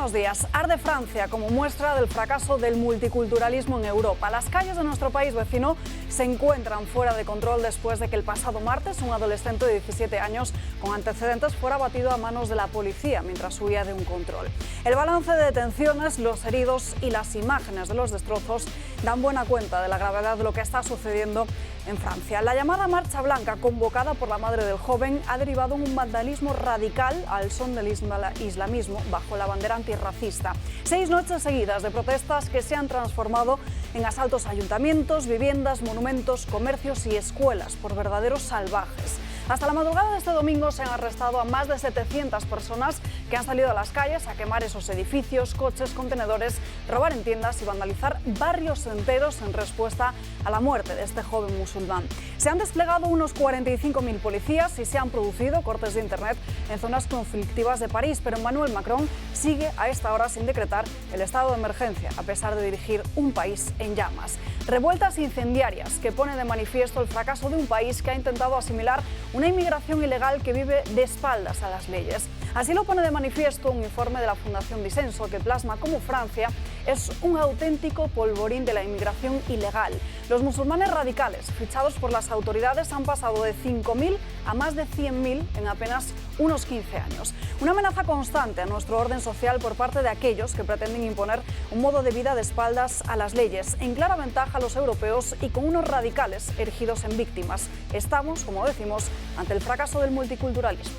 buenos días. Arde Francia como muestra del fracaso del multiculturalismo en Europa. Las calles de nuestro país vecino se encuentran fuera de control después de que el pasado martes un adolescente de 17 años con antecedentes fuera abatido a manos de la policía mientras huía de un control. El balance de detenciones, los heridos y las imágenes de los destrozos dan buena cuenta de la gravedad de lo que está sucediendo en Francia. La llamada Marcha Blanca, convocada por la madre del joven, ha derivado en un vandalismo radical al son del islamismo bajo la bandera antirracista. 6 noches seguidas de protestas que se han transformado en asaltos a ayuntamientos, viviendas, monumentos, comercios y escuelas por verdaderos salvajes. Hasta la madrugada de este domingo se han arrestado a más de 700 personas que han salido a las calles a quemar esos edificios, coches, contenedores, robar en tiendas y vandalizar barrios enteros en respuesta a la muerte de este joven musulmán. Se han desplegado unos 45.000 policías y se han producido cortes de internet en zonas conflictivas de París, pero Emmanuel Macron sigue a esta hora sin decretar el estado de emergencia, a pesar de dirigir un país en llamas. Revueltas incendiarias que ponen de manifiesto el fracaso de un país que ha intentado asimilar una inmigración ilegal que vive de espaldas a las leyes. Así lo pone de manifiesto un informe de la Fundación Disenso que plasma cómo Francia es un auténtico polvorín de la inmigración ilegal. Los musulmanes radicales, fichados por las autoridades, han pasado de 5.000 a más de 100.000 en apenas unos 15 años. Una amenaza constante a nuestro orden social por parte de aquellos que pretenden imponer un modo de vida de espaldas a las leyes, en clara ventaja a los europeos y con unos radicales erigidos en víctimas. Estamos, como decimos, ante el fracaso del multiculturalismo.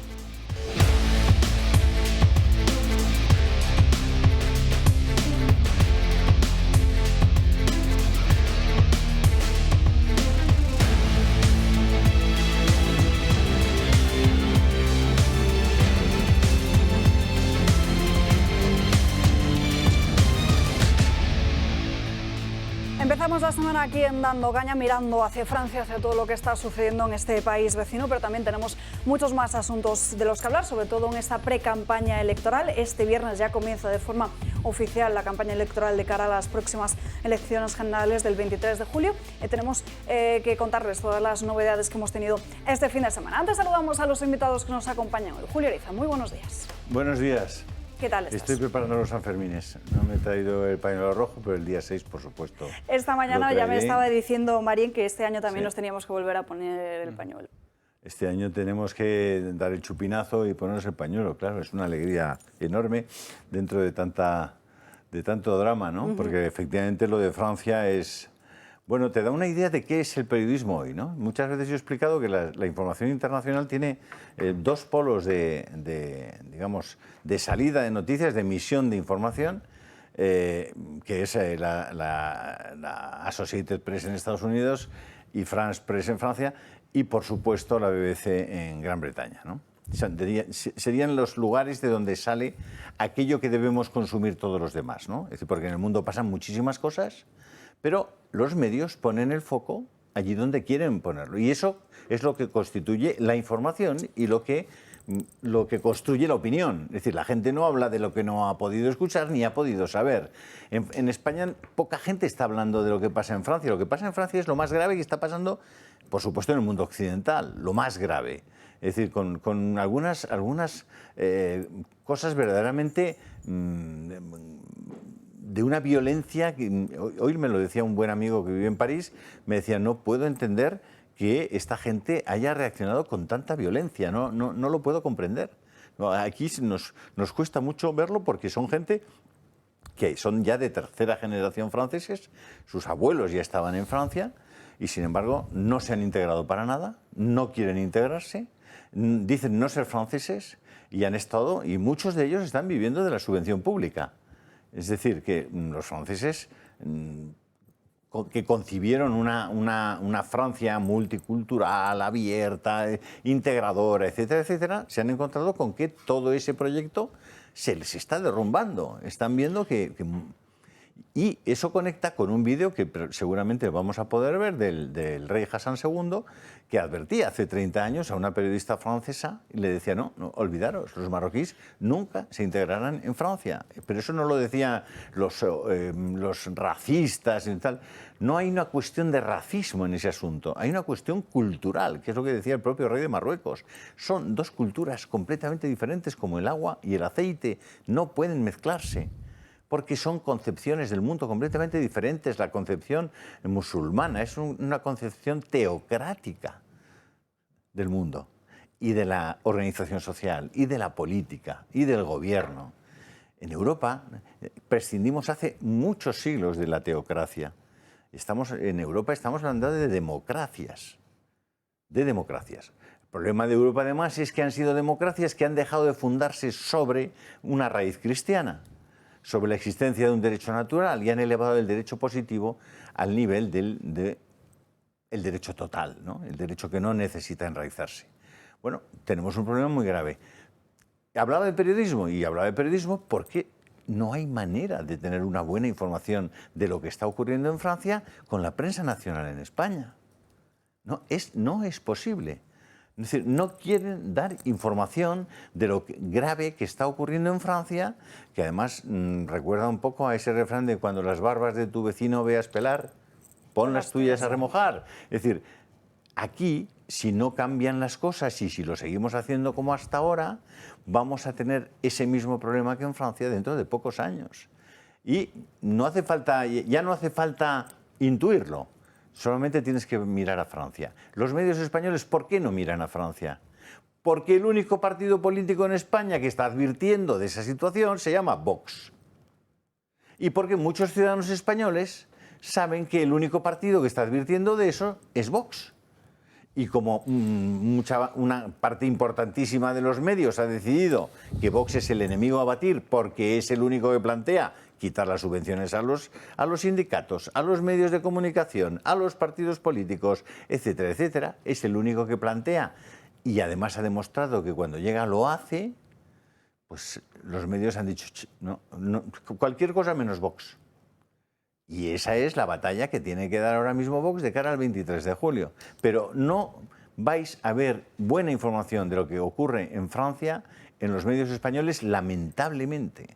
Empezamos la semana aquí en Dando Caña, mirando hacia Francia, hacia todo lo que está sucediendo en este país vecino, pero también tenemos muchos más asuntos de los que hablar, sobre todo en esta pre-campaña electoral. Este viernes ya comienza de forma oficial la campaña electoral de cara a las próximas elecciones generales del 23 de julio. Tenemos que contarles todas las novedades que hemos tenido este fin de semana. Antes saludamos a los invitados que nos acompañan hoy. Julio Ariza, muy buenos días. Buenos días. ¿Qué tal estás? Estoy preparando los Sanfermines. No me he traído el pañuelo rojo, pero el día 6, por supuesto. Esta mañana ya me estaba diciendo Marín que este año también nos teníamos que volver a poner el pañuelo. Este año tenemos que dar el chupinazo y ponernos el pañuelo, claro. Es una alegría enorme dentro de tanto drama, ¿no? Porque efectivamente lo de Francia es... Bueno, te da una idea de qué es el periodismo hoy, ¿no? Muchas veces yo he explicado que la información internacional tiene dos polos digamos, de salida de noticias, de emisión de información, que es la Associated Press en Estados Unidos y France Press en Francia, y por supuesto la BBC en Gran Bretaña, ¿no? Serían los lugares de donde sale aquello que debemos consumir todos los demás, ¿no? Es decir, porque en el mundo pasan muchísimas cosas, pero los medios ponen el foco allí donde quieren ponerlo. Y eso es lo que constituye la información y lo que construye la opinión. Es decir, la gente no habla de lo que no ha podido escuchar ni ha podido saber. En España poca gente está hablando de lo que pasa en Francia. Lo que pasa en Francia es lo más grave que está pasando, por supuesto, en el mundo occidental, lo más grave. Es decir, con algunas cosas verdaderamente... de una violencia que hoy me lo decía un buen amigo que vive en París, me decía, no puedo entender que esta gente haya reaccionado con tanta violencia, no lo puedo comprender. Aquí nos cuesta mucho verlo porque son gente que son ya de tercera generación franceses, sus abuelos ya estaban en Francia y sin embargo no se han integrado para nada, no quieren integrarse, dicen no ser franceses y han estado, y muchos de ellos están viviendo de la subvención pública. Es decir, que los franceses que concibieron una Francia multicultural, abierta, integradora, etcétera, etcétera, se han encontrado con que todo ese proyecto se les está derrumbando. Están viendo que Y eso conecta con un vídeo que seguramente vamos a poder ver del rey Hassan II, que advertía hace 30 años a una periodista francesa y le decía, no, olvidaros, los marroquíes nunca se integrarán en Francia. Pero eso no lo decían los racistas y tal. No hay una cuestión de racismo en ese asunto, hay una cuestión cultural, que es lo que decía el propio rey de Marruecos. Son dos culturas completamente diferentes, como el agua y el aceite, no pueden mezclarse, porque son concepciones del mundo completamente diferentes. La concepción musulmana es una concepción teocrática del mundo y de la organización social y de la política y del gobierno. En Europa prescindimos hace muchos siglos de la teocracia. En Europa estamos hablando de democracias. El problema de Europa, además, es que han sido democracias que han dejado de fundarse sobre una raíz cristiana, sobre la existencia de un derecho natural, y han elevado el derecho positivo al nivel del derecho total, ¿no? El derecho que no necesita enraizarse. Bueno, tenemos un problema muy grave. Hablaba de periodismo porque no hay manera de tener una buena información de lo que está ocurriendo en Francia con la prensa nacional en España. No es posible. Es decir, no quieren dar información de lo grave que está ocurriendo en Francia, que además recuerda un poco a ese refrán de cuando las barbas de tu vecino veas pelar, pon las tuyas a remojar. Es decir, aquí, si no cambian las cosas y si lo seguimos haciendo como hasta ahora, vamos a tener ese mismo problema que en Francia dentro de pocos años. Y ya no hace falta intuirlo. Solamente tienes que mirar a Francia. Los medios españoles, ¿por qué no miran a Francia? Porque el único partido político en España que está advirtiendo de esa situación se llama Vox. Y porque muchos ciudadanos españoles saben que el único partido que está advirtiendo de eso es Vox. Y como una parte importantísima de los medios ha decidido que Vox es el enemigo a batir porque es el único que plantea quitar las subvenciones a los sindicatos, a los medios de comunicación, a los partidos políticos, etcétera, etcétera, es el único que plantea, y además ha demostrado que cuando llega lo hace, pues los medios han dicho, no, cualquier cosa menos Vox. Y esa es la batalla que tiene que dar ahora mismo Vox de cara al 23 de julio. Pero no vais a ver buena información de lo que ocurre en Francia en los medios españoles, lamentablemente.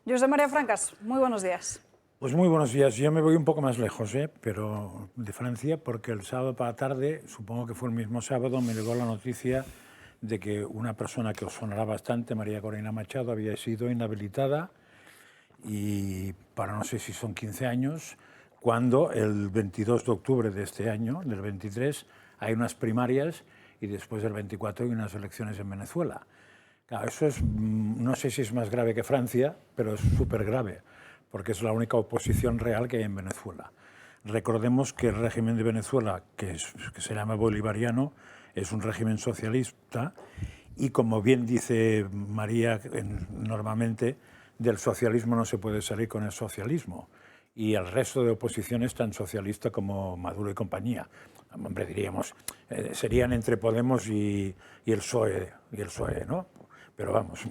José María Francas, muy buenos días. Pues muy buenos días. Yo me voy un poco más lejos, pero de Francia, porque el sábado para la tarde, supongo que fue el mismo sábado, me llegó la noticia de que una persona que os sonará bastante, María Corina Machado, había sido inhabilitada, y para no sé si son 15 años, cuando el 22 de octubre de este año, del 23, hay unas primarias y después del 24 hay unas elecciones en Venezuela. Claro, eso es, no sé si es más grave que Francia, pero es súper grave, porque es la única oposición real que hay en Venezuela. Recordemos que el régimen de Venezuela, que se llama bolivariano, es un régimen socialista, y como bien dice María, normalmente del socialismo no se puede salir con el socialismo, y el resto de oposición es tan socialista como Maduro y compañía. Hombre, diríamos, serían entre Podemos y el PSOE, ¿no? Pero vamos,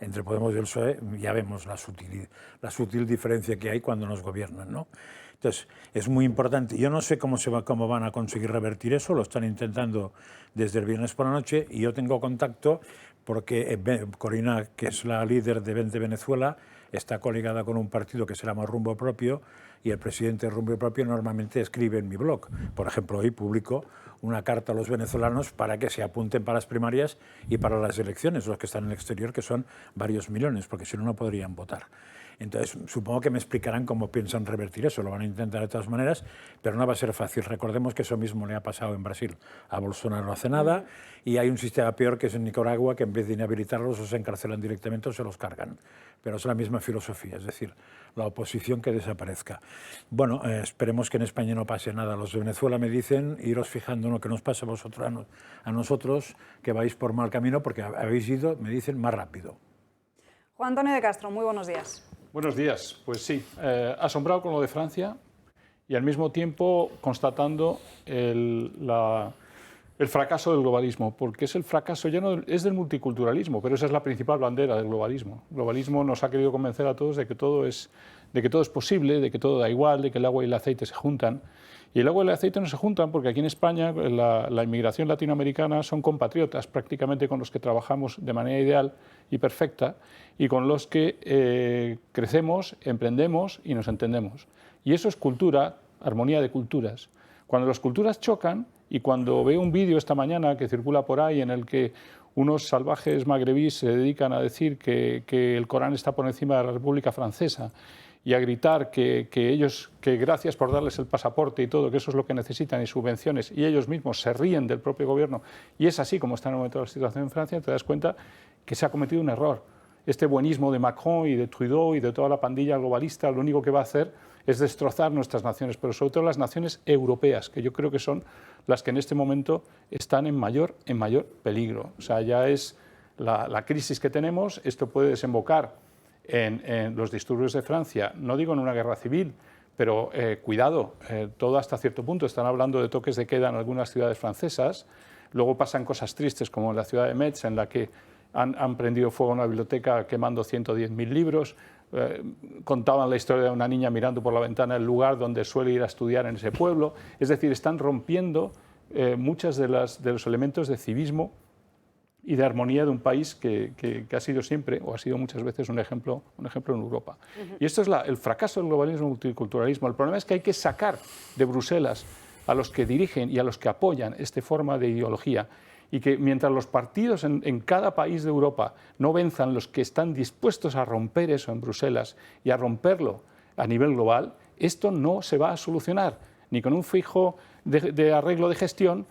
entre Podemos y el PSOE ya vemos la sutil diferencia que hay cuando nos gobiernan, ¿no? Entonces, es muy importante. Yo no sé cómo van a conseguir revertir eso, lo están intentando desde el viernes por la noche, y yo tengo contacto porque Corina, que es la líder de Venezuela, está coligada con un partido que se llama Rumbo Propio, y el presidente de Rumbo Propio normalmente escribe en mi blog. Por ejemplo, hoy publico una carta a los venezolanos para que se apunten para las primarias y para las elecciones, los que están en el exterior, que son varios millones, porque si no, no podrían votar. Entonces, supongo que me explicarán cómo piensan revertir eso. Lo van a intentar de todas maneras, pero no va a ser fácil. Recordemos que eso mismo le ha pasado en Brasil a Bolsonaro hace nada, y hay un sistema peor, que es en Nicaragua, que en vez de inhabilitarlos o se encarcelan directamente o se los cargan. Pero es la misma filosofía, es decir, la oposición que desaparezca. Bueno, esperemos que en España no pase nada. Los de Venezuela me dicen, iros fijando en lo que nos pasa a nosotros, que vais por mal camino, porque habéis ido, me dicen, más rápido. Juan Antonio de Castro, muy buenos días. Buenos días. Pues sí, asombrado con lo de Francia y al mismo tiempo constatando el el fracaso del globalismo, porque es el fracaso, ya no es del multiculturalismo, pero esa es la principal bandera del globalismo. El globalismo nos ha querido convencer a todos de que todo es posible, de que todo da igual, de que el agua y el aceite se juntan. Y el agua y el aceite no se juntan porque aquí en España la inmigración latinoamericana son compatriotas prácticamente con los que trabajamos de manera ideal y perfecta y con los que crecemos, emprendemos y nos entendemos. Y eso es cultura, armonía de culturas. Cuando las culturas chocan, y cuando veo un vídeo esta mañana que circula por ahí en el que unos salvajes magrebíes se dedican a decir que el Corán está por encima de la República Francesa y a gritar que gracias por darles el pasaporte y todo, que eso es lo que necesitan y subvenciones, y ellos mismos se ríen del propio gobierno, y es así como está en el momento de la situación en Francia, te das cuenta que se ha cometido un error. Este buenismo de Macron y de Trudeau y de toda la pandilla globalista lo único que va a hacer es destrozar nuestras naciones, pero sobre todo las naciones europeas, que yo creo que son las que en este momento están en mayor peligro. O sea, ya es la crisis que tenemos, esto puede desembocar en los disturbios de Francia, no digo en una guerra civil, pero cuidado, todo hasta cierto punto. Están hablando de toques de queda en algunas ciudades francesas, luego pasan cosas tristes como en la ciudad de Metz, en la que han prendido fuego a una biblioteca quemando 110.000 libros, contaban la historia de una niña mirando por la ventana el lugar donde suele ir a estudiar en ese pueblo. Es decir, están rompiendo muchos de los elementos de civismo y de armonía de un país que ha sido siempre, o ha sido muchas veces, un ejemplo en Europa. Y esto es el fracaso del globalismo y el multiculturalismo. El problema es que hay que sacar de Bruselas a los que dirigen y a los que apoyan esta forma de ideología, y que mientras los partidos en cada país de Europa no venzan los que están dispuestos a romper eso en Bruselas y a romperlo a nivel global, esto no se va a solucionar, ni con un fijo de arreglo de gestión,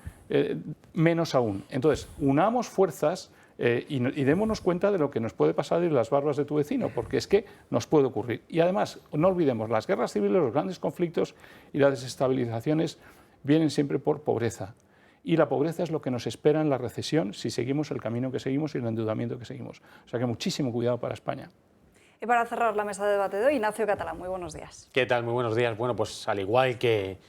menos aún. Entonces, unamos fuerzas y démonos cuenta de lo que nos puede pasar en las barbas de tu vecino, porque es que nos puede ocurrir. Y además, no olvidemos, las guerras civiles, los grandes conflictos y las desestabilizaciones vienen siempre por pobreza. Y la pobreza es lo que nos espera en la recesión si seguimos el camino que seguimos y el endeudamiento que seguimos. O sea que muchísimo cuidado para España. Y para cerrar la mesa de debate de hoy, Ignacio Catalán, muy buenos días. ¿Qué tal? Muy buenos días. Bueno, pues al igual que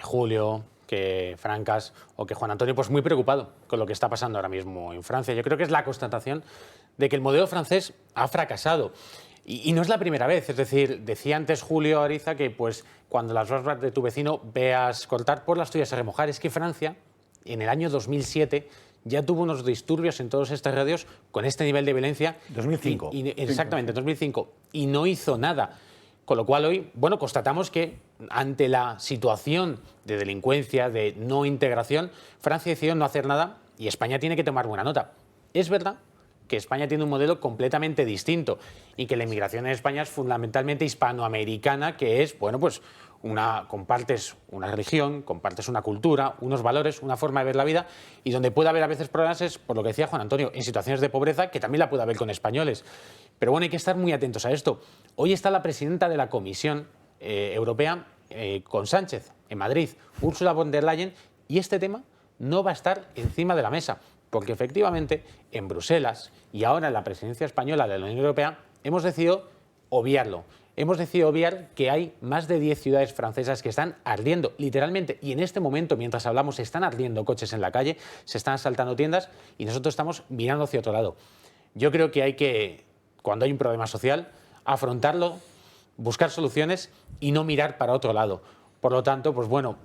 Julio, que Francas o que Juan Antonio, pues muy preocupado con lo que está pasando ahora mismo en Francia. Yo creo que es la constatación de que el modelo francés ha fracasado. Y no es la primera vez, es decir, decía antes Julio Ariza que pues cuando las barbas de tu vecino veas cortar, por las tuyas a remojar. Es que Francia, en el año 2007, ya tuvo unos disturbios en todos estos radios con este nivel de violencia. 2005. Exactamente, en 2005. Y no hizo nada. Con lo cual hoy, bueno, constatamos que ante la situación de delincuencia, de no integración, Francia decidió no hacer nada y España tiene que tomar buena nota. Es verdad que España tiene un modelo completamente distinto y que la inmigración en España es fundamentalmente hispanoamericana, que es, bueno, pues compartes una religión, compartes una cultura, unos valores, una forma de ver la vida, y donde puede haber a veces problemas es, por lo que decía Juan Antonio, en situaciones de pobreza, que también la puede haber con españoles. Pero bueno, hay que estar muy atentos a esto. Hoy está la presidenta de la Comisión Europea con Sánchez en Madrid, Ursula von der Leyen, y este tema no va a estar encima de la mesa, porque efectivamente en Bruselas y ahora en la presidencia española de la Unión Europea hemos decidido obviarlo. Hemos decidido obviar que hay más de 10 ciudades francesas que están ardiendo, literalmente, y en este momento, mientras hablamos, se están ardiendo coches en la calle, se están asaltando tiendas y nosotros estamos mirando hacia otro lado. Yo creo que hay que, cuando hay un problema social, afrontarlo, buscar soluciones y no mirar para otro lado. Por lo tanto, pues bueno,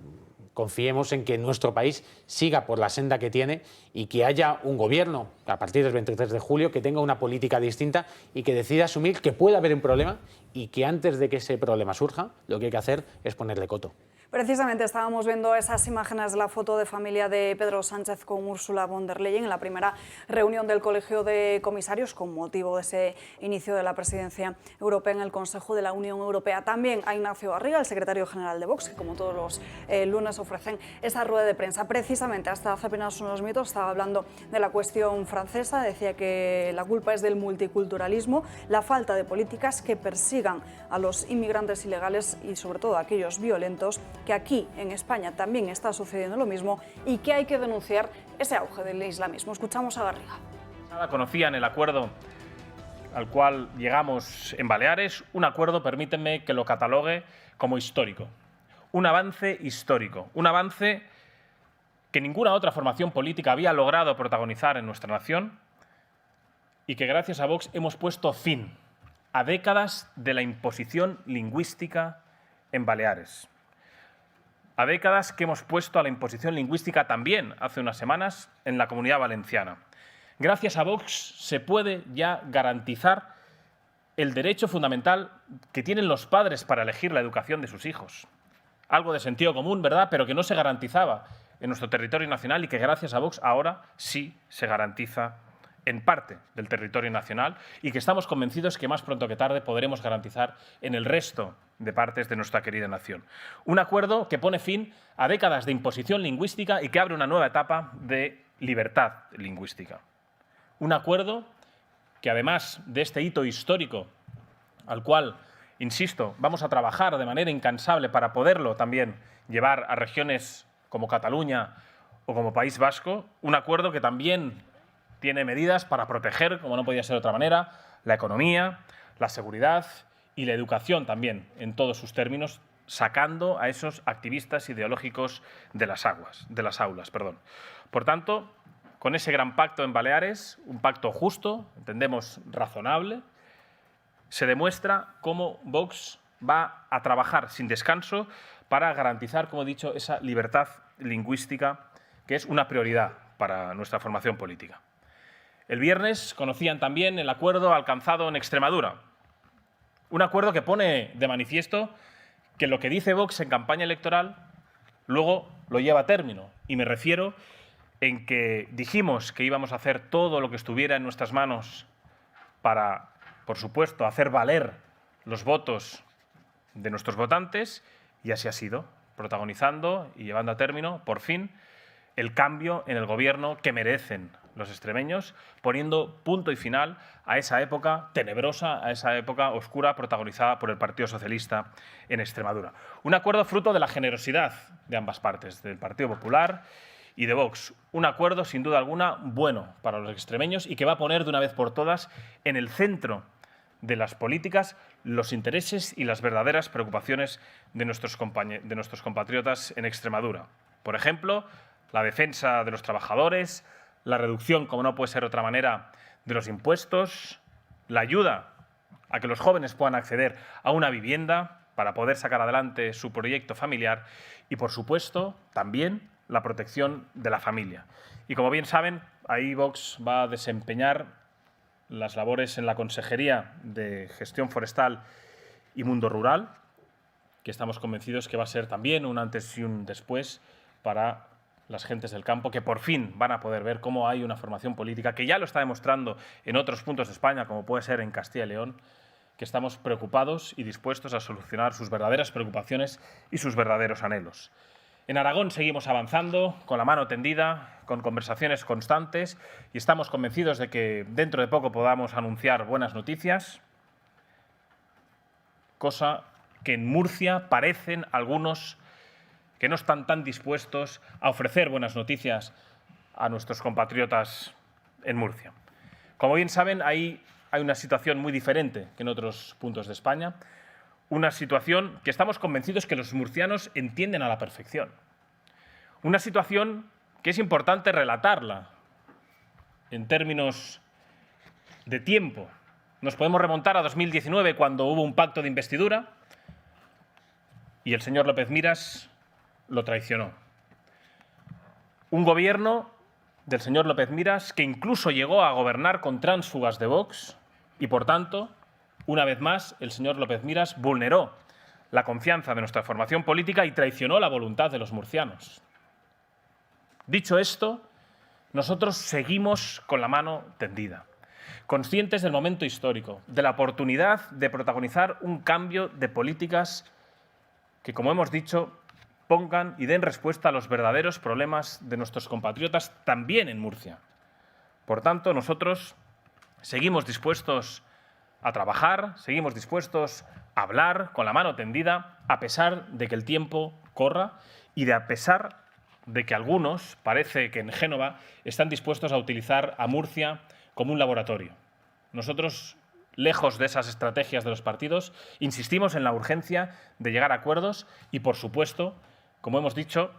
confiemos en que nuestro país siga por la senda que tiene y que haya un gobierno, a partir del 23 de julio, que tenga una política distinta y que decida asumir que puede haber un problema y que antes de que ese problema surja, lo que hay que hacer es ponerle coto. Precisamente estábamos viendo esas imágenes de la foto de familia de Pedro Sánchez con Ursula von der Leyen en la primera reunión del Colegio de Comisarios con motivo de ese inicio de la presidencia europea en el Consejo de la Unión Europea. También a Ignacio Garriga, el secretario general de Vox, que como todos los lunes ofrecen esa rueda de prensa. Precisamente hasta hace apenas unos minutos estaba hablando de la cuestión francesa, decía que la culpa es del multiculturalismo, la falta de políticas que persigan a los inmigrantes ilegales y sobre todo a aquellos violentos, que aquí en España también está sucediendo lo mismo y que hay que denunciar ese auge del islamismo. Escuchamos a Garriga. Conocían el acuerdo al cual llegamos en Baleares, un acuerdo, permítanme que lo catalogue como histórico. Un avance histórico, un avance que ninguna otra formación política había logrado protagonizar en nuestra nación y que gracias a Vox hemos puesto fin a décadas de la imposición lingüística en Baleares. A décadas que hemos puesto a la imposición lingüística también, hace unas semanas, en la Comunidad Valenciana. Gracias a Vox se puede ya garantizar el derecho fundamental que tienen los padres para elegir la educación de sus hijos. Algo de sentido común, ¿verdad?, pero que no se garantizaba en nuestro territorio nacional y que gracias a Vox ahora sí se garantiza en parte del territorio nacional y que estamos convencidos que más pronto que tarde podremos garantizar en el resto de partes de nuestra querida nación. Un acuerdo que pone fin a décadas de imposición lingüística y que abre una nueva etapa de libertad lingüística. Un acuerdo que, además de este hito histórico, al cual, insisto, vamos a trabajar de manera incansable para poderlo también llevar a regiones como Cataluña o como País Vasco, un acuerdo que también tiene medidas para proteger, como no podía ser de otra manera, la economía, la seguridad y la educación también, en todos sus términos, sacando a esos activistas ideológicos de las aulas. Por tanto, con ese gran pacto en Baleares, un pacto justo, entendemos razonable, se demuestra cómo Vox va a trabajar sin descanso para garantizar, como he dicho, esa libertad lingüística que es una prioridad para nuestra formación política. El viernes conocían también el acuerdo alcanzado en Extremadura. Un acuerdo que pone de manifiesto que lo que dice Vox en campaña electoral luego lo lleva a término. Y me refiero en que dijimos que íbamos a hacer todo lo que estuviera en nuestras manos para, por supuesto, hacer valer los votos de nuestros votantes, y así ha sido, protagonizando y llevando a término, por fin, el cambio en el gobierno que merecen los extremeños, poniendo punto y final a esa época tenebrosa, a esa época oscura protagonizada por el Partido Socialista en Extremadura. Un acuerdo fruto de la generosidad de ambas partes, del Partido Popular y de Vox. Un acuerdo, sin duda alguna, bueno para los extremeños y que va a poner de una vez por todas en el centro de las políticas los intereses y las verdaderas preocupaciones de nuestros compatriotas en Extremadura. Por ejemplo, la defensa de los trabajadores, la reducción, como no puede ser de otra manera, de los impuestos, la ayuda a que los jóvenes puedan acceder a una vivienda para poder sacar adelante su proyecto familiar y, por supuesto, también la protección de la familia. Y, como bien saben, ahí Vox va a desempeñar las labores en la Consejería de Gestión Forestal y Mundo Rural, que estamos convencidos que va a ser también un antes y un después para las gentes del campo, que por fin van a poder ver cómo hay una formación política que ya lo está demostrando en otros puntos de España, como puede ser en Castilla y León, que estamos preocupados y dispuestos a solucionar sus verdaderas preocupaciones y sus verdaderos anhelos. En Aragón seguimos avanzando, con la mano tendida, con conversaciones constantes, y estamos convencidos de que dentro de poco podamos anunciar buenas noticias, cosa que en Murcia parecen algunos que no están tan dispuestos a ofrecer buenas noticias a nuestros compatriotas en Murcia. Como bien saben, ahí hay una situación muy diferente que en otros puntos de España, una situación que estamos convencidos que los murcianos entienden a la perfección. Una situación que es importante relatarla en términos de tiempo. Nos podemos remontar a 2019, cuando hubo un pacto de investidura y el señor López Miras lo traicionó. Un gobierno del señor López Miras que incluso llegó a gobernar con tránsfugas de Vox y, por tanto, una vez más, el señor López Miras vulneró la confianza de nuestra formación política y traicionó la voluntad de los murcianos. Dicho esto, nosotros seguimos con la mano tendida, conscientes del momento histórico, de la oportunidad de protagonizar un cambio de políticas que, como hemos dicho, pongan y den respuesta a los verdaderos problemas de nuestros compatriotas también en Murcia. Por tanto, nosotros seguimos dispuestos a trabajar, seguimos dispuestos a hablar con la mano tendida, a pesar de que el tiempo corra y a pesar de que algunos, parece que en Génova, están dispuestos a utilizar a Murcia como un laboratorio. Nosotros, lejos de esas estrategias de los partidos, insistimos en la urgencia de llegar a acuerdos y, por supuesto, como hemos dicho,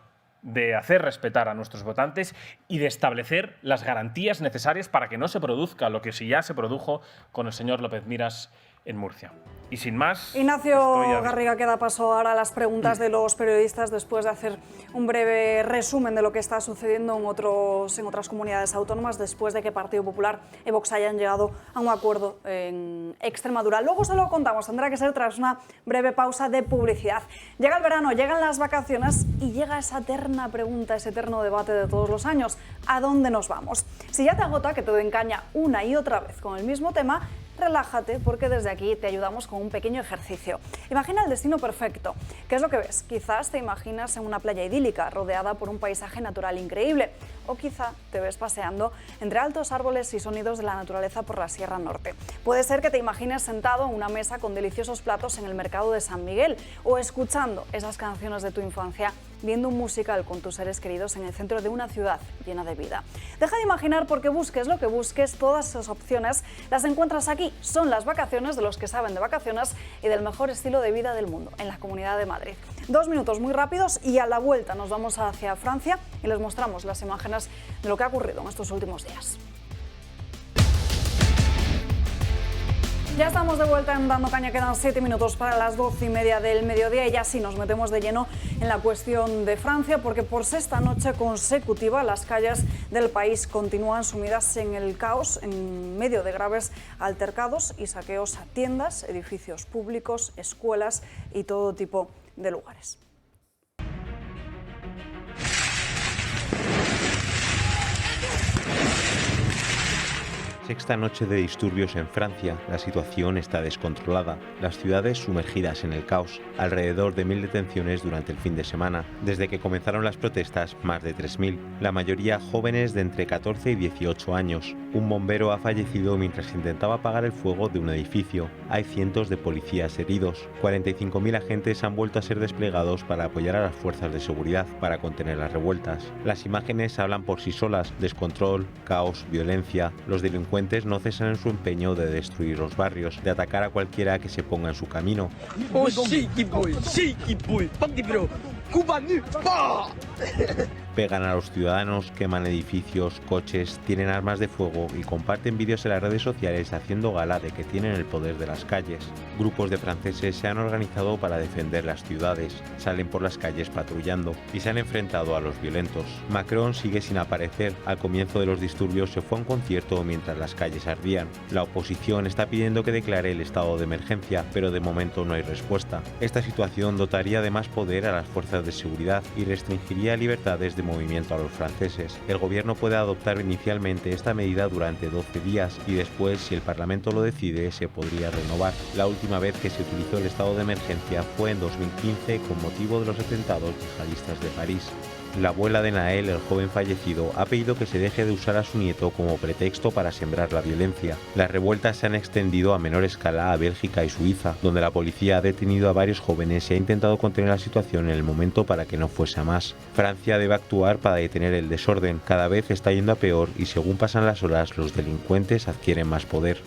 de hacer respetar a nuestros votantes y de establecer las garantías necesarias para que no se produzca lo que sí ya se produjo con el señor López Miras en Murcia. Y sin más... Ignacio Garriga, queda paso ahora a las preguntas de los periodistas después de hacer un breve resumen de lo que está sucediendo en otras comunidades autónomas después de que Partido Popular y Vox hayan llegado a un acuerdo en Extremadura. Luego se lo contamos, tendrá que ser tras una breve pausa de publicidad. Llega el verano, llegan las vacaciones y llega esa eterna pregunta, ese eterno debate de todos los años. ¿A dónde nos vamos? Si ya te agota que te den caña una y otra vez con el mismo tema, relájate porque desde aquí te ayudamos con un pequeño ejercicio. Imagina el destino perfecto. ¿Qué es lo que ves? Quizás te imaginas en una playa idílica rodeada por un paisaje natural increíble, o quizá te ves paseando entre altos árboles y sonidos de la naturaleza por la Sierra Norte. Puede ser que te imagines sentado en una mesa con deliciosos platos en el mercado de San Miguel o escuchando esas canciones de tu infancia, viendo un musical con tus seres queridos en el centro de una ciudad llena de vida. Deja de imaginar porque busques lo que busques, todas esas opciones las encuentras aquí. Son las vacaciones de los que saben de vacaciones y del mejor estilo de vida del mundo, en la Comunidad de Madrid. 2 minutos muy rápidos y a la vuelta nos vamos hacia Francia y les mostramos las imágenes de lo que ha ocurrido en estos últimos días. Ya estamos de vuelta en Dando Caña, quedan 7 minutos para las 12:30 del mediodía y ya sí nos metemos de lleno en la cuestión de Francia porque por sexta noche consecutiva las calles del país continúan sumidas en el caos en medio de graves altercados y saqueos a tiendas, edificios públicos, escuelas y todo tipo de lugares. Sexta noche de disturbios en Francia, la situación está descontrolada, las ciudades sumergidas en el caos, alrededor de 1000 detenciones durante el fin de semana, desde que comenzaron las protestas más de 3000, la mayoría jóvenes de entre 14 y 18 años. Un bombero ha fallecido mientras intentaba apagar el fuego de un edificio, hay cientos de policías heridos, 45.000 agentes han vuelto a ser desplegados para apoyar a las fuerzas de seguridad para contener las revueltas. Las imágenes hablan por sí solas, descontrol, caos, violencia, los delincuentes no cesan en su empeño de destruir los barrios, de atacar a cualquiera que se ponga en su camino. Pegan a los ciudadanos, queman edificios, coches, tienen armas de fuego y comparten vídeos en las redes sociales haciendo gala de que tienen el poder de las calles. Grupos de franceses se han organizado para defender las ciudades, salen por las calles patrullando y se han enfrentado a los violentos. Macron sigue sin aparecer, al comienzo de los disturbios se fue a un concierto mientras las calles ardían. La oposición está pidiendo que declare el estado de emergencia, pero de momento no hay respuesta. Esta situación dotaría de más poder a las fuerzas de seguridad y restringiría libertades de movimiento a los franceses. El gobierno puede adoptar inicialmente esta medida durante 12 días y después, si el Parlamento lo decide, se podría renovar. La última vez que se utilizó el estado de emergencia fue en 2015 con motivo de los atentados yihadistas de París. La abuela de Nael, el joven fallecido, ha pedido que se deje de usar a su nieto como pretexto para sembrar la violencia. Las revueltas se han extendido a menor escala a Bélgica y Suiza, donde la policía ha detenido a varios jóvenes y ha intentado contener la situación en el momento para que no fuese a más. Francia debe actuar para detener el desorden. Cada vez está yendo a peor y según pasan las horas, los delincuentes adquieren más poder.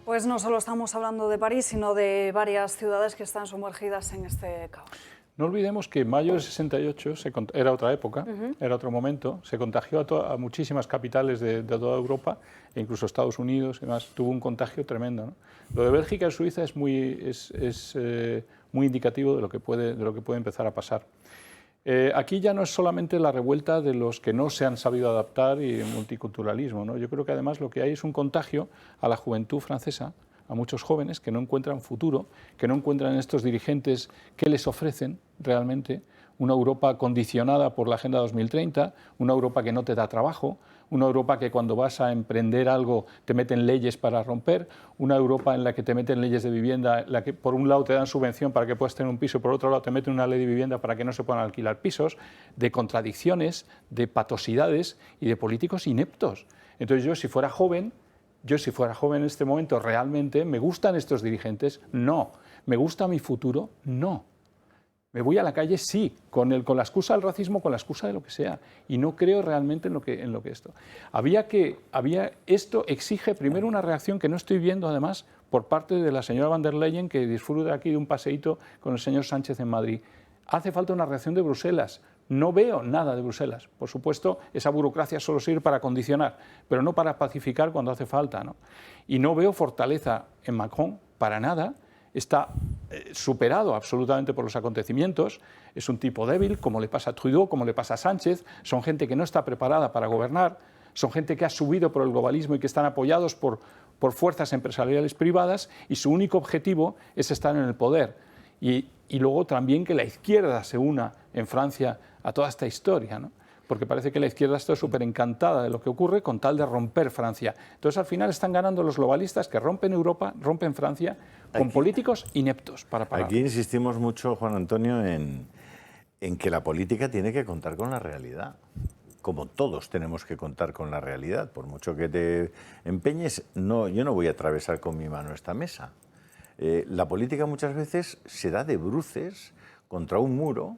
Pues no solo estamos hablando de París, sino de varias ciudades que están sumergidas en este caos. No olvidemos que en mayo del 68 era otra época, era otro momento, se contagió a muchísimas capitales de toda Europa, e incluso Estados Unidos y demás, tuvo un contagio tremendo, ¿no? Lo de Bélgica y Suiza es muy indicativo de lo que puede empezar a pasar. Aquí ya no es solamente la revuelta de los que no se han sabido adaptar y el multiculturalismo, ¿no? Yo creo que además lo que hay es un contagio a la juventud francesa, a muchos jóvenes que no encuentran futuro, que no encuentran en estos dirigentes que les ofrecen realmente una Europa condicionada por la Agenda 2030, una Europa que no te da trabajo, una Europa que cuando vas a emprender algo te meten leyes para romper, una Europa en la que te meten leyes de vivienda, en la que por un lado te dan subvención para que puedas tener un piso, por otro lado te meten una ley de vivienda para que no se puedan alquilar pisos, de contradicciones, de patosidades y de políticos ineptos. Entonces yo si fuera joven en este momento, ¿realmente me gustan estos dirigentes? No. ¿Me gusta mi futuro? No. Me voy a la calle, sí, con la excusa del racismo, con la excusa de lo que sea. Y no creo realmente en lo que esto. Esto exige primero una reacción que no estoy viendo, además, por parte de la señora van der Leyen, que disfruta aquí de un paseíto con el señor Sánchez en Madrid. hace falta una reacción de Bruselas. No veo nada de Bruselas. Por supuesto, esa burocracia solo sirve para condicionar, pero no para pacificar cuando hace falta, ¿no? Y no veo fortaleza en Macron para nada. Está superado absolutamente por los acontecimientos. Es un tipo débil, como le pasa a Trudeau, como le pasa a Sánchez. Son gente que no está preparada para gobernar. Son gente que ha subido por el globalismo y que están apoyados por fuerzas empresariales privadas, y su único objetivo es estar en el poder. Y luego también que la izquierda se una en Francia a toda esta historia, ¿no? Porque parece que la izquierda está súper encantada de lo que ocurre con tal de romper Francia. Entonces, al final están ganando los globalistas que rompen Europa, rompen Francia, con políticos ineptos para parar. Aquí insistimos mucho, Juan Antonio, en que la política tiene que contar con la realidad. Como todos tenemos que contar con la realidad. Por mucho que te empeñes, yo no voy a atravesar con mi mano esta mesa. La política muchas veces se da de bruces contra un muro,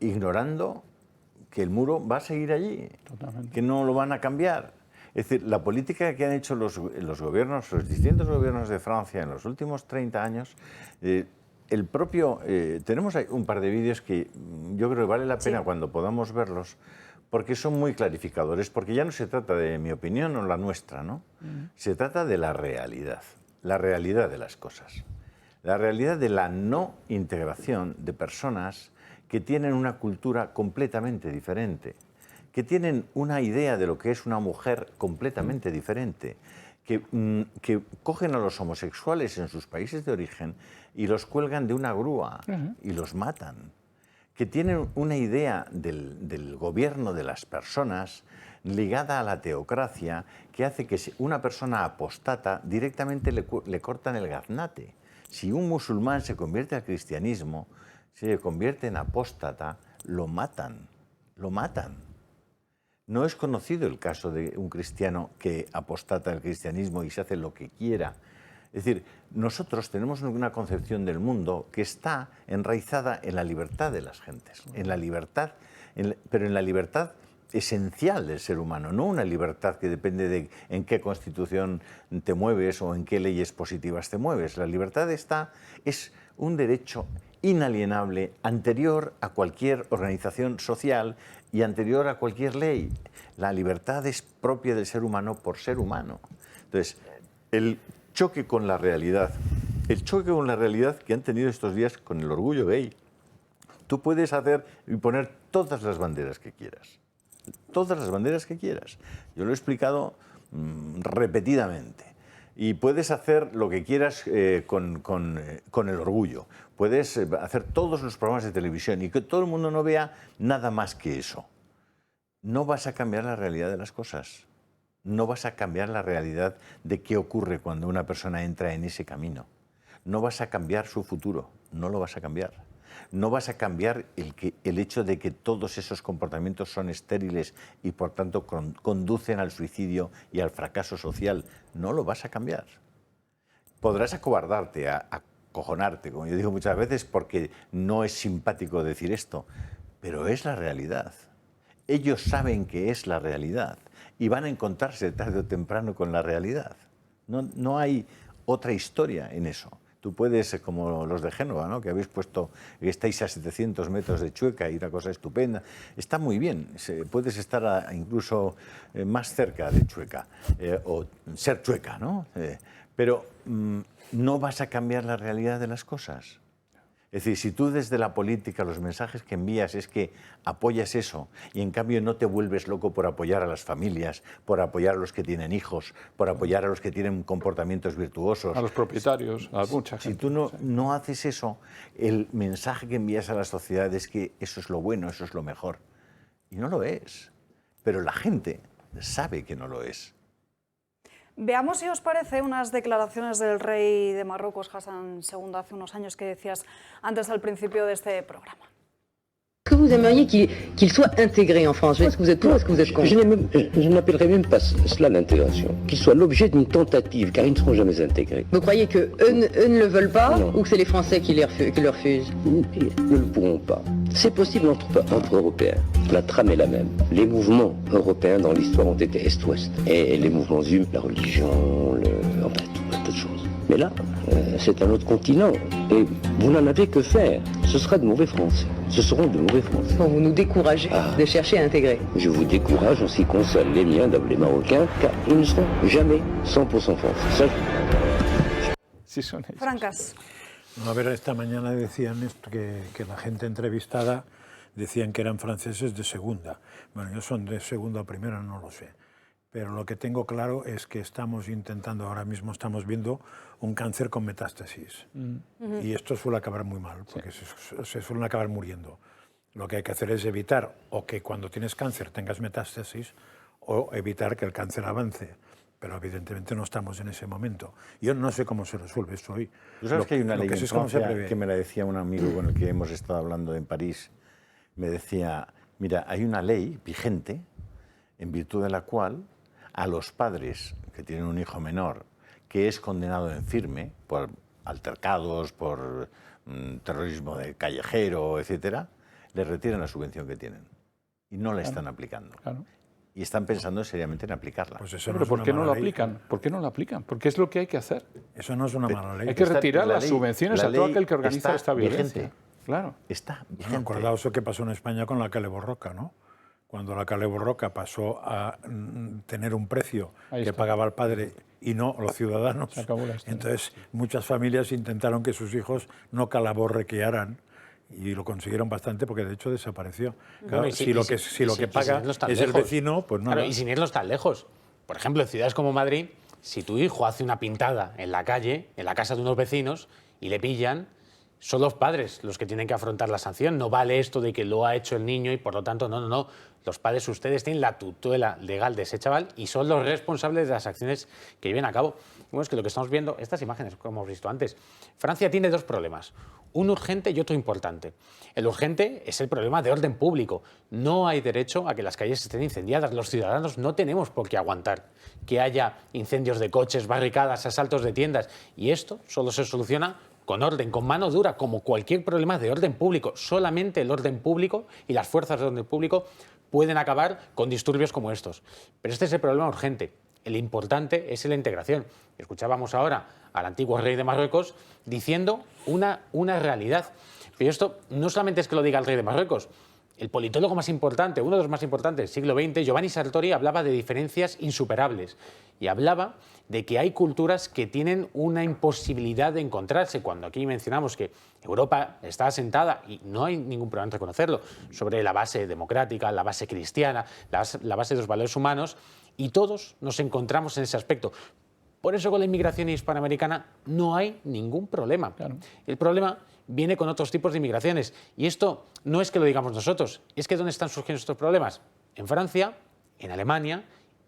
ignorando que el muro va a seguir allí, totalmente, que no lo van a cambiar. Es decir, la política que han hecho los gobiernos, los distintos gobiernos de Francia en los últimos 30 años, tenemos un par de vídeos que yo creo que vale la pena cuando podamos verlos, porque son muy clarificadores, porque ya no se trata de mi opinión o la nuestra, ¿no? Se trata de la realidad de las cosas, la realidad de la no integración de personas que tienen una cultura completamente diferente, que tienen una idea de lo que es una mujer completamente diferente, que cogen a los homosexuales en sus países de origen y los cuelgan de una grúa y los matan, que tienen una idea del gobierno de las personas ligada a la teocracia, que hace que una persona apostata directamente le cortan el gaznate. Si un musulmán se convierte al cristianismo, se convierte en apóstata, lo matan, lo matan. No es conocido el caso de un cristiano que apostata al cristianismo y se hace lo que quiera. Es decir, nosotros tenemos una concepción del mundo que está enraizada en la libertad de las gentes, en la libertad, pero en la libertad esencial del ser humano, no una libertad que depende de en qué constitución te mueves o en qué leyes positivas te mueves. La libertad es un derecho inalienable, anterior a cualquier organización social y anterior a cualquier ley. La libertad es propia del ser humano por ser humano. Entonces, el choque con la realidad que han tenido estos días con el orgullo gay. Tú puedes hacer y poner todas las banderas que quieras. Todas las banderas que quieras. Yo lo he explicado repetidamente. Y puedes hacer lo que quieras con el orgullo. Puedes hacer todos los programas de televisión y que todo el mundo no vea nada más que eso. No vas a cambiar la realidad de las cosas. No vas a cambiar la realidad de qué ocurre cuando una persona entra en ese camino. No vas a cambiar su futuro. No lo vas a cambiar. No vas a cambiar el hecho de que todos esos comportamientos son estériles y por tanto conducen al suicidio y al fracaso social. No lo vas a cambiar. Podrás acobardarte, acojonarte, como yo digo muchas veces, porque no es simpático decir esto, pero es la realidad. Ellos saben que es la realidad y van a encontrarse tarde o temprano con la realidad. No hay otra historia en eso. Tú puedes, como los de Génova, ¿no? Que habéis puesto, que estáis a 700 metros de Chueca y una cosa estupenda. Está muy bien, puedes estar incluso más cerca de Chueca, o ser chueca, ¿no? Pero no vas a cambiar la realidad de las cosas. Es decir, si tú desde la política los mensajes que envías es que apoyas eso y en cambio no te vuelves loco por apoyar a las familias, por apoyar a los que tienen hijos, por apoyar a los que tienen comportamientos virtuosos. A los propietarios, a mucha gente. Si tú no haces eso, el mensaje que envías a la sociedad es que eso es lo bueno, eso es lo mejor. Y no lo es. Pero la gente sabe que no lo es. Veamos si os parece unas declaraciones del rey de Marruecos, Hassan II, hace unos años que decías antes al principio de este programa. Est-ce que vous aimeriez qu'il soit intégré en France? Est-ce que vous êtes pour, est-ce que vous êtes contre? Je n'appellerais même pas cela l'intégration. Qu'il soit l'objet d'une tentative, car ils ne seront jamais intégrés. Vous croyez qu'eux ne le veulent pas, ou que c'est les Français qui le refusent? Ils ne le pourront pas. C'est possible entre Européens. La trame est la même. Les mouvements européens dans l'histoire ont été Est-ouest. Et les mouvements humains, la religion, enfin, tout un tas de choses. Mais là, c'est un autre continent. Et vous n'en avez que faire. Ce sera de mauvais Français. Ce seront de mauvais Français. Bon, vous nous découragez de chercher à intégrer. Je vous décourage en ce qui concerne les miens, les Marocains, car ils ne seront jamais 100% français. Ça, Sí, son ellos. Francas. No, a ver, esta mañana decían esto, que la gente entrevistada decían que eran franceses de segunda. Bueno, ellos son de segunda o primera, no lo sé. Pero lo que tengo claro es que estamos intentando, ahora mismo estamos viendo un cáncer con metástasis. Y esto suele acabar muy mal, porque se suelen acabar muriendo. Lo que hay que hacer es evitar o que cuando tienes cáncer tengas metástasis o evitar que el cáncer avance. Pero evidentemente no estamos en ese momento. Yo no sé cómo se resuelve esto hoy. Tú sabes que hay una ley en sí es cómo se Francia prevé. que me la decía un amigo con el que hemos estado hablando en París. Me decía, mira, hay una ley vigente en virtud de la cual a los padres que tienen un hijo menor que es condenado en firme por altercados, por terrorismo de callejero, etcétera, le retiran la subvención que tienen y no la están aplicando. Claro. Y están pensando seriamente en aplicarla. Pues eso no Pero es ¿por una qué no mala lo ley. aplican? ¿Por qué no lo aplican? Porque es lo que hay que hacer. Eso no es una mala ley. Hay que Está- retirar la las ley- subvenciones la a todo ley aquel que organiza está esta violencia. vigente. Claro. Está Bueno, vigente. acordaos lo que pasó en España con la Cale Borroca, ¿no? Cuando la Cale Borroca pasó a tener un precio Ahí que está. pagaba el padre y no los ciudadanos. Se acabó la historia. Entonces, muchas familias intentaron que sus hijos no calaborrequearan y lo consiguieron bastante porque de hecho desapareció. Claro, Bueno, y si lo que sin paga irnos tan es el lejos. vecino, pues no. Claro, y sin irnos tan lejos. Por ejemplo, en ciudades como Madrid, si tu hijo hace una pintada en la calle, en la casa de unos vecinos, y le pillan, son los padres los que tienen que afrontar la sanción. No vale esto de que lo ha hecho el niño y por lo tanto, no. Los padres, ustedes tienen la tutela legal de ese chaval y son los responsables de las acciones que lleven a cabo. Bueno, es que lo que estamos viendo, estas imágenes, como hemos visto antes, Francia tiene dos problemas, un urgente y otro importante. El urgente es el problema de orden público. No hay derecho a que las calles estén incendiadas. Los ciudadanos no tenemos por qué aguantar que haya incendios de coches, barricadas, asaltos de tiendas. Y esto solo se soluciona con orden, con mano dura, como cualquier problema de orden público. Solamente el orden público y las fuerzas de orden público pueden acabar con disturbios como estos. Pero este es el problema urgente. El importante es la integración. Escuchábamos ahora al antiguo rey de Marruecos diciendo una realidad. Pero esto no solamente es que lo diga el rey de Marruecos. El politólogo más importante, uno de los más importantes del siglo XX, Giovanni Sartori, hablaba de diferencias insuperables y hablaba de que hay culturas que tienen una imposibilidad de encontrarse. Cuando aquí mencionamos que Europa está asentada, y no hay ningún problema en reconocerlo, sobre la base democrática, la base cristiana, la base de los valores humanos, y todos nos encontramos en ese aspecto. Por eso con la inmigración hispanoamericana no hay ningún problema. Claro. El problema viene con otros tipos de inmigraciones. Y esto no es que lo digamos nosotros, es que ¿dónde están surgiendo estos problemas? En Francia, en Alemania,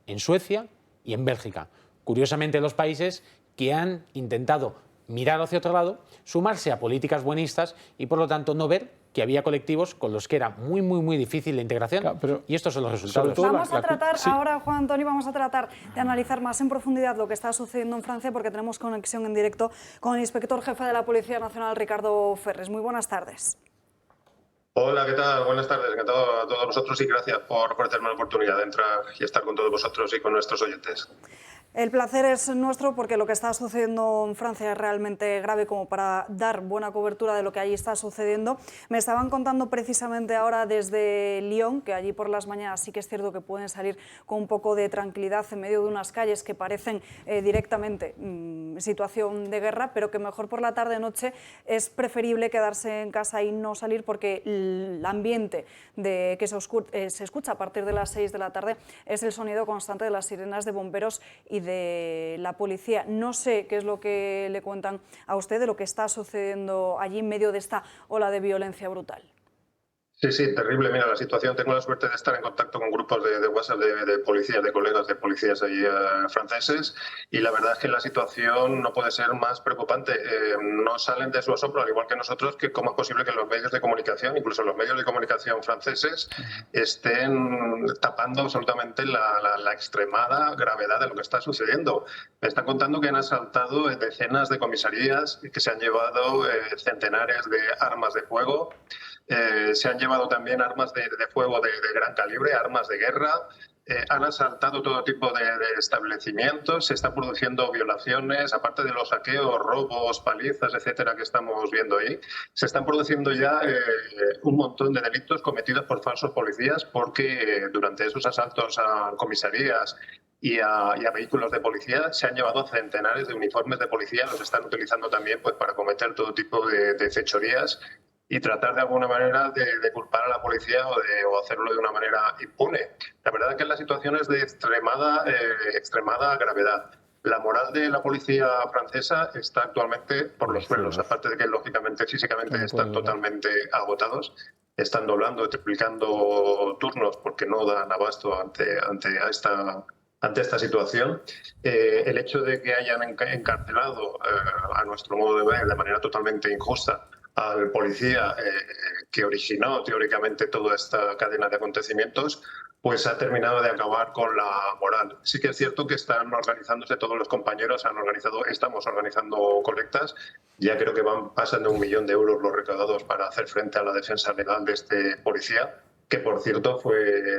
en Suecia y en Bélgica. Curiosamente, los países que han intentado mirar hacia otro lado, sumarse a políticas buenistas y, por lo tanto, no ver que había colectivos con los que era muy difícil la integración. Claro, pero y estos son los resultados. sobre todo Vamos a tratar, sí. ahora Juan Antonio, vamos a tratar de analizar más en profundidad lo que está sucediendo en Francia porque tenemos conexión en directo con el inspector jefe de la Policía Nacional, Ricardo Ferres. Muy buenas tardes. Hola, ¿qué tal? Buenas tardes. Encantado a todos vosotros y gracias por ofrecerme la oportunidad de entrar y estar con todos vosotros y con nuestros oyentes. El placer es nuestro porque lo que está sucediendo en Francia es realmente grave como para dar buena cobertura de lo que allí está sucediendo. Me estaban contando precisamente ahora desde Lyon que allí por las mañanas sí que es cierto que pueden salir con un poco de tranquilidad en medio de unas calles que parecen directamente situación de guerra, pero que mejor por la tarde-noche es preferible quedarse en casa y no salir porque el ambiente que se escucha a partir de las 6 de la tarde es el sonido constante de las sirenas de bomberos y de la policía. No sé qué es lo que le cuentan a usted de lo que está sucediendo allí en medio de esta ola de violencia brutal. Sí, terrible. Mira, la situación, tengo la suerte de estar en contacto con grupos de WhatsApp de policías, de colegas de policías allí franceses, y la verdad es que la situación no puede ser más preocupante. No salen de su asombro, al igual que nosotros, que cómo es posible que los medios de comunicación, incluso los medios de comunicación franceses, estén tapando absolutamente la extremada gravedad de lo que está sucediendo. Me están contando que han asaltado decenas de comisarías y que se han llevado centenares de armas de fuego. Se han llevado también armas de fuego de gran calibre, armas de guerra. Han asaltado todo tipo de establecimientos. Se están produciendo violaciones, aparte de los saqueos, robos, palizas, etcétera, que estamos viendo ahí. Se están produciendo ya un montón de delitos cometidos por falsos policías, porque durante esos asaltos a comisarías y a vehículos de policía se han llevado centenares de uniformes de policía. Los están utilizando también pues, para cometer todo tipo de fechorías y tratar de alguna manera de culpar a la policía o hacerlo de una manera impune. La verdad es que la situación es de extremada gravedad. La moral de la policía francesa está actualmente por los suelos, aparte de que lógicamente físicamente están totalmente agotados. Están doblando, triplicando turnos porque no dan abasto ante esta situación. El hecho de que hayan encarcelado, a nuestro modo de ver, de manera totalmente injusta, al policía que originó teóricamente toda esta cadena de acontecimientos, pues ha terminado de acabar con la moral. Sí que es cierto que están organizándose todos los compañeros, estamos organizando colectas. Ya creo que pasan de 1 millón de euros los recaudados para hacer frente a la defensa legal de este policía, que por cierto fue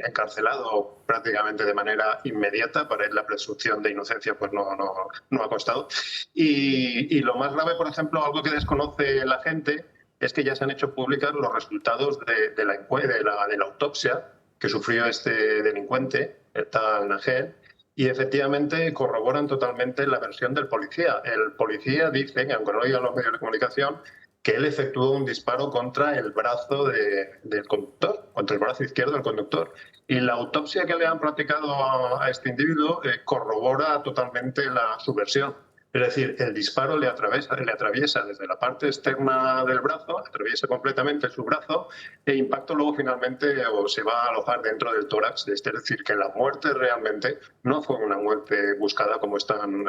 encarcelado prácticamente de manera inmediata. Para él la presunción de inocencia pues no ha costado. Y lo más grave, por ejemplo, algo que desconoce la gente, es que ya se han hecho públicos los resultados de la autopsia que sufrió este delincuente, el tal Nagel, y efectivamente corroboran totalmente la versión del policía. El policía dice, aunque no lo digan los medios de comunicación, que él efectuó un disparo contra el brazo del conductor, contra el brazo izquierdo del conductor. Y la autopsia que le han practicado a este individuo corrobora totalmente su versión. Es decir, el disparo le atraviesa desde la parte externa del brazo, atraviesa completamente su brazo, e impacto luego finalmente se va a alojar dentro del tórax. Es decir, que la muerte realmente no fue una muerte buscada, como están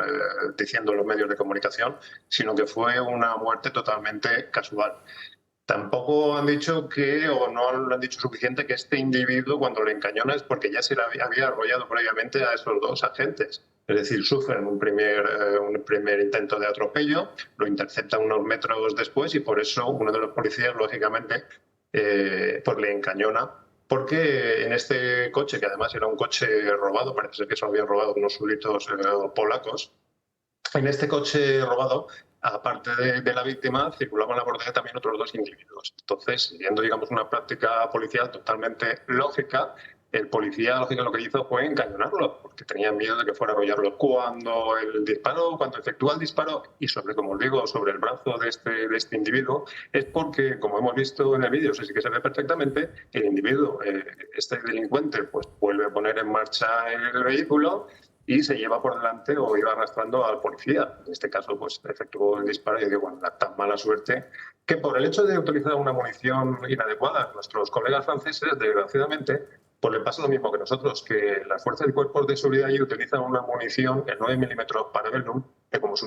diciendo los medios de comunicación, sino que fue una muerte totalmente casual. Tampoco han dicho o no lo han dicho suficiente, que este individuo, cuando le encañona, es porque ya se le había arrollado previamente a esos dos agentes. Es decir, sufren un primer intento de atropello, lo interceptan unos metros después y por eso uno de los policías, lógicamente, pues le encañona. Porque en este coche, que además era un coche robado, parece ser que se lo habían robado unos súbditos polacos, en este coche robado, aparte de la víctima, circulaban a bordo también otros 2 individuos. Entonces, siguiendo, digamos, una práctica policial totalmente lógica, el policía, lógico, lo que hizo fue encañonarlo, porque tenía miedo de que fuera a arrollarlo. Cuando efectúa el disparo, y como os digo, sobre el brazo de este individuo, es porque, como hemos visto en el vídeo, sí que se ve perfectamente, el individuo, este delincuente, pues vuelve a poner en marcha el vehículo y se lleva por delante o iba arrastrando al policía. En este caso, pues efectuó el disparo y digo, bueno, la tan mala suerte que por el hecho de utilizar una munición inadecuada, nuestros colegas franceses, desgraciadamente, pues le pasa lo mismo que nosotros, que las fuerzas y cuerpos de seguridad allí utilizan una munición, el 9 milímetros Parabellum, que como su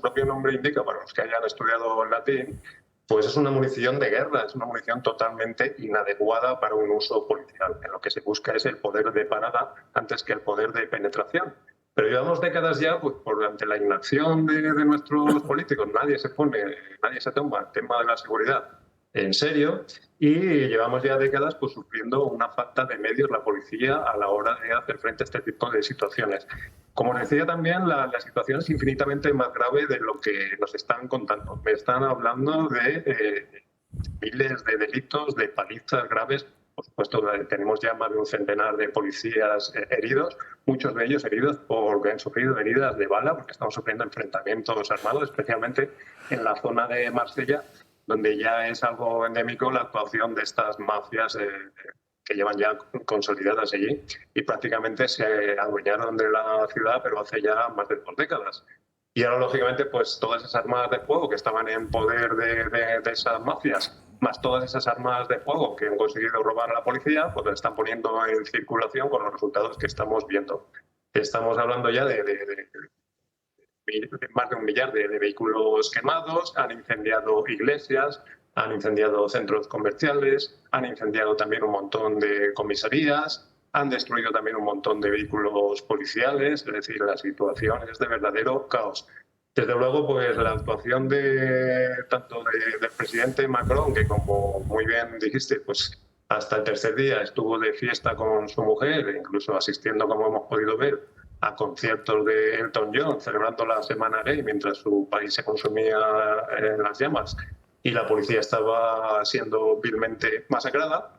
propio nombre indica, para los que hayan estudiado el latín, pues es una munición de guerra, es una munición totalmente inadecuada para un uso policial. En lo que se busca es el poder de parada antes que el poder de penetración. Pero llevamos décadas ya, pues ante la inacción de nuestros políticos, nadie se toma el tema de la seguridad en serio, y llevamos ya décadas pues sufriendo una falta de medios la policía a la hora de hacer frente a este tipo de situaciones. Como os decía también, la situación es infinitamente más grave de lo que nos están contando. Me están hablando de miles de delitos, de palizas graves. Por supuesto, tenemos ya más de un centenar de policías heridos, muchos de ellos heridos porque han sufrido heridas de bala, porque estamos sufriendo enfrentamientos armados, especialmente en la zona de Marsella, donde ya es algo endémico la actuación de estas mafias que llevan ya consolidadas allí y prácticamente se adueñaron de la ciudad, pero hace ya más de 2 décadas. Y ahora, lógicamente, pues todas esas armas de fuego que estaban en poder de esas mafias, más todas esas armas de fuego que han conseguido robar a la policía, pues las están poniendo en circulación con los resultados que estamos viendo. Estamos hablando ya de más de 1 millar de vehículos quemados, han incendiado iglesias, han incendiado centros comerciales, han incendiado también un montón de comisarías, han destruido también un montón de vehículos policiales, es decir, la situación es de verdadero caos. Desde luego, pues la actuación tanto del presidente Macron, que como muy bien dijiste, pues hasta el tercer día estuvo de fiesta con su mujer, incluso asistiendo, como hemos podido ver, a conciertos de Elton John, celebrando la Semana Gay mientras su país se consumía en las llamas y la policía estaba siendo vilmente masacrada.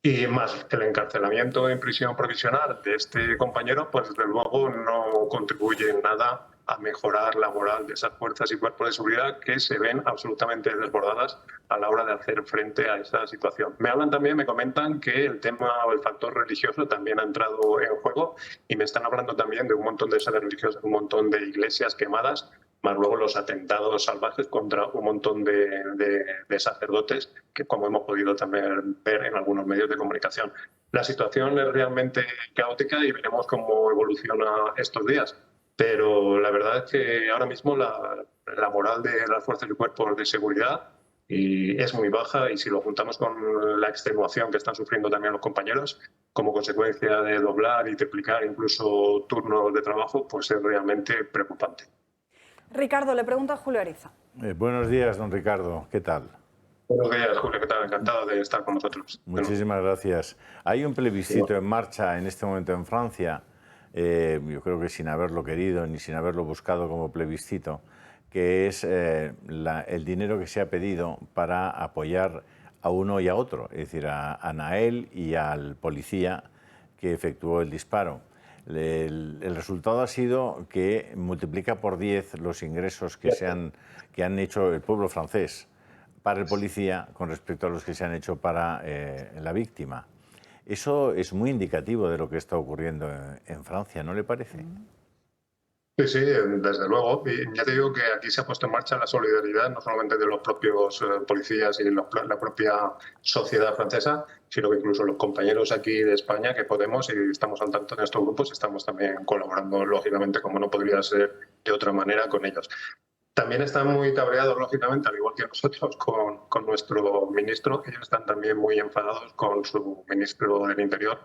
Y más el encarcelamiento en prisión provisional de este compañero, pues desde luego no contribuye en nada a mejorar la moral de esas fuerzas y cuerpos de seguridad que se ven absolutamente desbordadas a la hora de hacer frente a esa situación. Me comentan que el tema o el factor religioso también ha entrado en juego y me están hablando también de un montón de sedes religiosas, un montón de iglesias quemadas, más luego los atentados salvajes contra un montón de sacerdotes, que como hemos podido también ver en algunos medios de comunicación. La situación es realmente caótica y veremos cómo evoluciona estos días. Pero la verdad es que ahora mismo la moral de las fuerzas y cuerpos de seguridad es muy baja, y si lo juntamos con la extenuación que están sufriendo también los compañeros como consecuencia de doblar y triplicar incluso turnos de trabajo, pues es realmente preocupante. Ricardo, le pregunta a Julio Ariza. Buenos días, don Ricardo. ¿Qué tal? Buenos días, Julio. ¿Qué tal? Encantado de estar con nosotros. Muchísimas gracias. Hay un plebiscito en marcha en este momento en Francia, yo creo que sin haberlo querido ni sin haberlo buscado como plebiscito, que es el dinero que se ha pedido para apoyar a uno y a otro, es decir, a Nael y al policía que efectuó el disparo. El resultado ha sido que multiplica por 10 los ingresos que han hecho el pueblo francés para el policía con respecto a los que se han hecho para la víctima. Eso es muy indicativo de lo que está ocurriendo en Francia, ¿no le parece? Sí, desde luego. Y ya te digo que aquí se ha puesto en marcha la solidaridad, no solamente de los propios policías y la propia sociedad francesa, sino que incluso los compañeros aquí de España, que Podemos, y estamos al tanto de estos grupos, estamos también colaborando, lógicamente, como no podría ser de otra manera, con ellos. También están muy cabreados, lógicamente, al igual que nosotros, con nuestro ministro. Ellos están también muy enfadados con su ministro del Interior,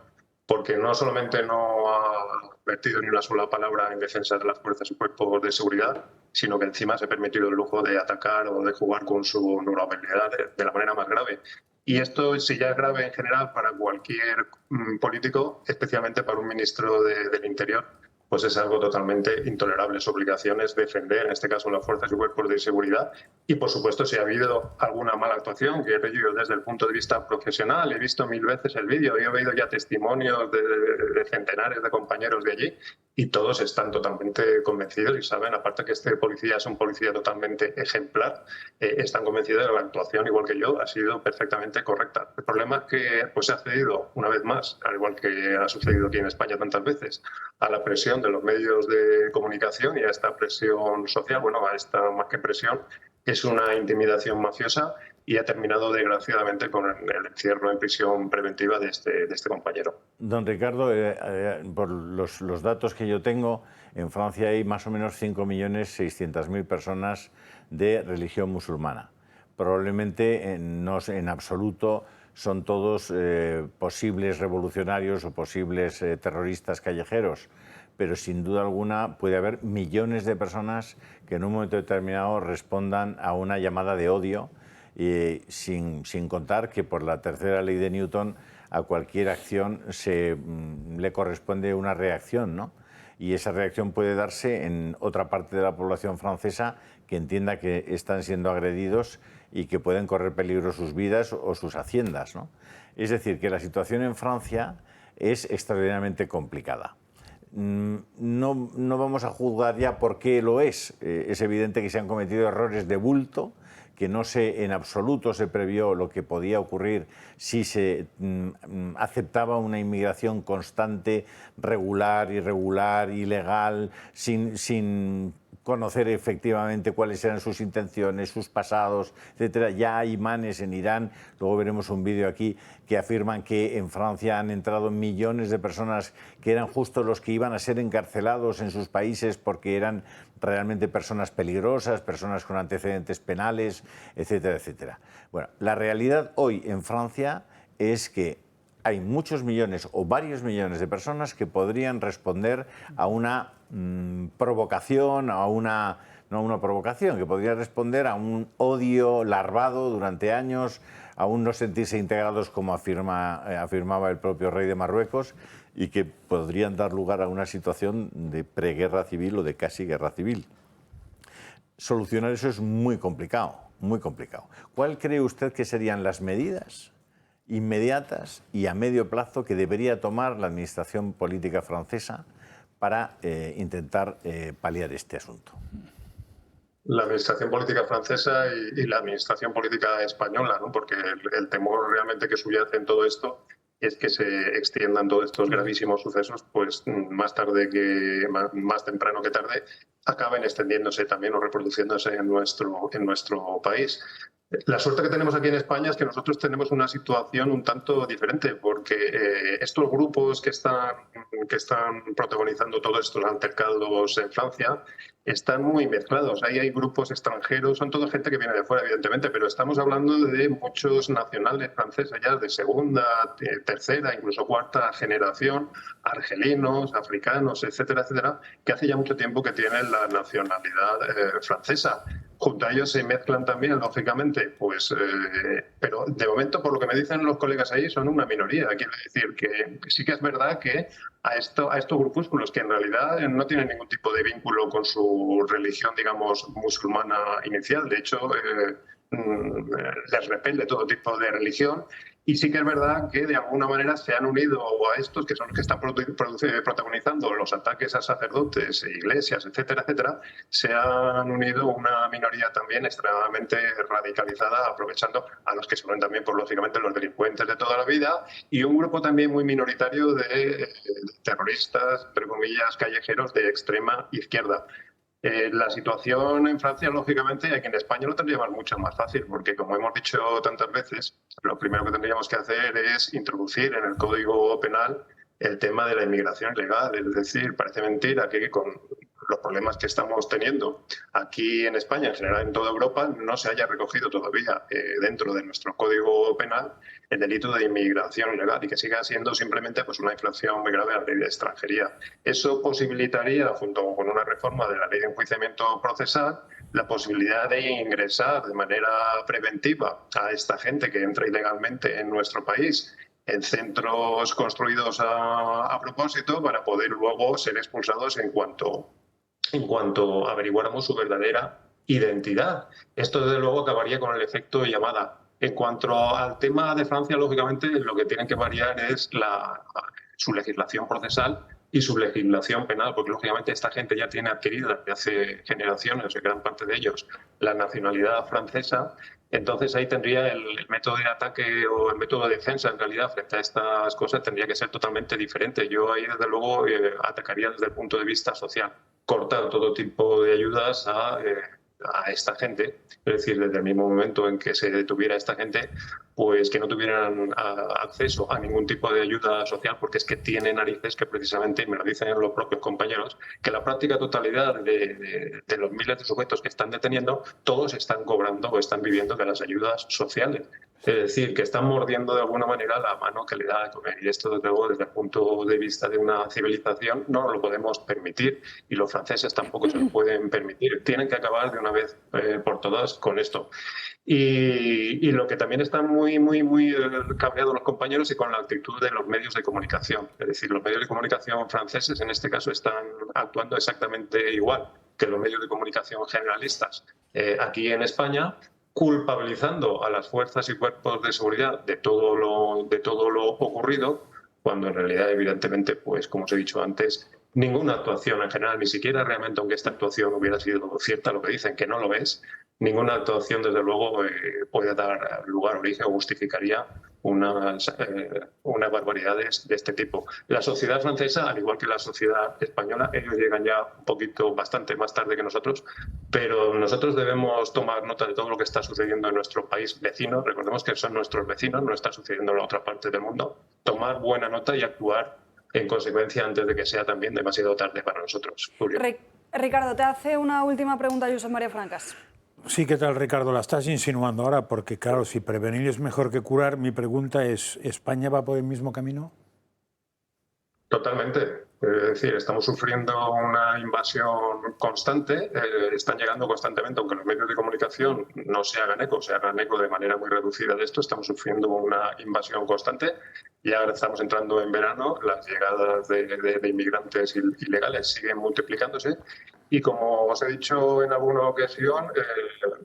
porque no solamente no ha vertido ni una sola palabra en defensa de las fuerzas y cuerpos de seguridad, sino que encima se ha permitido el lujo de atacar o de jugar con su honorabilidad de la manera más grave. Y esto, si ya es grave en general para cualquier político, especialmente para un ministro del Interior, pues es algo totalmente intolerable. Su obligación es defender, en este caso, las fuerzas y cuerpos de seguridad. Y, por supuesto, si ha habido alguna mala actuación, que he leído desde el punto de vista profesional, he visto 1000 veces el vídeo, he oído ya testimonios de centenares de compañeros de allí, y todos están totalmente convencidos y saben, aparte que este policía es un policía totalmente ejemplar, están convencidos de que la actuación, igual que yo, ha sido perfectamente correcta. El problema es que pues, se ha cedido, una vez más, al igual que ha sucedido aquí en España tantas veces, a la presión de los medios de comunicación y a esta presión social, bueno, a esta más que presión, es una intimidación mafiosa, y ha terminado desgraciadamente con el encierro en prisión preventiva de este compañero. Don Ricardo, por los datos que yo tengo, en Francia hay más o menos 5.600.000 personas de religión musulmana. Probablemente no en absoluto son todos posibles revolucionarios o posibles terroristas callejeros, pero sin duda alguna puede haber millones de personas que en un momento determinado respondan a una llamada de odio, sin contar que por la tercera ley de Newton a cualquier acción le corresponde una reacción, ¿no? Y esa reacción puede darse en otra parte de la población francesa que entienda que están siendo agredidos y que pueden correr peligro sus vidas o sus haciendas, ¿no? Es decir, que la situación en Francia es extraordinariamente complicada. No vamos a juzgar ya por qué lo es. Es evidente que se han cometido errores de bulto, que no en absoluto se previó lo que podía ocurrir si se aceptaba una inmigración constante, regular, irregular, ilegal, sin conocer efectivamente cuáles eran sus intenciones, sus pasados, etcétera. Ya hay imanes en Irán, luego veremos un vídeo aquí, que afirman que en Francia han entrado millones de personas que eran justo los que iban a ser encarcelados en sus países porque eran realmente personas peligrosas, personas con antecedentes penales, etcétera, etcétera. Bueno, la realidad hoy en Francia es que hay muchos millones o varios millones de personas que podrían responder a una provocación, no a una provocación, que podría responder a un odio larvado durante años, a un no sentirse integrados como afirmaba el propio rey de Marruecos, y que podrían dar lugar a una situación de preguerra civil o de casi guerra civil. Solucionar eso es muy complicado, muy complicado. ¿Cuál cree usted que serían las medidas inmediatas y a medio plazo que debería tomar la administración política francesa para intentar paliar este asunto? La administración política francesa y la administración política española, ¿no? Porque el temor realmente que subyace en todo esto es que se extiendan todos estos gravísimos sucesos, pues más temprano que tarde, acaben extendiéndose también o reproduciéndose en nuestro país. La suerte que tenemos aquí en España es que nosotros tenemos una situación un tanto diferente, porque estos grupos que están protagonizando todos estos altercados en Francia están muy mezclados. Ahí hay grupos extranjeros, son toda gente que viene de fuera, evidentemente, pero estamos hablando de muchos nacionales franceses ya de segunda, tercera, incluso cuarta generación, argelinos, africanos, etcétera, etcétera, que hace ya mucho tiempo que tienen la nacionalidad francesa. Junto a ellos se mezclan también, lógicamente, pero de momento, por lo que me dicen los colegas ahí, son una minoría. Quiero decir que sí que es verdad que a estos grupúsculos, que en realidad no tienen ningún tipo de vínculo con su religión, digamos, musulmana inicial, de hecho, les repele todo tipo de religión. Y sí que es verdad que de alguna manera se han unido a estos, que son los que están protagonizando los ataques a sacerdotes, iglesias, etcétera, etcétera, se han unido una minoría también extremadamente radicalizada, aprovechando a los que se unen también, pues, lógicamente, los delincuentes de toda la vida, y un grupo también muy minoritario de terroristas, entre comillas, callejeros de extrema izquierda. La situación en Francia, lógicamente, aquí en España lo tendríamos mucho más fácil, porque, como hemos dicho tantas veces, lo primero que tendríamos que hacer es introducir en el Código Penal el tema de la inmigración ilegal. Es decir, parece mentira que con los problemas que estamos teniendo aquí en España, en general en toda Europa, no se haya recogido todavía dentro de nuestro Código Penal el delito de inmigración ilegal, y que siga siendo simplemente, pues, una infracción muy grave a la ley de extranjería. Eso posibilitaría, junto con una reforma de la ley de enjuiciamiento procesal, la posibilidad de ingresar de manera preventiva a esta gente que entra ilegalmente en nuestro país en centros construidos a propósito, para poder luego ser expulsados en cuanto averiguáramos su verdadera identidad. Esto, desde luego, acabaría con el efecto llamada. En cuanto al tema de Francia, lógicamente, lo que tienen que variar es su legislación procesal y su legislación penal, porque, lógicamente, esta gente ya tiene adquirida desde hace generaciones, gran parte de ellos, la nacionalidad francesa. Entonces ahí tendría el método de ataque o el método de defensa, en realidad, frente a estas cosas, tendría que ser totalmente diferente. Yo ahí, desde luego, atacaría desde el punto de vista social, cortar todo tipo de ayudas a esta gente, es decir, desde el mismo momento en que se detuviera a esta gente, pues que no tuvieran acceso a ningún tipo de ayuda social, porque es que tienen narices que, precisamente, me lo dicen los propios compañeros, que la práctica totalidad de los miles de sujetos que están deteniendo, todos están cobrando o están viviendo de las ayudas sociales. Es decir, que están mordiendo de alguna manera la mano que le da de comer. Y esto, desde luego, desde el punto de vista de una civilización, no lo podemos permitir, y los franceses tampoco se lo pueden permitir. Tienen que acabar de una vez por todas con esto. Y lo que también están muy cabreados los compañeros y con la actitud de los medios de comunicación. Es decir, los medios de comunicación franceses, en este caso, están actuando exactamente igual que los medios de comunicación generalistas aquí en España, culpabilizando a las fuerzas y cuerpos de seguridad de todo lo ocurrido, cuando en realidad, evidentemente, pues, como os he dicho antes, ninguna actuación en general, ni siquiera realmente, aunque esta actuación hubiera sido cierta, lo que dicen que no lo es, ninguna actuación, desde luego, puede dar lugar, origen o justificaría unas barbaridades de este tipo. La sociedad francesa, al igual que la sociedad española, ellos llegan ya bastante más tarde que nosotros, pero nosotros debemos tomar nota de todo lo que está sucediendo en nuestro país vecino. Recordemos que son nuestros vecinos, no está sucediendo en la otra parte del mundo. Tomar buena nota y actuar en consecuencia antes de que sea también demasiado tarde para nosotros. Julio. Ricardo, te hace una última pregunta Josep María Francas. Sí, ¿qué tal, Ricardo? La estás insinuando ahora, porque claro, si prevenir es mejor que curar, mi pregunta es, ¿España va por el mismo camino? Totalmente. Es decir, estamos sufriendo una invasión constante, están llegando constantemente, aunque los medios de comunicación no se hagan eco de manera muy reducida de esto, estamos sufriendo una invasión constante. Ya estamos entrando en verano, las llegadas de inmigrantes ilegales siguen multiplicándose y, como os he dicho en alguna ocasión,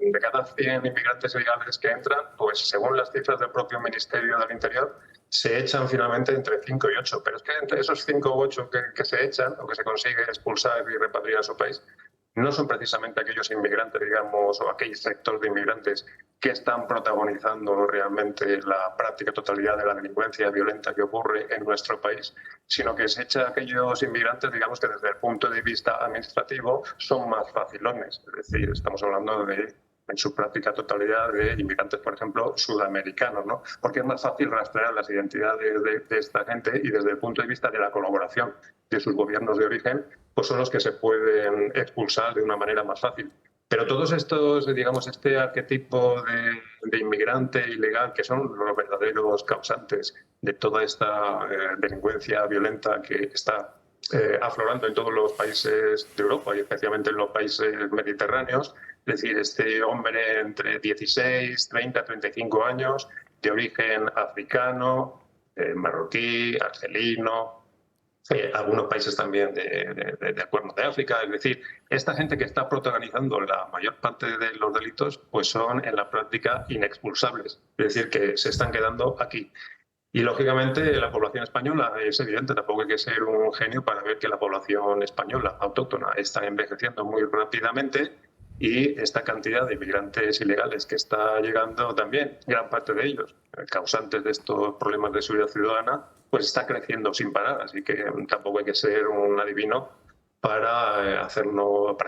de cada 100 inmigrantes ilegales que entran, pues según las cifras del propio Ministerio del Interior, se echan finalmente entre 5 y 8. Pero es que entre esos 5 u 8 que se echan o que se consigue expulsar y repatriar a su país, no son precisamente aquellos inmigrantes, digamos, o aquellos sectores de inmigrantes que están protagonizando realmente la práctica totalidad de la delincuencia violenta que ocurre en nuestro país, sino que se echa a aquellos inmigrantes, digamos, que desde el punto de vista administrativo son más facilones. Es decir, estamos hablando de, en su práctica totalidad, de inmigrantes, por ejemplo, sudamericanos, ¿no? Porque es más fácil rastrear las identidades de esta gente y desde el punto de vista de la colaboración de sus gobiernos de origen, pues son los que se pueden expulsar de una manera más fácil. Pero todos estos, digamos, este arquetipo de inmigrante ilegal, que son los verdaderos causantes de toda esta delincuencia violenta que está aflorando en todos los países de Europa y especialmente en los países mediterráneos, es decir, este hombre entre 16, 30, 35 años, de origen africano, marroquí, argelino, algunos países también del Cuerno de África. Es decir, esta gente que está protagonizando la mayor parte de los delitos, pues son en la práctica inexpulsables, es decir, que se están quedando aquí. Y lógicamente la población española, es evidente, tampoco hay que ser un genio para ver que la población española autóctona está envejeciendo muy rápidamente y esta cantidad de inmigrantes ilegales que está llegando también, gran parte de ellos, causantes de estos problemas de seguridad ciudadana, pues está creciendo sin parar. Así que tampoco hay que ser un adivino para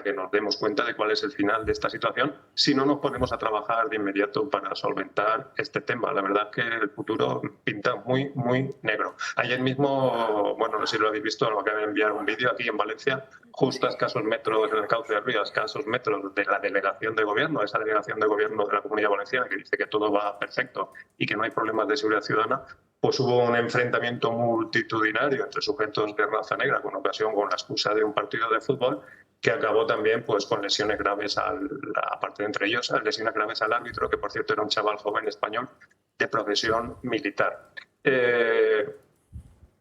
que nos demos cuenta de cuál es el final de esta situación, si no nos ponemos a trabajar de inmediato para solventar este tema. La verdad es que el futuro pinta muy, muy negro. Ayer mismo, bueno, no sé si lo habéis visto, me acabo de enviar un vídeo aquí en Valencia, justo a escasos metros en el cauce del río, a escasos metros de la delegación de gobierno, esa delegación de gobierno de la Comunidad Valenciana que dice que todo va perfecto y que no hay problemas de seguridad ciudadana, pues hubo un enfrentamiento multitudinario entre sujetos de raza negra con la excusa de un partido de fútbol que acabó también pues con lesiones graves, aparte de entre ellos, lesiones graves al árbitro, que por cierto era un chaval joven español de profesión militar.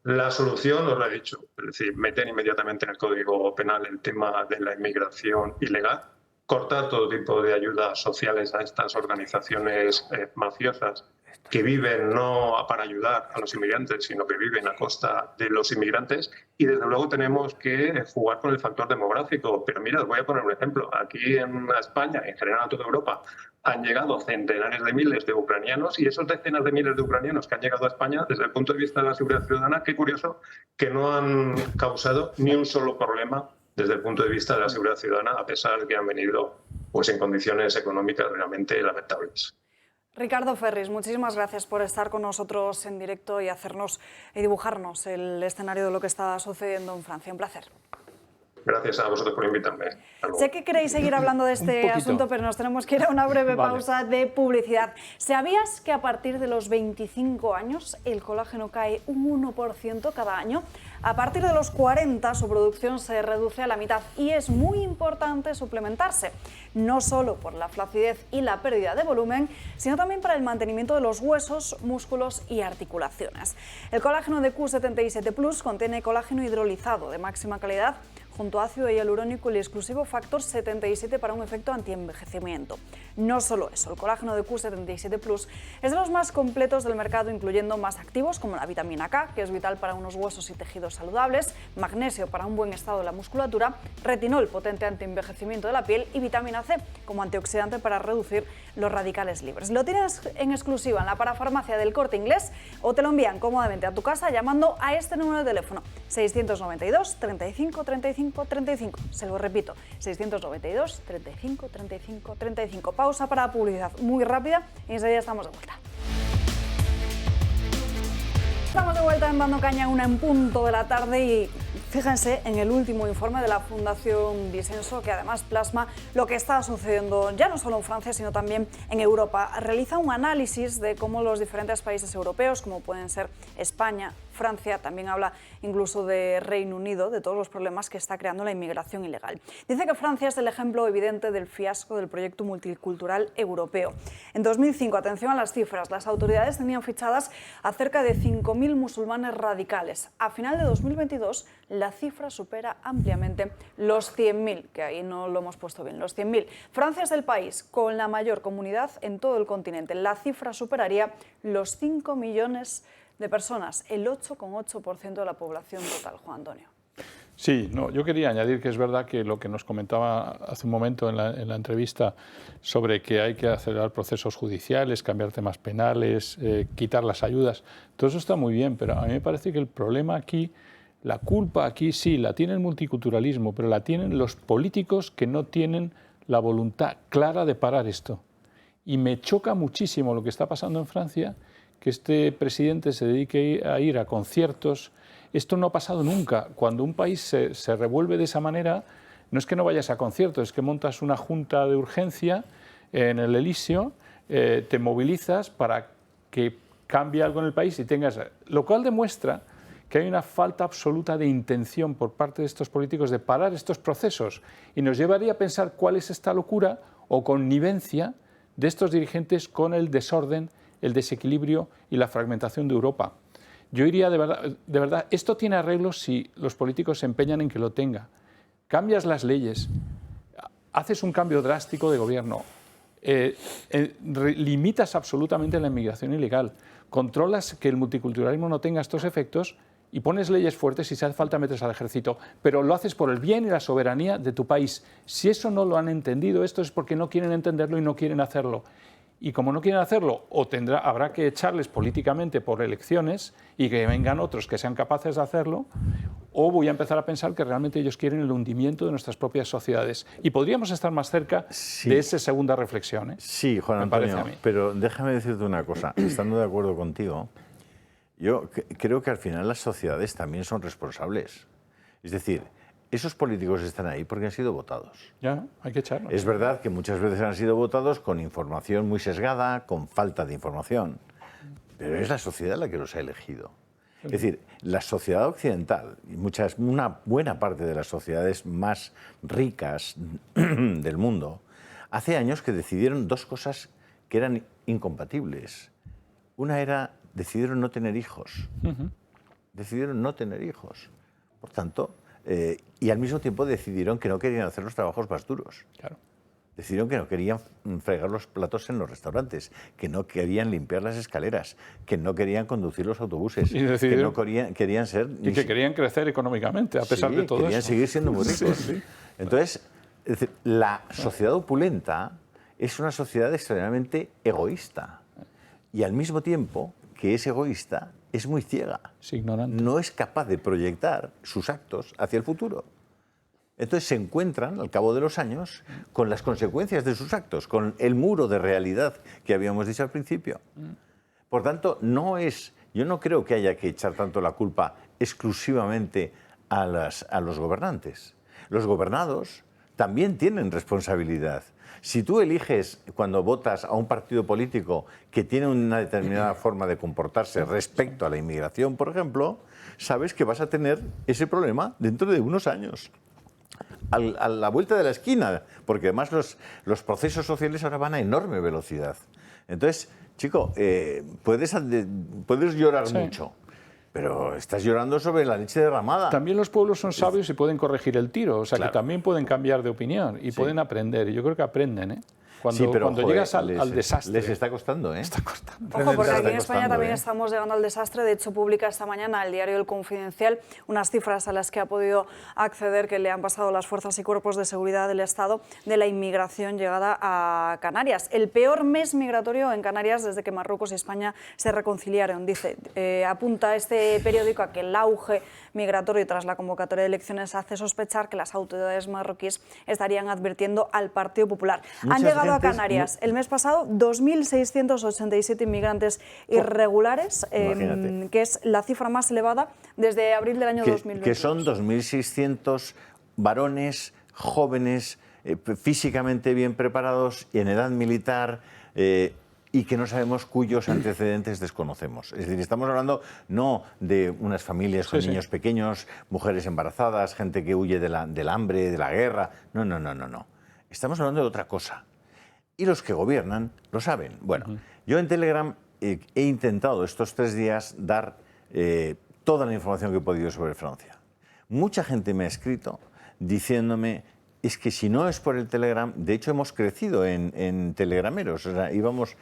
La solución, os lo he dicho, es decir, meter inmediatamente en el Código Penal el tema de la inmigración ilegal, cortar todo tipo de ayudas sociales a estas organizaciones mafiosas que viven no para ayudar a los inmigrantes, sino que viven a costa de los inmigrantes. Y desde luego tenemos que jugar con el factor demográfico. Pero mira, os voy a poner un ejemplo. Aquí en España, en general a toda Europa, han llegado centenares de miles de ucranianos, y esos decenas de miles de ucranianos que han llegado a España, desde el punto de vista de la seguridad ciudadana, qué curioso que no han causado ni un solo problema desde el punto de vista de la seguridad ciudadana, a pesar de que han venido pues en condiciones económicas realmente lamentables. Ricardo Ferris, muchísimas gracias por estar con nosotros en directo y hacernos y dibujarnos el escenario de lo que está sucediendo en Francia. Un placer. Gracias a vosotros por invitarme. Sé que queréis seguir hablando de este asunto, pero nos tenemos que ir a una breve pausa de publicidad. ¿Sabías que a partir de los 25 años el colágeno cae un 1% cada año? A partir de los 40 su producción se reduce a la mitad y es muy importante suplementarse, no solo por la flacidez y la pérdida de volumen, sino también para el mantenimiento de los huesos, músculos y articulaciones. El colágeno de Q77 Plus contiene colágeno hidrolizado de máxima calidad, junto a ácido hialurónico y el exclusivo factor 77 para un efecto antienvejecimiento. No solo eso, el colágeno de Q77 Plus es de los más completos del mercado, incluyendo más activos como la vitamina K, que es vital para unos huesos y tejidos saludables, magnesio para un buen estado de la musculatura, retinol potente antienvejecimiento de la piel y vitamina C como antioxidante para reducir los radicales libres. Lo tienes en exclusiva en la parafarmacia del Corte Inglés o te lo envían cómodamente a tu casa llamando a este número de teléfono 692 35 35 35. Se lo repito, 692 35 35 35. Pausa para publicidad muy rápida y enseguida estamos de vuelta. Estamos de vuelta en Dando Caña, 1 en punto de la tarde, y Fíjense en el último informe de la Fundación Vicenso, que además plasma lo que está sucediendo ya no solo en Francia, sino también en Europa. Realiza un análisis de cómo los diferentes países europeos, como pueden ser España, Francia, también habla incluso de Reino Unido, de todos los problemas que está creando la inmigración ilegal. Dice que Francia es el ejemplo evidente del fiasco del proyecto multicultural europeo. En 2005, atención a las cifras, las autoridades tenían fichadas a cerca de 5.000 musulmanes radicales. A final de 2022, la cifra supera ampliamente los 100.000, que ahí no lo hemos puesto bien, los 100.000. Francia es el país con la mayor comunidad en todo el continente. La cifra superaría los 5 millones de personas, el 8,8% de la población total. Juan Antonio. Sí, no, yo quería añadir que es verdad que lo que nos comentaba hace un momento en la entrevista sobre que hay que acelerar procesos judiciales, cambiar temas penales, quitar las ayudas, todo eso está muy bien, pero a mí me parece que el problema aquí, la culpa aquí sí, la tiene el multiculturalismo, pero la tienen los políticos que no tienen la voluntad clara de parar esto. Y me choca muchísimo lo que está pasando en Francia, que este presidente se dedique a ir a conciertos. Esto no ha pasado nunca. Cuando un país se revuelve de esa manera, no es que no vayas a conciertos, es que montas una junta de urgencia en el Elíseo, te movilizas para que cambie algo en el país y tengas... Lo cual demuestra que hay una falta absoluta de intención por parte de estos políticos de parar estos procesos y nos llevaría a pensar cuál es esta locura o connivencia de estos dirigentes con el desorden, el desequilibrio y la fragmentación de Europa. Yo iría de verdad, esto tiene arreglos si los políticos se empeñan en que lo tenga. Cambias las leyes, haces un cambio drástico de gobierno, limitas absolutamente la inmigración ilegal, controlas que el multiculturalismo no tenga estos efectos y pones leyes fuertes y si hace falta metes al ejército, pero lo haces por el bien y la soberanía de tu país. Si eso no lo han entendido, esto es porque no quieren entenderlo y no quieren hacerlo. Y como no quieren hacerlo, habrá que echarles políticamente por elecciones y que vengan otros que sean capaces de hacerlo, o voy a empezar a pensar que realmente ellos quieren el hundimiento de nuestras propias sociedades. Y podríamos estar más cerca de esa segunda reflexión. Sí, Juan Antonio, pero déjame decirte una cosa, estando de acuerdo contigo, yo creo que al final las sociedades también son responsables. Es decir, esos políticos están ahí porque han sido votados. Ya, hay que echarlos. Es verdad que muchas veces han sido votados con información muy sesgada, con falta de información, pero es la sociedad la que los ha elegido. Es decir, la sociedad occidental, y una buena parte de las sociedades más ricas del mundo, hace años que decidieron dos cosas que eran incompatibles. Una era, decidieron no tener hijos. Decidieron no tener hijos. Por tanto, y al mismo tiempo decidieron que no querían hacer los trabajos más duros. Claro. Decidieron que no querían fregar los platos en los restaurantes, que no querían limpiar las escaleras, que no querían conducir los autobuses, que no querían ser... Y que querían crecer económicamente, a pesar de todo eso. Querían seguir siendo muy ricos. Sí. Entonces, es decir, la sociedad opulenta es una sociedad extremadamente egoísta. Y al mismo tiempo que es egoísta, es muy ciega. Es ignorante. No es capaz de proyectar sus actos hacia el futuro. Entonces se encuentran, al cabo de los años, con las consecuencias de sus actos, con el muro de realidad que habíamos dicho al principio. Por tanto, yo no creo que haya que echar tanto la culpa exclusivamente a los gobernantes. Los gobernados también tienen responsabilidad. Si tú eliges, cuando votas a un partido político que tiene una determinada forma de comportarse respecto a la inmigración, por ejemplo, sabes que vas a tener ese problema dentro de unos años. A la vuelta de la esquina, porque además los procesos sociales ahora van a enorme velocidad. Entonces, chico, puedes llorar mucho, pero estás llorando sobre la leche derramada. También los pueblos son sabios y pueden corregir el tiro, o sea, que también pueden cambiar de opinión y pueden aprender, y yo creo que aprenden, ¿eh? Cuando llegas al desastre. Les está costando, ¿eh? Está costando. Ojo, porque aquí en España también estamos llegando al desastre. De hecho, publica esta mañana el diario El Confidencial unas cifras a las que ha podido acceder que le han pasado las fuerzas y cuerpos de seguridad del Estado de la inmigración llegada a Canarias. El peor mes migratorio en Canarias desde que Marruecos y España se reconciliaron, dice. Apunta este periódico a que el auge migratorio tras la convocatoria de elecciones hace sospechar que las autoridades marroquíes estarían advirtiendo al Partido Popular. Han llegado llegado a Canarias el mes pasado 2.687 inmigrantes irregulares, que es la cifra más elevada desde abril del año 2020. Que son 2.600 varones jóvenes, físicamente bien preparados y en edad militar, y que no sabemos cuyos antecedentes desconocemos. Es decir, estamos hablando no de unas familias con niños pequeños, mujeres embarazadas, gente que huye del hambre, de la guerra. No, no, no, no, no. Estamos hablando de otra cosa. Y los que gobiernan lo saben. Bueno, yo en Telegram he intentado estos 3 días dar toda la información que he podido sobre Francia. Mucha gente me ha escrito diciéndome: es que si no es por el Telegram, de hecho hemos crecido en telegrameros, o sea, íbamos,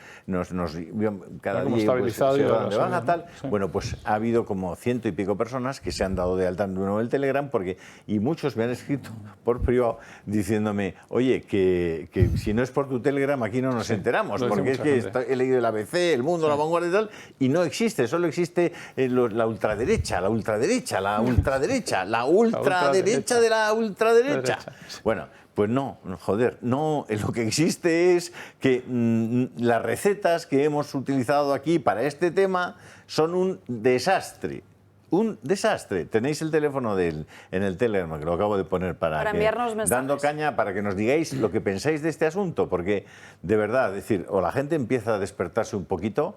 cada día estabilizado se daban de baja, tal. Sí. Bueno, pues ha habido como 100 y pico personas que se han dado de alta de nuevo el Telegram, y muchos me han escrito por privado diciéndome: oye, que si no es por tu Telegram aquí no nos enteramos, porque es que he leído el ABC, El Mundo, La Vanguardia y tal, y no existe, solo existe la ultraderecha, la ultraderecha, la ultraderecha, la ultraderecha de la ultraderecha. Bueno, pues no, joder, no, lo que existe es que las recetas que hemos utilizado aquí para este tema son un desastre. Un desastre. Tenéis el teléfono en el Telegram, que lo acabo de poner para enviarnos mensajes. Dando caña para que nos digáis lo que pensáis de este asunto, porque de verdad, es decir, o la gente empieza a despertarse un poquito,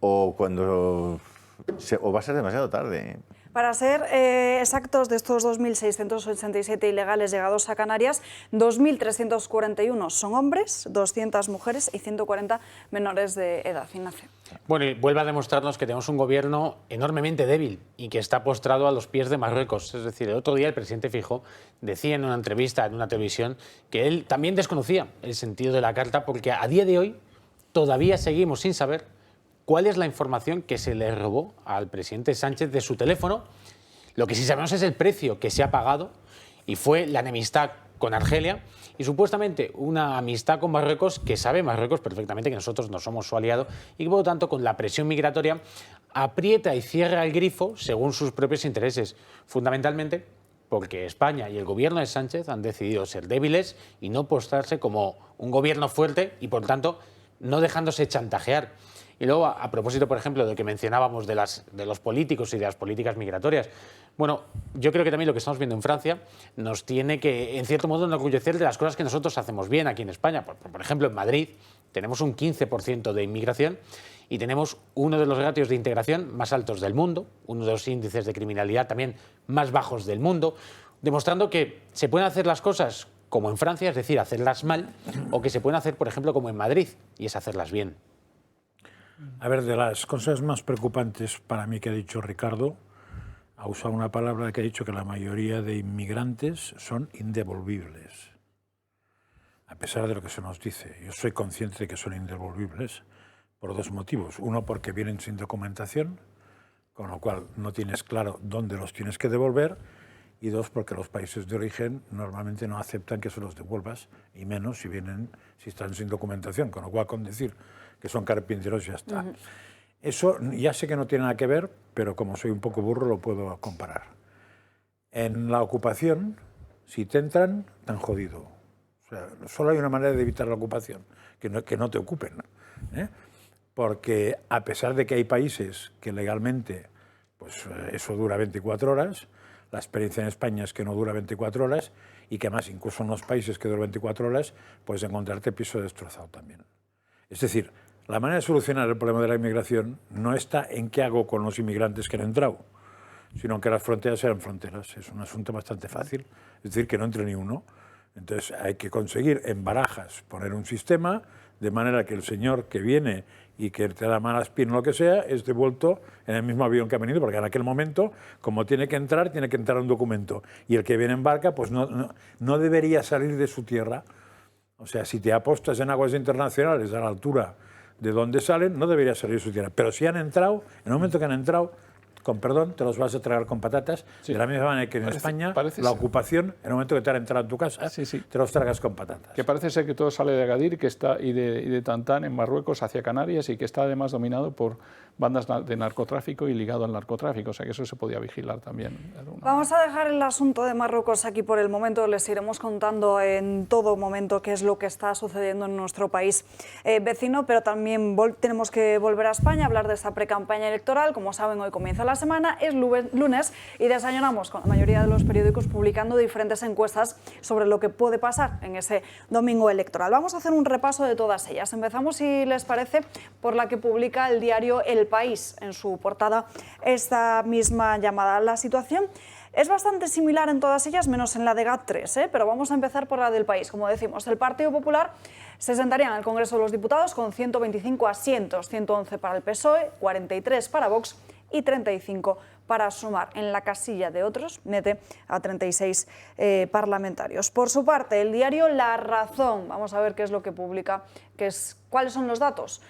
o va a ser demasiado tarde. Para ser exactos, de estos 2.687 ilegales llegados a Canarias, 2.341 son hombres, 200 mujeres y 140 menores de edad. Ignacio. Bueno, y vuelve a demostrarnos que tenemos un gobierno enormemente débil y que está postrado a los pies de Marruecos. Es decir, el otro día el presidente Feijóo decía en una entrevista en una televisión que él también desconocía el sentido de la carta, porque a día de hoy todavía seguimos sin saber cuál es la información que se le robó al presidente Sánchez de su teléfono. Lo que sí sabemos es el precio que se ha pagado, y fue la enemistad con Argelia y supuestamente una amistad con Marruecos, que sabe Marruecos perfectamente que nosotros no somos su aliado, y que por lo tanto con la presión migratoria aprieta y cierra el grifo según sus propios intereses, fundamentalmente porque España y el gobierno de Sánchez han decidido ser débiles y no postrarse como un gobierno fuerte, y por tanto no dejándose chantajear. Y luego, a propósito, por ejemplo, de lo que mencionábamos de los políticos y de las políticas migratorias, bueno, yo creo que también lo que estamos viendo en Francia nos tiene que, en cierto modo, enorgullecer de las cosas que nosotros hacemos bien aquí en España. Por ejemplo, en Madrid tenemos un 15% de inmigración y tenemos uno de los ratios de integración más altos del mundo, uno de los índices de criminalidad también más bajos del mundo, demostrando que se pueden hacer las cosas como en Francia, es decir, hacerlas mal, o que se pueden hacer, por ejemplo, como en Madrid, y es hacerlas bien. A ver, de las cosas más preocupantes para mí que ha dicho Ricardo, ha usado una palabra que ha dicho que la mayoría de inmigrantes son indevolvibles. A pesar de lo que se nos dice, yo soy consciente de que son indevolvibles por 2 motivos. Uno, porque vienen sin documentación, con lo cual no tienes claro dónde los tienes que devolver, y 2, porque los países de origen normalmente no aceptan que se los devuelvas, y menos si están sin documentación, con lo cual con decir que son carpinteros ya está. Eso ya sé que no tiene nada que ver, pero como soy un poco burro lo puedo comparar. En la ocupación, si te entran, te han jodido. O sea, solo hay una manera de evitar la ocupación, que no te ocupen, ¿eh? Porque a pesar de que hay países que legalmente pues, eso dura 24 horas, la experiencia en España es que no dura 24 horas y que además incluso en los países que duran 24 horas puedes encontrarte piso destrozado también. Es decir, la manera de solucionar el problema de la inmigración no está en qué hago con los inmigrantes que han entrado, sino en que las fronteras sean fronteras. Es un asunto bastante fácil, es decir, que no entre ni uno. Entonces hay que conseguir en Barajas poner un sistema de manera que el señor que viene y que te da mala espina o lo que sea, es devuelto en el mismo avión que ha venido, porque en aquel momento, como tiene que entrar un documento. Y el que viene en barca, pues no debería salir de su tierra. O sea, si te apostas en aguas internacionales a la altura de donde salen, no debería salir de su tierra. Pero si han entrado, en el momento que han entrado, con perdón, te los vas a tragar con patatas. De la misma manera que en España, la ocupación, en el momento que te han entrado en tu casa, te los tragas con patatas. Que parece ser que todo sale de Agadir y de Tantán en Marruecos hacia Canarias, y que está además dominado por bandas de narcotráfico y ligado al narcotráfico, o sea que eso se podía vigilar también. Vamos a dejar el asunto de Marruecos aquí por el momento, les iremos contando en todo momento qué es lo que está sucediendo en nuestro país vecino, pero también tenemos que volver a España, hablar de esta precampaña electoral. Como saben, hoy comienza la semana, es lunes y desayunamos con la mayoría de los periódicos publicando diferentes encuestas sobre lo que puede pasar en ese domingo electoral. Vamos a hacer un repaso de todas ellas. Empezamos, si les parece, por la que publica el diario El País en su portada esta misma llamada. La situación es bastante similar en todas ellas, menos en la de GAT3, pero vamos a empezar por la del País. Como decimos, el Partido Popular se sentaría en el Congreso de los Diputados con 125 asientos, 111 para el PSOE, 43 para Vox y 35 para Sumar. En la casilla de otros mete a 36 parlamentarios. Por su parte, el diario La Razón, vamos a ver qué es lo que publica, cuáles son los datos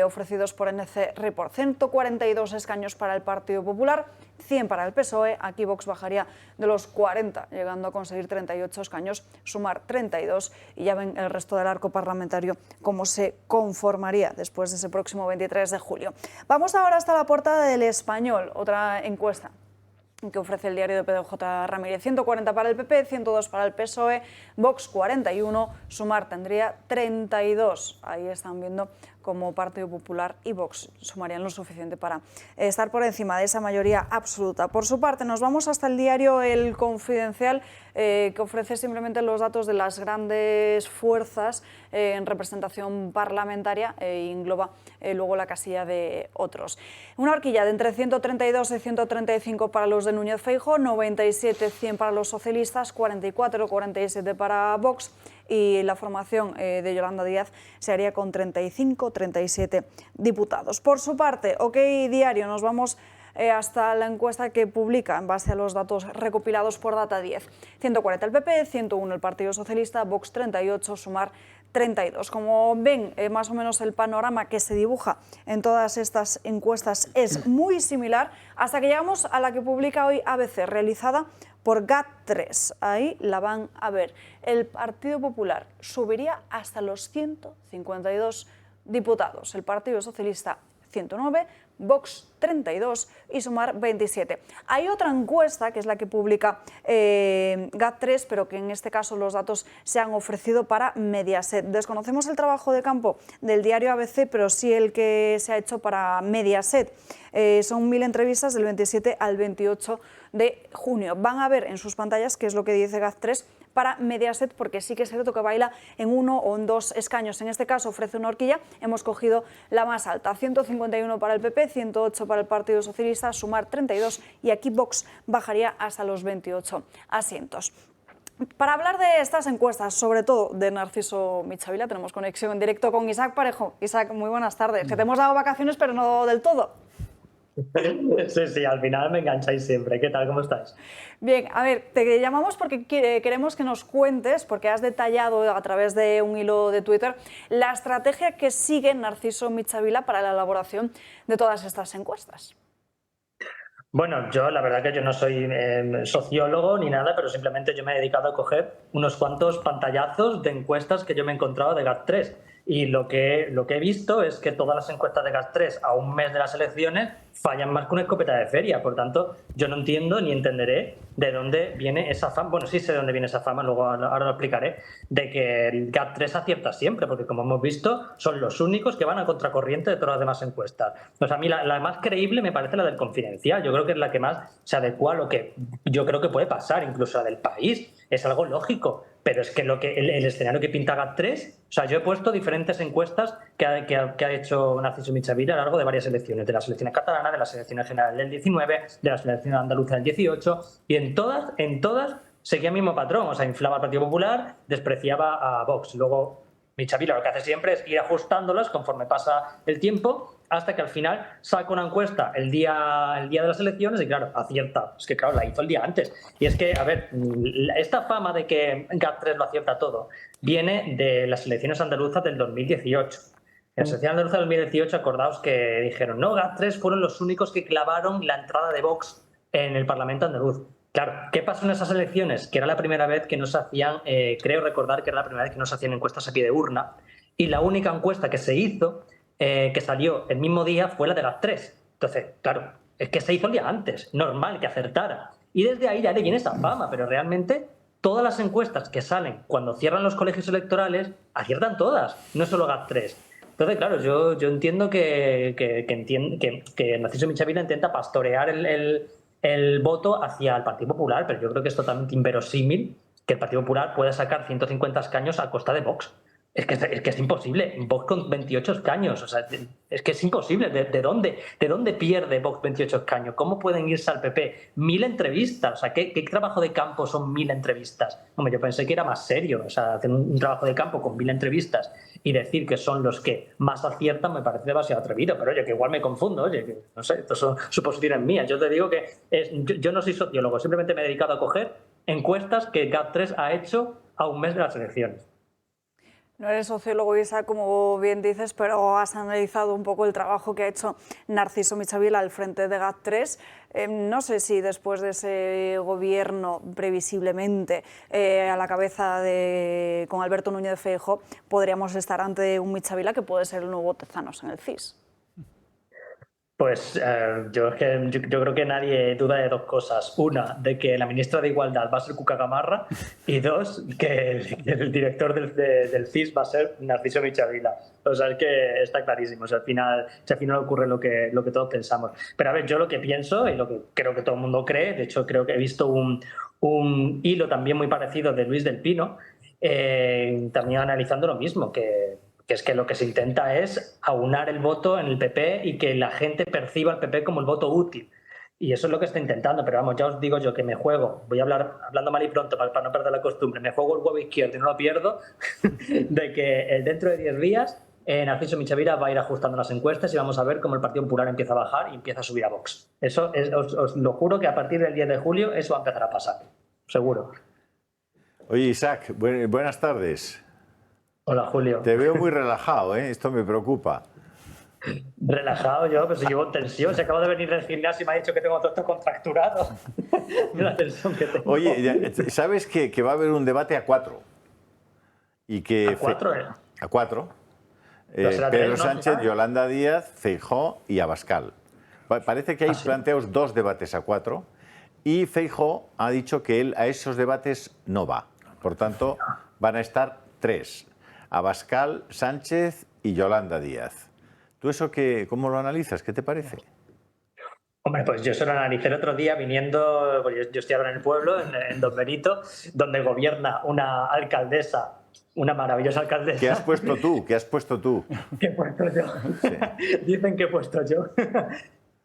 ofrecidos por NC Report. 142 escaños para el Partido Popular, 100 para el PSOE, aquí Vox bajaría de los 40, llegando a conseguir 38 escaños, Sumar 32, y ya ven el resto del arco parlamentario cómo se conformaría después de ese próximo 23 de julio. Vamos ahora hasta la portada del Español, otra encuesta que ofrece el diario de Pedro J. Ramírez. 140 para el PP, 102 para el PSOE, Vox 41, Sumar tendría 32. Ahí están viendo cómo Partido Popular y Vox sumarían lo suficiente para estar por encima de esa mayoría absoluta. Por su parte, nos vamos hasta el diario El Confidencial, que ofrece simplemente los datos de las grandes fuerzas en representación parlamentaria e engloba luego la casilla de otros. Una horquilla de entre 132 y 135 para los de Núñez Feijóo, 97-100 para los socialistas, 44-47 para Vox, y la formación de Yolanda Díaz se haría con 35-37 diputados. Por su parte, OK Diario, nos vamos hasta la encuesta que publica en base a los datos recopilados por Data 10. 140 el PP, 101 el Partido Socialista, Vox 38, Sumar 32. Como ven, más o menos el panorama que se dibuja en todas estas encuestas es muy similar, hasta que llegamos a la que publica hoy ABC, realizada por GAT3. Ahí la van a ver. El Partido Popular subiría hasta los 152 diputados. El Partido Socialista 109, Vox 32 y Sumar 27. Hay otra encuesta, que es la que publica GAT3, pero que en este caso los datos se han ofrecido para Mediaset. Desconocemos el trabajo de campo del diario ABC, pero sí el que se ha hecho para Mediaset. Son 1000 entrevistas del 27 al 28 de junio. Van a ver en sus pantallas qué es lo que dice GAT3 para Mediaset, porque sí que es cierto que baila en 1 o en 2 escaños. En este caso ofrece una horquilla, hemos cogido la más alta, 151 para el PP, 108 para el Partido Socialista, Sumar 32, y aquí Vox bajaría hasta los 28 asientos. Para hablar de estas encuestas, sobre todo de Narciso Michavila, tenemos conexión en directo con Isaac Parejo. Isaac, muy buenas tardes. Que te hemos dado vacaciones, pero no del todo. Sí, al final me engancháis siempre. ¿Qué tal? ¿Cómo estáis? Bien, a ver, te llamamos porque queremos que nos cuentes, porque has detallado a través de un hilo de Twitter, la estrategia que sigue Narciso Michavila para la elaboración de todas estas encuestas. Bueno, yo la verdad que yo no soy sociólogo ni nada, pero simplemente yo me he dedicado a coger unos cuantos pantallazos de encuestas que yo me he encontrado de GAT3. Y lo que he visto es que todas las encuestas de GAT3 a un mes de las elecciones fallan más que una escopeta de feria. Por tanto, yo no entiendo ni entenderé de dónde viene esa fama. Bueno, sí sé de dónde viene esa fama, luego ahora lo explicaré, de que el GAT3 acierta siempre, porque como hemos visto, son los únicos que van a contracorriente de todas las demás encuestas. O sea, a mí la más creíble me parece la del Confidencial. Yo creo que es la que más se adecua a lo que yo creo que puede pasar, incluso la del País. Es algo lógico. Pero es que el escenario que pinta GAT3, o sea, yo he puesto diferentes encuestas que ha hecho Narciso Michavila a lo largo de varias elecciones, de las elecciones catalanas, de las elecciones generales del 19, de las elecciones andaluzas del 18, y en todas seguía el mismo patrón, o sea, inflaba al Partido Popular, despreciaba a Vox. Luego Michavila lo que hace siempre es ir ajustándolas conforme pasa el tiempo, hasta que al final saca una encuesta el día de las elecciones y claro, acierta. Es que claro, la hizo el día antes. Y es que, a ver, esta fama de que GAT3 lo acierta todo viene de las elecciones andaluzas del 2018. En la Sociedad Andaluza del 2018, acordaos que dijeron, no, GAT3 fueron los únicos que clavaron la entrada de Vox en el Parlamento andaluz. Claro, ¿qué pasó en esas elecciones? Que era la primera vez que no se hacían, creo recordar que era la primera vez que no se hacían encuestas a pie de urna, y la única encuesta que se hizo, que salió el mismo día, fue la de GAT3. Entonces, claro, es que se hizo el día antes, normal que acertara. Y desde ahí ya le viene esa fama, pero realmente todas las encuestas que salen cuando cierran los colegios electorales, aciertan todas, no solo GAT3. Entonces, claro, yo entiendo que Narciso Michavila intenta pastorear el voto hacia el Partido Popular, pero yo creo que es totalmente inverosímil que el Partido Popular pueda sacar 150 escaños a costa de Vox. Es que es imposible. Vox con 28 escaños. O sea, es que es imposible. ¿De dónde pierde Vox 28 escaños? ¿Cómo pueden irse al PP? 1000 entrevistas. O sea, ¿qué trabajo de campo son 1000 entrevistas? Hombre, yo pensé que era más serio. O sea, hacer un trabajo de campo con 1000 entrevistas y decir que son los que más aciertan me parece demasiado atrevido. Pero oye, que igual me confundo. Oye, que no sé, estas son suposiciones mías. Yo te digo que yo no soy sociólogo. Simplemente me he dedicado a coger encuestas que GAT3 ha hecho a un mes de las elecciones. No eres sociólogo, Isa, como bien dices, pero has analizado un poco el trabajo que ha hecho Narciso Michavila al frente de GAT3. No sé si después de ese gobierno, previsiblemente, a la cabeza con Alberto Núñez Feijóo, podríamos estar ante un Michavila que puede ser el nuevo Tezanos en el CIS. Pues yo creo que nadie duda de dos cosas. Una, de que la ministra de Igualdad va a ser Cuca Gamarra, y dos, que el director del CIS va a ser Narciso Michavila. O sea, es que está clarísimo. O sea, al final ocurre lo que todos pensamos. Pero a ver, yo lo que pienso y lo que creo que todo el mundo cree, de hecho creo que he visto un hilo también muy parecido de Luis del Pino, también analizando lo mismo, que es que lo que se intenta es aunar el voto en el PP y que la gente perciba al PP como el voto útil. Y eso es lo que está intentando, pero vamos, ya os digo yo que me juego, voy a hablar hablando mal y pronto para no perder la costumbre, me juego el huevo izquierdo y no lo pierdo, de que dentro de 10 días Narciso Michavila va a ir ajustando las encuestas y vamos a ver cómo el Partido Popular empieza a bajar y empieza a subir a Vox. Eso os lo juro que a partir del 10 de julio eso va a empezar a pasar, seguro. Oye, Isaac, buenas tardes. Hola, Julio. Te veo muy relajado, ¿eh? Esto me preocupa. Relajado yo, pero si llevo en tensión. Se acabo de venir del gimnasio y me ha dicho que tengo todo esto contracturado. La tensión que tengo. Oye, ¿sabes que va a haber un debate a 4? Y que ¿A 4? A 4. Pedro Sánchez, Yolanda Díaz, Feijóo y Abascal. Parece que hay planteados 2 debates a 4 y Feijóo ha dicho que él a esos debates no va. Por tanto, van a estar 3. Abascal, Sánchez y Yolanda Díaz. ¿Tú eso cómo lo analizas? ¿Qué te parece? Hombre, pues yo se lo analicé el otro día viniendo, pues yo estoy ahora en el pueblo, en Don Benito, donde gobierna una alcaldesa, una maravillosa alcaldesa. ¿Qué has puesto tú? ¿Qué has puesto tú? ¿Qué he puesto yo? Sí. Dicen que he puesto yo.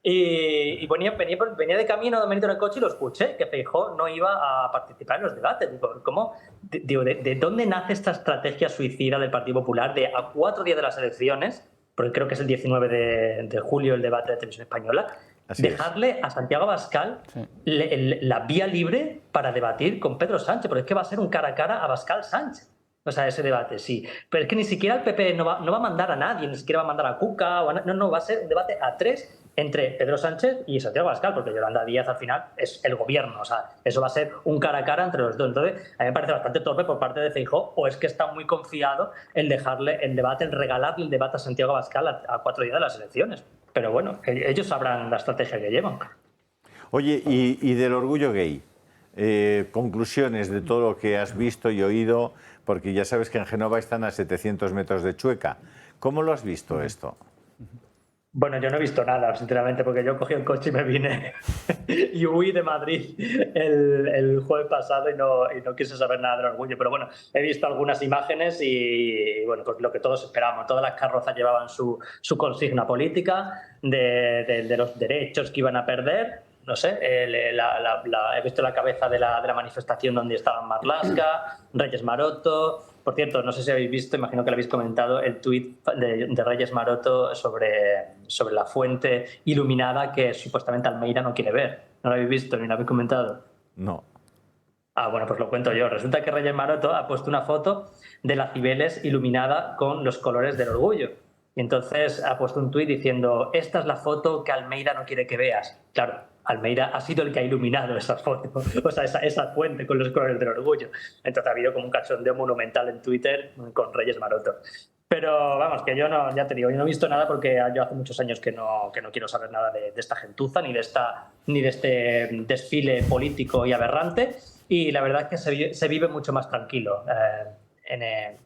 Y venía de camino a Don Benito en el coche y lo escuché, que Feijóo no iba a participar en los debates. Digo, ¿cómo? ¿De dónde nace esta estrategia suicida del Partido Popular de a 4 días de las elecciones, porque creo que es el 19 de julio el debate de Televisión Española, dejarle a Santiago Abascal la vía libre para debatir con Pedro Sánchez? Porque es que va a ser un cara a cara Abascal-Sánchez. O sea, ese debate, sí. Pero es que ni siquiera el PP no va a mandar a nadie, ni siquiera va a mandar a Cuca. No, va a ser un debate a 3 entre Pedro Sánchez y Santiago Abascal, porque Yolanda Díaz al final es el gobierno. O sea, eso va a ser un cara a cara entre los dos. Entonces, a mí me parece bastante torpe por parte de Feijóo, o es que está muy confiado en dejarle el debate, en regalarle el debate a Santiago Abascal a 4 días de las elecciones. Pero bueno, ellos sabrán la estrategia que llevan. Oye, y del orgullo gay, conclusiones de todo lo que has visto y oído, porque ya sabes que en Génova están a 700 metros de Chueca. ¿Cómo lo has visto esto? Bueno, yo no he visto nada, sinceramente, porque yo cogí el coche y me vine y huí de Madrid el jueves pasado y no quise saber nada del orgullo. Pero bueno, he visto algunas imágenes y bueno, pues lo que todos esperábamos. Todas las carrozas llevaban su consigna política de los derechos que iban a perder. No sé, he visto la cabeza de la manifestación donde estaban Marlaska, Reyes Maroto. Por cierto, no sé si habéis visto, imagino que lo habéis comentado, el tuit de Reyes Maroto sobre la fuente iluminada que supuestamente Almeida no quiere ver. ¿No lo habéis visto ni lo habéis comentado? No. Ah, bueno, pues lo cuento yo. Resulta que Reyes Maroto ha puesto una foto de la Cibeles iluminada con los colores del orgullo. Y entonces ha puesto un tuit diciendo, esta es la foto que Almeida no quiere que veas. Claro, Almeida ha sido el que ha iluminado esa foto, o sea, esa fuente con los colores del orgullo. Entonces ha habido como un cachondeo monumental en Twitter con Reyes Maroto. Pero vamos, que yo no, ya te digo, yo no he visto nada porque yo hace muchos años que no quiero saber nada de esta gentuza, ni de este desfile político y aberrante. Y la verdad es que se vive mucho más tranquilo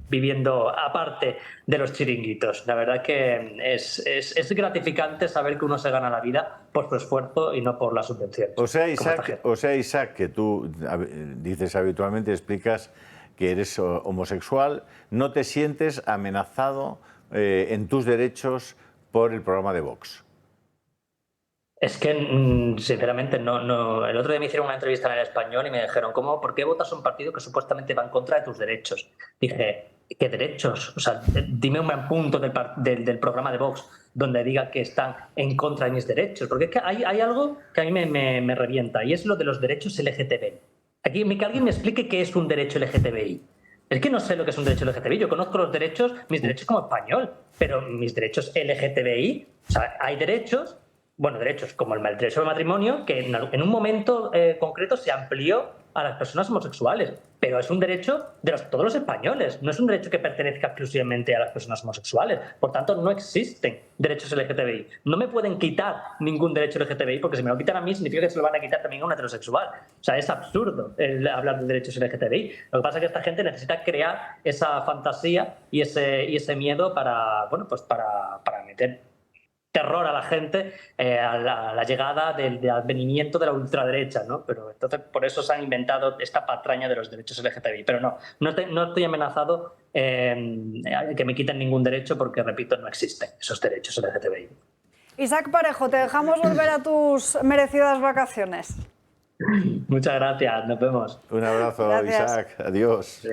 viviendo aparte de los chiringuitos. La verdad que es gratificante saber que uno se gana la vida por su esfuerzo y no por la subvención. O sea, Isaac, que tú dices habitualmente, explicas que eres homosexual, no te sientes amenazado en tus derechos por el programa de Vox. Es que, sinceramente, no. El otro día me hicieron una entrevista en El Español y me dijeron, ¿por qué votas un partido que supuestamente va en contra de tus derechos? Dije, ¿qué derechos? O sea, dime un punto del programa de Vox donde diga que están en contra de mis derechos. Porque es que hay algo que a mí me revienta y es lo de los derechos LGTBI. Aquí que alguien me explique qué es un derecho LGTBI. Es que no sé lo que es un derecho LGTBI. Yo conozco los derechos, mis derechos como español, pero mis derechos LGTBI, o sea, hay derechos como el derecho al matrimonio, que en un momento concreto se amplió a las personas homosexuales, pero es un derecho de todos los españoles, no es un derecho que pertenezca exclusivamente a las personas homosexuales. Por tanto, no existen derechos LGTBI. No me pueden quitar ningún derecho LGTBI, porque si me lo quitan a mí significa que se lo van a quitar también a un heterosexual. O sea, es absurdo hablar de derechos LGTBI. Lo que pasa es que esta gente necesita crear esa fantasía y ese miedo para meter terror a la gente a la llegada del advenimiento de la ultraderecha, ¿no? Pero entonces por eso se han inventado esta patraña de los derechos LGTBI. Pero no estoy amenazado que me quiten ningún derecho porque, repito, no existen esos derechos LGTBI. Isaac Parejo, te dejamos volver a tus merecidas vacaciones. Muchas gracias, nos vemos. Un abrazo, gracias. Isaac, adiós. Sí.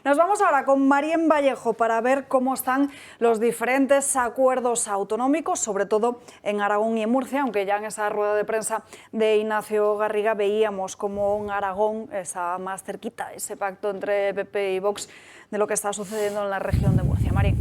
Nos vamos ahora con Marien Vallejo para ver cómo están los diferentes acuerdos autonómicos, sobre todo en Aragón y en Murcia, aunque ya en esa rueda de prensa de Ignacio Garriga veíamos cómo en Aragón está más cerquita ese pacto entre PP y Vox de lo que está sucediendo en la región de Murcia. Marien.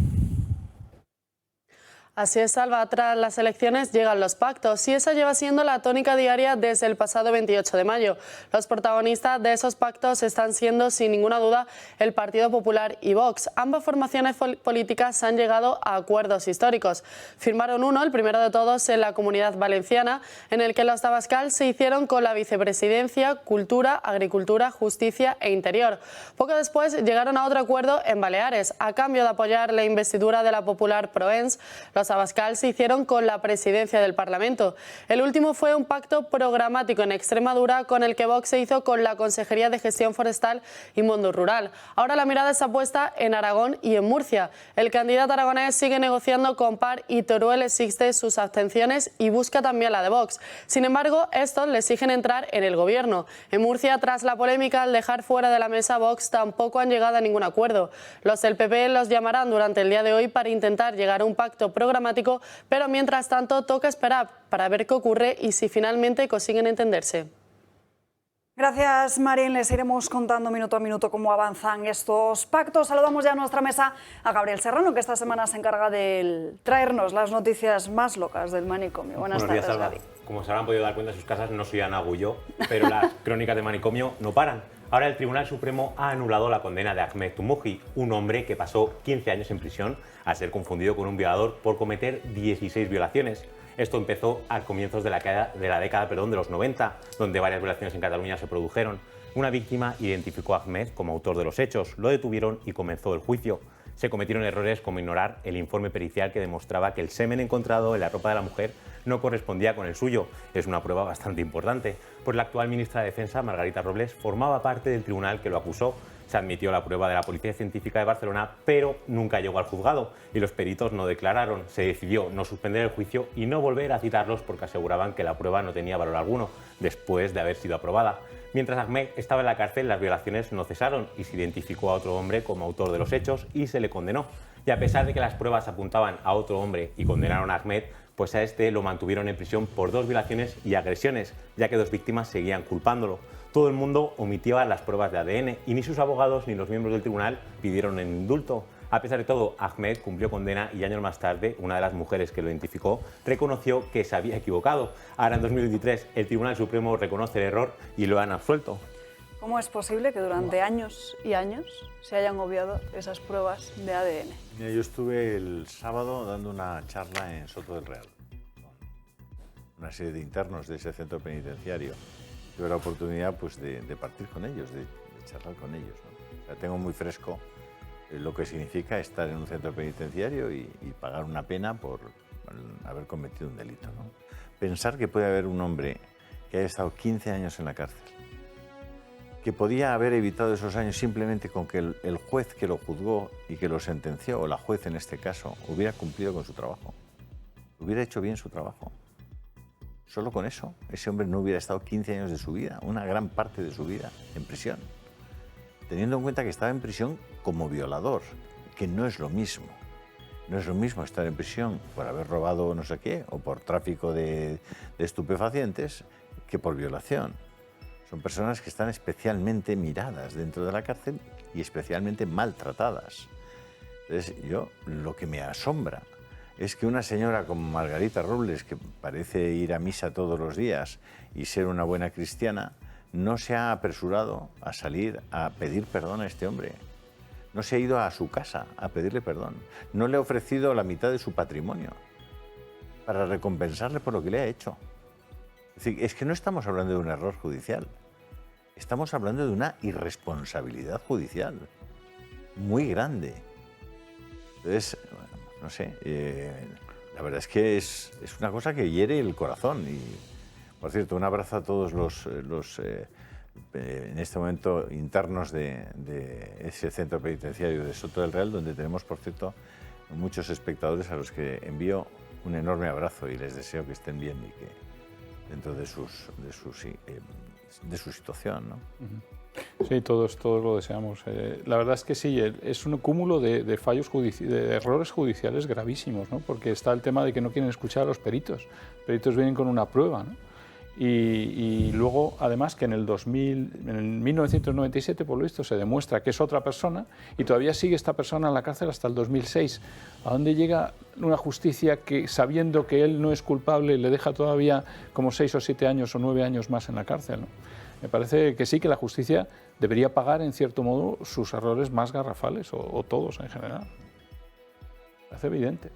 Así es, Alba, tras las elecciones llegan los pactos y esa lleva siendo la tónica diaria desde el pasado 28 de mayo. Los protagonistas de esos pactos están siendo, sin ninguna duda, el Partido Popular y Vox. Ambas formaciones políticas han llegado a acuerdos históricos. Firmaron uno, el primero de todos, en la Comunidad Valenciana, en el que los d'Abascal se hicieron con la vicepresidencia, Cultura, Agricultura, Justicia e Interior. Poco después llegaron a otro acuerdo en Baleares. A cambio de apoyar la investidura de la popular Proens, los Abascal se hicieron con la presidencia del Parlamento. El último fue un pacto programático en Extremadura con el que Vox se hizo con la Consejería de Gestión Forestal y Mundo Rural. Ahora la mirada está puesta en Aragón y en Murcia. El candidato aragonés sigue negociando con PAR y Teruel exige sus abstenciones y busca también la de Vox. Sin embargo, estos le exigen entrar en el gobierno. En Murcia, tras la polémica al dejar fuera de la mesa Vox, tampoco han llegado a ningún acuerdo. Los del PP los llamarán durante el día de hoy para intentar llegar a un pacto programático, pero mientras tanto toca esperar para ver qué ocurre y si finalmente consiguen entenderse. Gracias, Marien. Les iremos contando minuto a minuto cómo avanzan estos pactos. Saludamos ya a nuestra mesa a Gabriel Serrano, que esta semana se encarga de traernos las noticias más locas del manicomio. Buenas tardes, Gaby. Como se habrán podido dar cuenta en sus casas, no soy Ana Agulló, pero las crónicas de manicomio no paran. Ahora el Tribunal Supremo ha anulado la condena de Ahmed Toumoujhi, un hombre que pasó 15 años en prisión al ser confundido con un violador por cometer 16 violaciones. Esto empezó a comienzos de la década de los 90, donde varias violaciones en Cataluña se produjeron. Una víctima identificó a Ahmed como autor de los hechos, lo detuvieron y comenzó el juicio. Se cometieron errores como ignorar el informe pericial que demostraba que el semen encontrado en la ropa de la mujer no correspondía con el suyo. Es una prueba bastante importante, pues la actual ministra de Defensa, Margarita Robles, formaba parte del tribunal que lo acusó. Se admitió la prueba de la Policía Científica de Barcelona, pero nunca llegó al juzgado y los peritos no declararon. Se decidió no suspender el juicio y no volver a citarlos porque aseguraban que la prueba no tenía valor alguno, después de haber sido aprobada. Mientras Ahmed estaba en la cárcel, las violaciones no cesaron y se identificó a otro hombre como autor de los hechos y se le condenó. Y a pesar de que las pruebas apuntaban a otro hombre y condenaron a Ahmed, pues a este lo mantuvieron en prisión por 2 violaciones y agresiones, ya que 2 víctimas seguían culpándolo. Todo el mundo omitía las pruebas de ADN y ni sus abogados ni los miembros del tribunal pidieron el indulto. A pesar de todo, Ahmed cumplió condena y años más tarde, una de las mujeres que lo identificó reconoció que se había equivocado. Ahora, en 2023, el Tribunal Supremo reconoce el error y lo han absuelto. ¿Cómo es posible que durante años y años se hayan obviado esas pruebas de ADN? Mira, yo estuve el sábado dando una charla en Soto del Real con una serie de internos de ese centro penitenciario. Tuve la oportunidad pues, de partir con ellos, de charlar con ellos, ¿no? O sea, tengo muy fresco lo que significa estar en un centro penitenciario y pagar una pena por haber cometido un delito, ¿no? Pensar que puede haber un hombre que haya estado 15 años en la cárcel, que podía haber evitado esos años simplemente con que el juez que lo juzgó y que lo sentenció, o la juez en este caso, hubiera cumplido con su trabajo, hubiera hecho bien su trabajo. Solo con eso, ese hombre no hubiera estado 15 años de su vida, una gran parte de su vida, en prisión. Teniendo en cuenta que estaba en prisión como violador, que no es lo mismo. No es lo mismo estar en prisión por haber robado no sé qué o por tráfico de estupefacientes que por violación. Son personas que están especialmente miradas dentro de la cárcel y especialmente maltratadas. Entonces, lo que me asombra es que una señora como Margarita Robles, que parece ir a misa todos los días y ser una buena cristiana, no se ha apresurado a salir a pedir perdón a este hombre. No se ha ido a su casa a pedirle perdón. No le ha ofrecido la mitad de su patrimonio para recompensarle por lo que le ha hecho. Es decir, es que no estamos hablando de un error judicial. Estamos hablando de una irresponsabilidad judicial muy grande. Entonces, no sé, la verdad es que es una cosa que hiere el corazón. Y, por cierto, un abrazo a todos los en este momento internos de ese centro penitenciario de Soto del Real, donde tenemos, por cierto, muchos espectadores a los que envío un enorme abrazo y les deseo que estén bien y que dentro de su situación, ¿no? Sí, todos lo deseamos. La verdad es que sí, es un cúmulo de fallos de errores judiciales gravísimos, ¿no? Porque está el tema de que no quieren escuchar a los peritos. Los peritos vienen con una prueba, ¿no? Y luego, además, que en 1997, por lo visto, se demuestra que es otra persona y todavía sigue esta persona en la cárcel hasta el 2006. ¿A dónde llega una justicia que, sabiendo que él no es culpable, le deja todavía como 6 o 7 años o 9 años más en la cárcel, ¿no? Me parece que sí, que la justicia debería pagar, en cierto modo, sus errores más garrafales, o todos en general. Me parece evidente.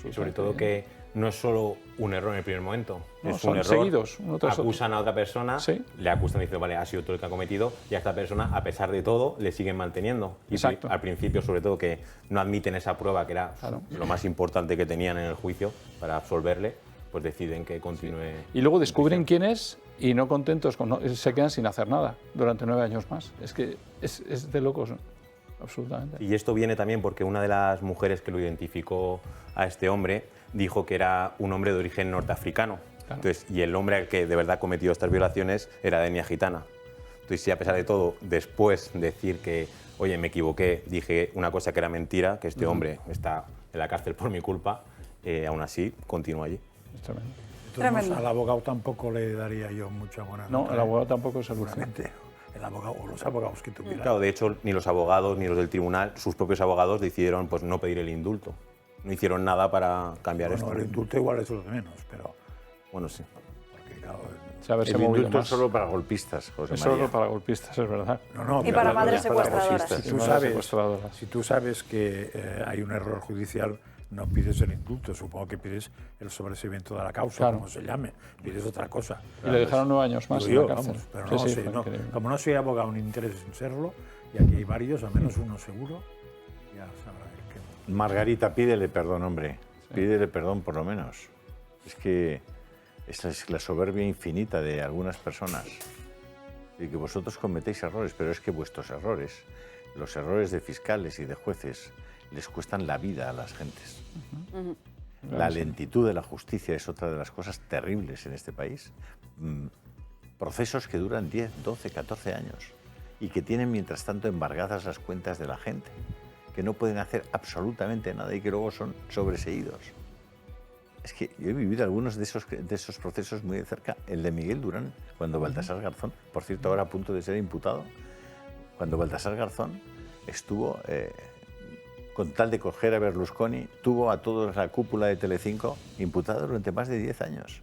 Y sobre todo que no es solo un error en el primer momento, no, es son un error, seguidos, acusan a otra persona, ¿sí? Le acusan diciendo, vale, ha sido tú el que ha cometido, y a esta persona, a pesar de todo, le siguen manteniendo. Y exacto. Al principio, sobre todo, que no admiten esa prueba, que era lo más importante que tenían en el juicio para absolverle, pues deciden que continúe. Y luego descubren quién es y no contentos, se quedan sin hacer nada durante 9 años más. Es que es de locos, ¿no? Absolutamente. Y esto viene también porque una de las mujeres que lo identificó a este hombre dijo que era un hombre de origen norteafricano. Claro. Entonces, y el hombre al que de verdad cometió estas violaciones era de etnia gitana. Entonces, si a pesar de todo, después decir que, oye, me equivoqué, dije una cosa que era mentira, que este hombre está en la cárcel por mi culpa, aún así continúa allí. Es tremendo. Entonces, al abogado tampoco le daría yo mucha buena nota. No, el abogado tampoco es solución. El abogado o los abogados que tuvieran. Claro, de hecho, ni los abogados ni los del tribunal, sus propios abogados decidieron pues, no pedir el indulto. No hicieron nada para cambiar esto. El indulto igual es lo de menos, pero... Bueno, sí. Porque, claro, el indulto es solo para golpistas, José María. Es solo para golpistas, es verdad. Y para madres secuestradoras. Si tú sabes que hay un error judicial, no pides el indulto, supongo que pides el sobreseimiento de la causa, claro, como se llame, pides otra cosa. Y le dejaron 9 años más en la cárcel. Vamos, pero no, sí, no, como no soy abogado ni interés en serlo, y aquí hay varios, al menos uno seguro, ya sabrá que... Margarita, pídele perdón, hombre, pídele perdón por lo menos. Es que esa es la soberbia infinita de algunas personas, y que vosotros cometéis errores, pero es que vuestros errores, los errores de fiscales y de jueces, les cuestan la vida a las gentes. La lentitud de la justicia es otra de las cosas terribles en este país. Procesos que duran 10, 12, 14 años y que tienen mientras tanto embargadas las cuentas de la gente, que no pueden hacer absolutamente nada y que luego son sobreseídos. Es que yo he vivido algunos de esos procesos muy de cerca. El de Miguel Durán, cuando Baltasar Garzón, por cierto ahora a punto de ser imputado, cuando Baltasar Garzón estuvo con tal de coger a Berlusconi, tuvo a toda la cúpula de Telecinco imputada durante más de 10 años.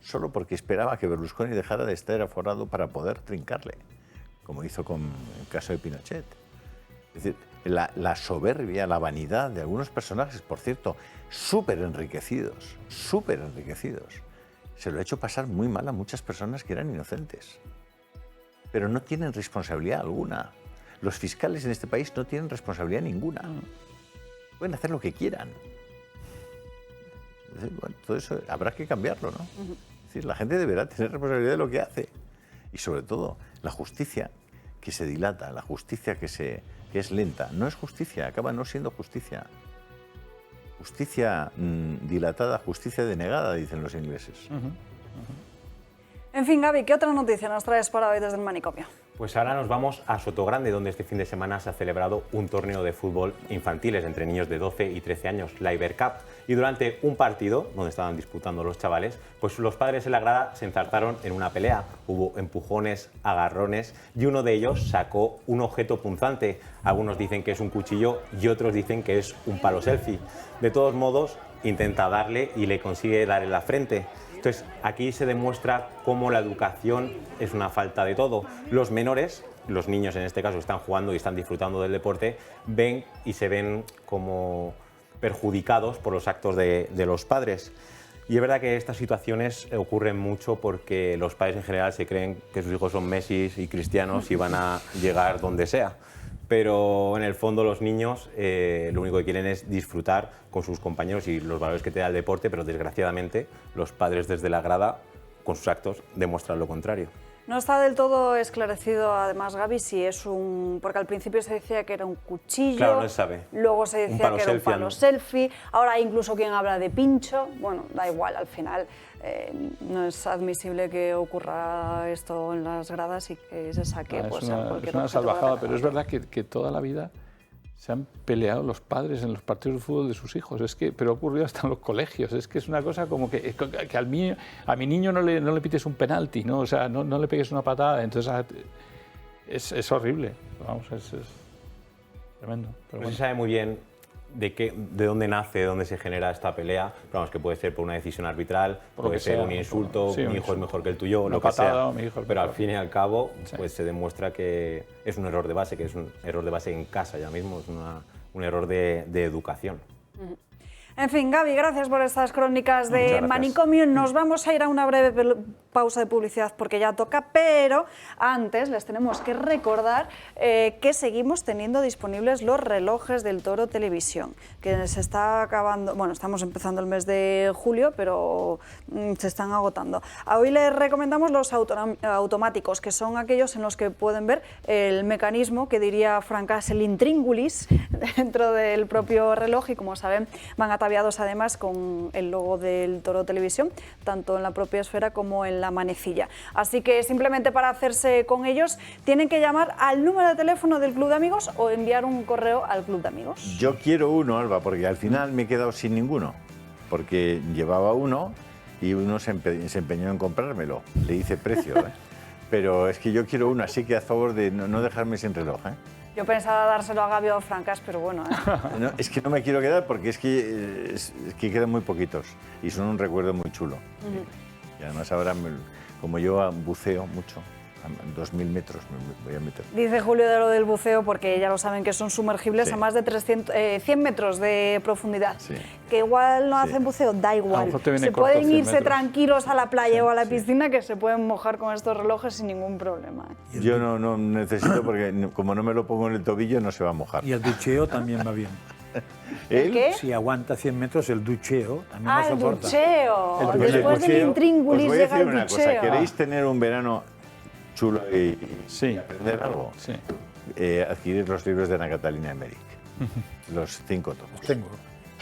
Solo porque esperaba que Berlusconi dejara de estar aforado para poder trincarle, como hizo con el caso de Pinochet. Es decir, la soberbia, la vanidad de algunos personajes, por cierto, súper enriquecidos, se lo ha hecho pasar muy mal a muchas personas que eran inocentes. Pero no tienen responsabilidad alguna. Los fiscales en este país no tienen responsabilidad ninguna. Pueden hacer lo que quieran. Bueno, todo eso habrá que cambiarlo, ¿no? Es decir, la gente deberá tener responsabilidad de lo que hace. Y sobre todo, la justicia que se dilata, la justicia que es lenta, no es justicia, acaba no siendo justicia. Justicia dilatada, justicia denegada, dicen los ingleses. En fin, Gaby, ¿qué otra noticia nos traes para hoy desde el manicomio? Pues ahora nos vamos a Sotogrande, donde este fin de semana se ha celebrado un torneo de fútbol infantiles entre niños de 12 y 13 años, la Ibercup. Y durante un partido, donde estaban disputando los chavales, pues los padres en la grada se enzarzaron en una pelea. Hubo empujones, agarrones y uno de ellos sacó un objeto punzante. Algunos dicen que es un cuchillo y otros dicen que es un palo selfie. De todos modos, intenta darle y le consigue dar en la frente. Entonces, aquí se demuestra cómo la educación es una falta de todo. Los menores, los niños en este caso, que están jugando y están disfrutando del deporte, ven y se ven como perjudicados por los actos de los padres. Y es verdad que estas situaciones ocurren mucho porque los padres en general se creen que sus hijos son Messi y Cristianos y van a llegar donde sea. Pero en el fondo los niños lo único que quieren es disfrutar con sus compañeros y los valores que te da el deporte, pero desgraciadamente los padres desde la grada, con sus actos, demuestran lo contrario. No está del todo esclarecido, además, Gaby, si es un... Porque al principio se decía que era un cuchillo, claro, no se sabe. Luego se decía que era un palo selfie, ahora hay incluso quien habla de pincho. Bueno, da igual, al final no es admisible que ocurra esto en las gradas y que se saque pues, a cualquier es una objeto salvajada, para pero es verdad que toda la vida se han peleado los padres en los partidos de fútbol de sus hijos, pero ha ocurrido hasta en los colegios, es que es una cosa como que a mi niño no le pites un penalti, ¿no? O sea, no le pegues una patada, entonces es horrible, vamos, es tremendo. Pero no se sabe muy bien de dónde nace, de dónde se genera esta pelea, pero vamos, que puede ser por una decisión arbitral, puede ser un insulto, mi hijo es mejor que el tuyo, lo que sea, pero al fin y al cabo pues se demuestra que es un error de base, que es un error de base en casa ya mismo, es un error de educación. En fin, Gaby, gracias por estas crónicas de Manicomio. Nos vamos a ir a una breve pausa de publicidad porque ya toca, pero antes les tenemos que recordar que seguimos teniendo disponibles los relojes del Toro Televisión, que se está acabando, bueno, estamos empezando el mes de julio, pero se están agotando. Hoy les recomendamos los automáticos, que son aquellos en los que pueden ver el mecanismo que diría Francas, el intríngulis dentro del propio reloj, y como saben van ataviados además con el logo del Toro Televisión, tanto en la propia esfera como en la manecilla. Así que simplemente para hacerse con ellos tienen que llamar al número de teléfono del Club de Amigos o enviar un correo al Club de Amigos. Yo quiero uno, Alba, porque al final me he quedado sin ninguno, porque llevaba uno y uno se empeñó en comprármelo. Le hice precio, pero es que yo quiero uno, así que a favor de no dejarme sin reloj. Yo pensaba dárselo a Gaby o a Francas, pero bueno. No, es que no me quiero quedar porque es que quedan muy poquitos y son un recuerdo muy chulo. Y además ahora, como yo buceo mucho, a 2000 metros me voy a meter. Dice Julio de lo del buceo porque ya lo saben que son sumergibles a más de 100 metros de profundidad. Sí. Que igual no hacen buceo, da igual. Se pueden irse tranquilos a la playa o a la piscina, que se pueden mojar con estos relojes sin ningún problema. Yo no necesito porque como no me lo pongo en el tobillo no se va a mojar. Y el ducheo también va bien. ¿El qué? Si aguanta 100 metros, el ducheo también lo soporta. El ducheo. Después del intríngulis llega el ducheo. Cosa, ¿queréis tener un verano chulo y aprender algo? Sí. Adquirir los libros de Ana Catalina Emmerich, los 5 tomos.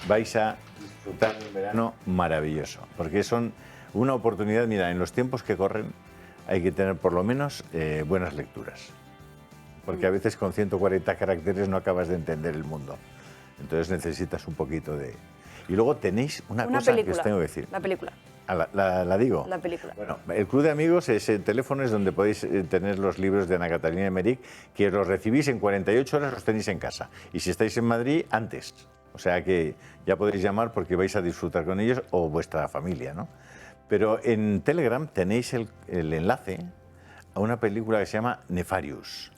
Vais a disfrutar de un verano maravilloso, porque son una oportunidad. Mira, en los tiempos que corren hay que tener por lo menos buenas lecturas, porque a veces con 140 caracteres no acabas de entender el mundo. Entonces necesitas un poquito de... Y luego tenéis una cosa película, que os tengo que decir. La película. La digo. La película. Bueno, el Club de Amigos es el teléfono, es donde podéis tener los libros de Ana Catalina Emmerich, que los recibís en 48 horas, los tenéis en casa. Y si estáis en Madrid, antes. O sea que ya podéis llamar porque vais a disfrutar con ellos o vuestra familia, ¿no? Pero en Telegram tenéis el enlace a una película que se llama Nefarious.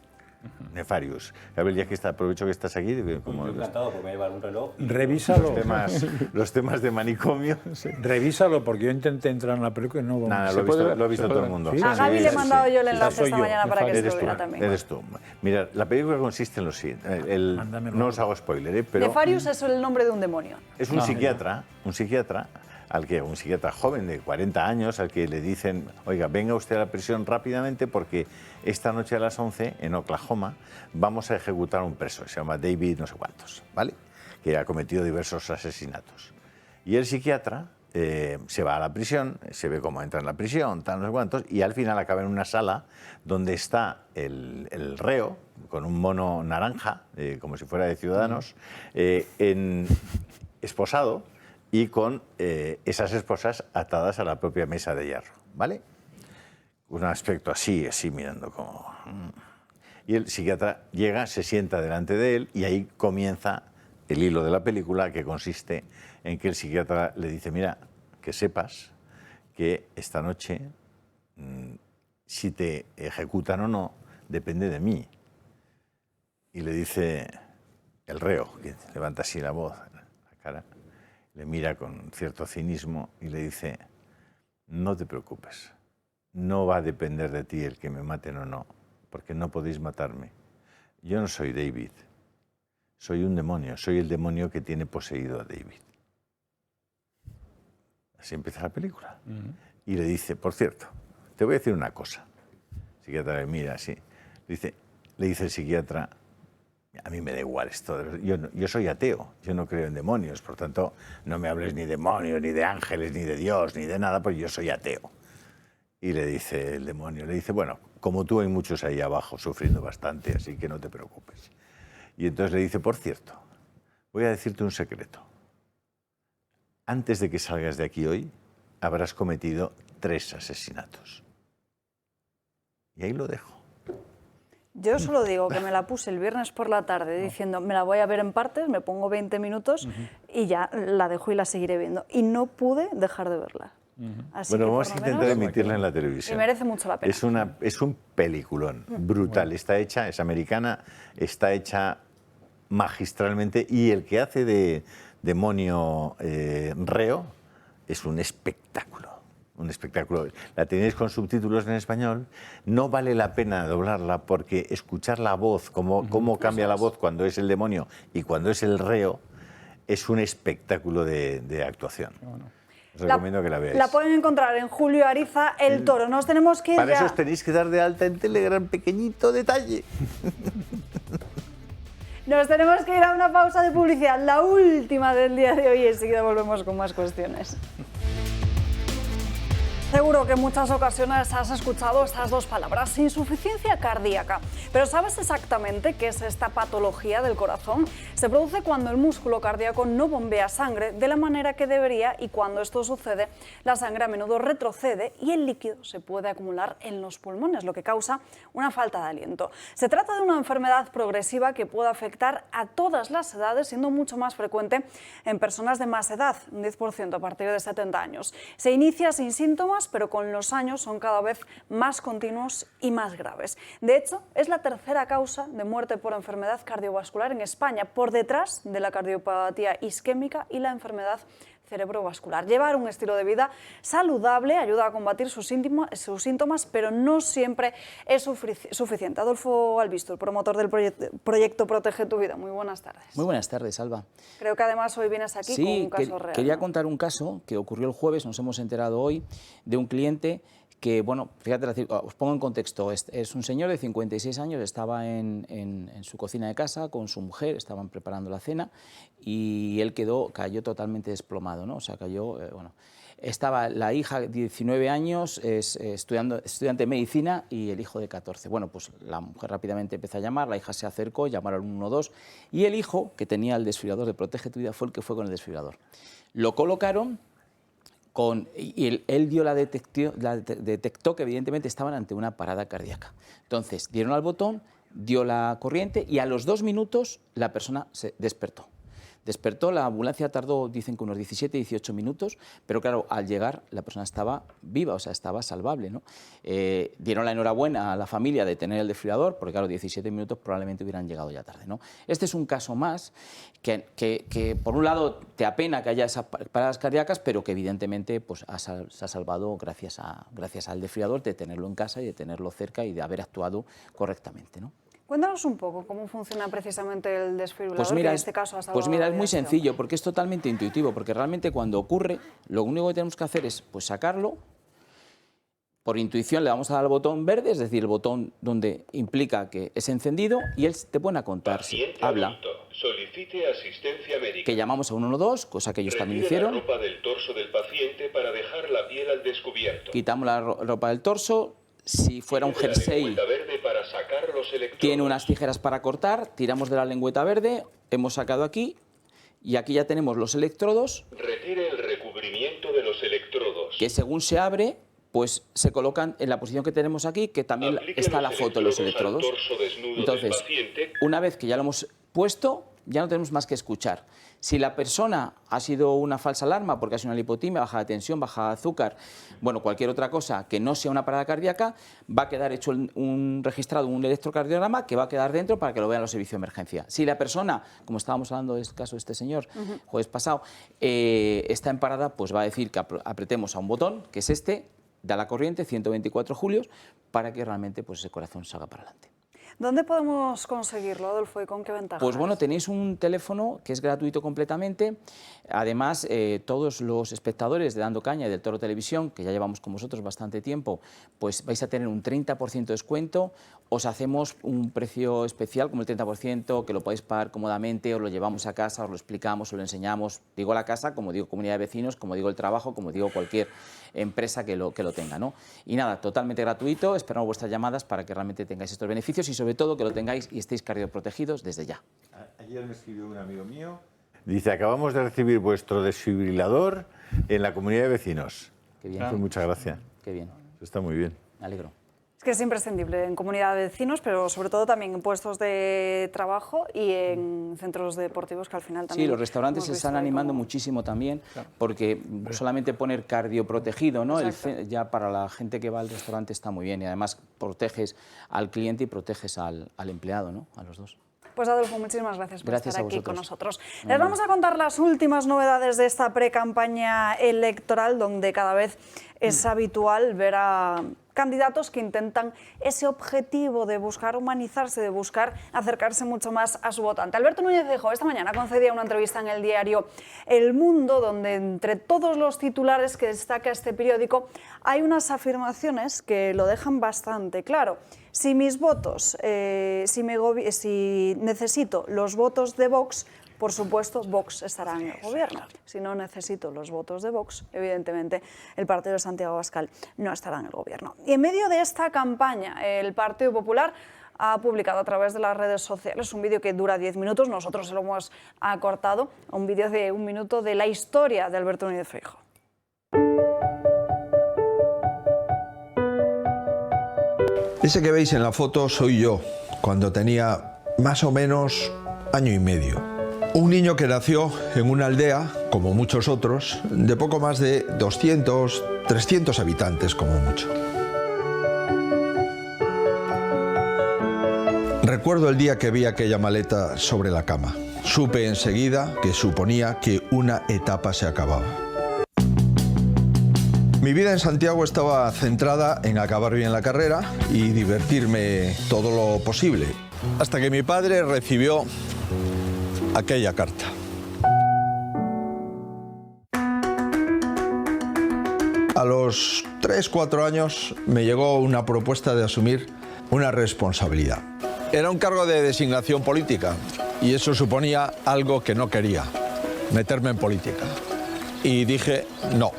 Nefarious. Gabriel, ya que aprovecho que estás aquí. Como encantado, porque me va a llevar un reloj. Revísalo. Los temas de manicomio. Revísalo, porque yo intenté entrar en la película y no... Nada, lo ha visto todo el mundo. ¿Sí? A Gaby le he mandado yo el enlace esta mañana para que se lo viera también. Eres tú. Mira, la película consiste en lo siguiente. No os hago spoiler, pero... Nefarious es el nombre de un demonio. Es un psiquiatra un psiquiatra joven de 40 años, al que le dicen, oiga, venga usted a la prisión rápidamente porque esta noche a las 11 en Oklahoma vamos a ejecutar a un preso, se llama David no sé cuántos, ¿vale? Que ha cometido diversos asesinatos. Y el psiquiatra se va a la prisión, se ve cómo entra en la prisión, tal, no sé cuántos, y al final acaba en una sala donde está el reo, con un mono naranja, como si fuera de Ciudadanos, esposado, y con esas esposas atadas a la propia mesa de hierro, ¿vale? Un aspecto así mirando como... Y el psiquiatra llega, se sienta delante de él y ahí comienza el hilo de la película, que consiste en que el psiquiatra le dice, mira, que sepas que esta noche, si te ejecutan o no, depende de mí. Y le dice el reo, que levanta así la voz, la cara, le mira con cierto cinismo y le dice, no te preocupes, no va a depender de ti el que me maten o no, porque no podéis matarme. Yo no soy David, soy un demonio, soy el demonio que tiene poseído a David. Así empieza la película. Y le dice, por cierto, te voy a decir una cosa. El psiquiatra le mira así, le dice el psiquiatra, a mí me da igual esto, yo soy ateo, yo no creo en demonios, por tanto, no me hables ni de demonios, ni de ángeles, ni de Dios, ni de nada, pues yo soy ateo. Y le dice el demonio, bueno, como tú hay muchos ahí abajo sufriendo bastante, así que no te preocupes. Y entonces le dice, por cierto, voy a decirte un secreto. Antes de que salgas de aquí hoy, habrás cometido 3 asesinatos. Y ahí lo dejo. Yo solo digo que me la puse el viernes por la tarde diciendo, me la voy a ver en partes, me pongo 20 minutos y ya la dejo y la seguiré viendo. Y no pude dejar de verla. Así bueno, que vamos a intentar emitirla en la televisión. Y merece mucho la pena. Es un peliculón brutal. Está hecha, es americana, está hecha magistralmente y el que hace de demonio reo es un espectáculo. Un espectáculo. La tenéis con subtítulos en español. No vale la pena doblarla porque escuchar la voz, cómo cambia la voz cuando es el demonio y cuando es el reo, es un espectáculo de actuación. Os recomiendo que la veáis. La pueden encontrar en Julio Ariza, El Toro. Nos tenemos que ir Para ya. eso os tenéis que dar de alta en Telegram, pequeñito detalle. Nos tenemos que ir a una pausa de publicidad, la última del día de hoy, y enseguida volvemos con más cuestiones. Seguro que en muchas ocasiones has escuchado estas dos palabras, insuficiencia cardíaca. Pero ¿sabes exactamente qué es esta patología del corazón? Se produce cuando el músculo cardíaco no bombea sangre de la manera que debería y cuando esto sucede, la sangre a menudo retrocede y el líquido se puede acumular en los pulmones, lo que causa una falta de aliento. Se trata de una enfermedad progresiva que puede afectar a todas las edades, siendo mucho más frecuente en personas de más edad, un 10% a partir de 70 años. Se inicia sin síntomas, pero con los años son cada vez más continuos y más graves. De hecho, es la tercera causa de muerte por enfermedad cardiovascular en España, por detrás de la cardiopatía isquémica y la enfermedad cerebrovascular. Llevar un estilo de vida saludable ayuda a combatir sus síntomas, pero no siempre es suficiente. Adolfo Albisto, el promotor del proyecto Protege tu Vida. Muy buenas tardes. Muy buenas tardes, Alba. Creo que además hoy vienes aquí con un caso real. Quería contar un caso que ocurrió el jueves, nos hemos enterado hoy, de un cliente que, bueno, fíjate, os pongo en contexto, es un señor de 56 años, estaba en su cocina de casa con su mujer, estaban preparando la cena y él cayó totalmente desplomado, ¿no? O sea, cayó, bueno, estaba la hija de 19 años, estudiante de medicina, y el hijo de 14. Bueno, pues la mujer rápidamente empezó a llamar, la hija se acercó, llamaron al 112 y el hijo, que tenía el desfibrilador de Protege tu Vida, fue el que fue con el desfibrilador. Lo colocaron. y él detectó que evidentemente estaban ante una parada cardíaca. Entonces dieron al botón, dio la corriente y a los 2 minutos la persona se despertó. Despertó, la ambulancia tardó, dicen que unos 17-18 minutos, pero claro, al llegar la persona estaba viva, o sea, estaba salvable, ¿no? Dieron la enhorabuena a la familia de tener el desfibrilador, porque claro, 17 minutos probablemente hubieran llegado ya tarde, ¿no? Este es un caso más que por un lado te apena que haya esas paradas cardíacas, pero que evidentemente pues, se ha salvado gracias al desfibrilador, de tenerlo en casa y de tenerlo cerca y de haber actuado correctamente, ¿no? Cuéntanos un poco cómo funciona precisamente el desfibrilador, Pues mira, que en este caso ha salvado pues mira, la es muy vida de este sencillo, hombre. porque es totalmente intuitivo, porque realmente cuando ocurre, lo único que tenemos que hacer es pues, sacarlo, por intuición le vamos a dar al botón verde, es decir, el botón donde implica que es encendido, y él te pone a contar, habla, solicite asistencia médica. que llamamos a 112, cosa que ellos también hicieron. La ropa del torso del paciente para dejar la piel al descubierto. Quitamos la ropa del torso. Si fuera un jersey, para sacar los tiene unas tijeras para cortar, tiramos de la lengüeta verde, hemos sacado aquí, y aquí ya tenemos los electrodos. Retire el recubrimiento de los electrodos. Que según se abre, pues se colocan en la posición que tenemos aquí, que también está la foto de los electrodos. Entonces, una vez que ya lo hemos puesto, ya no tenemos más que escuchar. Si la persona ha sido una falsa alarma porque ha sido una lipotimia, baja de tensión, baja de azúcar, bueno, cualquier otra cosa que no sea una parada cardíaca, va a quedar hecho registrado un electrocardiograma que va a quedar dentro para que lo vean los servicios de emergencia. Si la persona, como estábamos hablando del caso de este señor, jueves pasado, está en parada, pues va a decir que apretemos a un botón, que es este, da la corriente, 124 julios, para que realmente pues, ese corazón salga para adelante. ¿Dónde podemos conseguirlo, Adolfo, y con qué ventajas? Pues bueno, tenéis un teléfono que es gratuito completamente. Además, todos los espectadores de Dando Caña y del Toro Televisión, que ya llevamos con vosotros bastante tiempo, pues vais a tener un 30% de descuento. Os hacemos un precio especial, como el 30%, que lo podéis pagar cómodamente, os lo llevamos a casa, os lo explicamos, os lo enseñamos. Digo la casa, como digo comunidad de vecinos, como digo el trabajo, como digo cualquier empresa que lo tenga, ¿no? Y nada, totalmente gratuito, esperamos vuestras llamadas para que realmente tengáis estos beneficios y sobre todo que lo tengáis y estéis cardioprotegidos desde ya. Ayer me escribió un amigo mío, dice, acabamos de recibir vuestro desfibrilador en la comunidad de vecinos. Qué bien. Pues muchas gracias. Qué bien. Está muy bien. Me alegro. Es que es imprescindible en comunidad de vecinos, pero sobre todo también en puestos de trabajo y en centros deportivos, que al final también... Sí, los restaurantes se están animando muchísimo también, porque solamente poner cardioprotegido, ¿no? Ya para la gente que va al restaurante está muy bien y además proteges al cliente y proteges al empleado, ¿no? A los dos. Pues Adolfo, muchísimas gracias por estar aquí con nosotros. Les Bueno. vamos a contar las últimas novedades de esta pre-campaña electoral, donde cada vez es habitual ver a candidatos que intentan ese objetivo de buscar humanizarse, de buscar acercarse mucho más a su votante. Alberto Núñez Feijóo esta mañana concedía una entrevista en el diario El Mundo, donde entre todos los titulares que destaca este periódico hay unas afirmaciones que lo dejan bastante claro. Si mis votos, si necesito los votos de Vox, por supuesto, Vox estará en el gobierno. Si no necesito los votos de Vox, evidentemente, el partido de Santiago Abascal no estará en el gobierno. Y en medio de esta campaña, el Partido Popular ha publicado a través de las redes sociales un vídeo que dura 10 minutos, nosotros se lo hemos acortado, un vídeo de 1 minuto de la historia de Alberto Núñez Feijóo. Ese que veis en la foto soy yo, cuando tenía más o menos año y medio. Un niño que nació en una aldea, como muchos otros, de poco más de 200, 300 habitantes como mucho. Recuerdo el día que vi aquella maleta sobre la cama. Supe enseguida que suponía que una etapa se acababa. Mi vida en Santiago estaba centrada en acabar bien la carrera y divertirme todo lo posible, hasta que mi padre recibió aquella carta. A los 3-4 años me llegó una propuesta de asumir una responsabilidad. Era un cargo de designación política y eso suponía algo que no quería, meterme en política. Y dije no.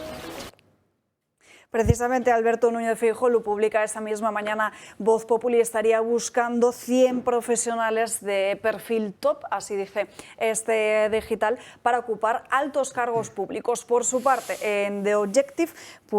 Precisamente Alberto Núñez Feijóo lo publica esta misma mañana. Voz Populi estaría buscando 100 profesionales de perfil top, así dice este digital, para ocupar altos cargos públicos. Por su parte, en The Objective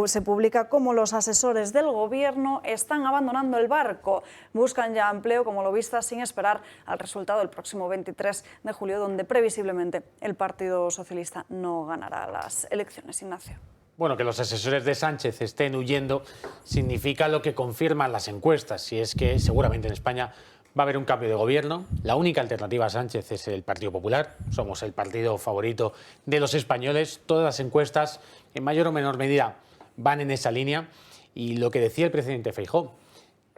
se publica cómo los asesores del gobierno están abandonando el barco. Buscan ya empleo como lobistas sin esperar al resultado del próximo 23 de julio, donde previsiblemente el Partido Socialista no ganará las elecciones. Ignacio. Bueno, que los asesores de Sánchez estén huyendo significa lo que confirman las encuestas, y es que seguramente en España va a haber un cambio de gobierno. La única alternativa a Sánchez es el Partido Popular. Somos el partido favorito de los españoles. Todas las encuestas, en mayor o menor medida, van en esa línea. Y lo que decía el presidente Feijóo,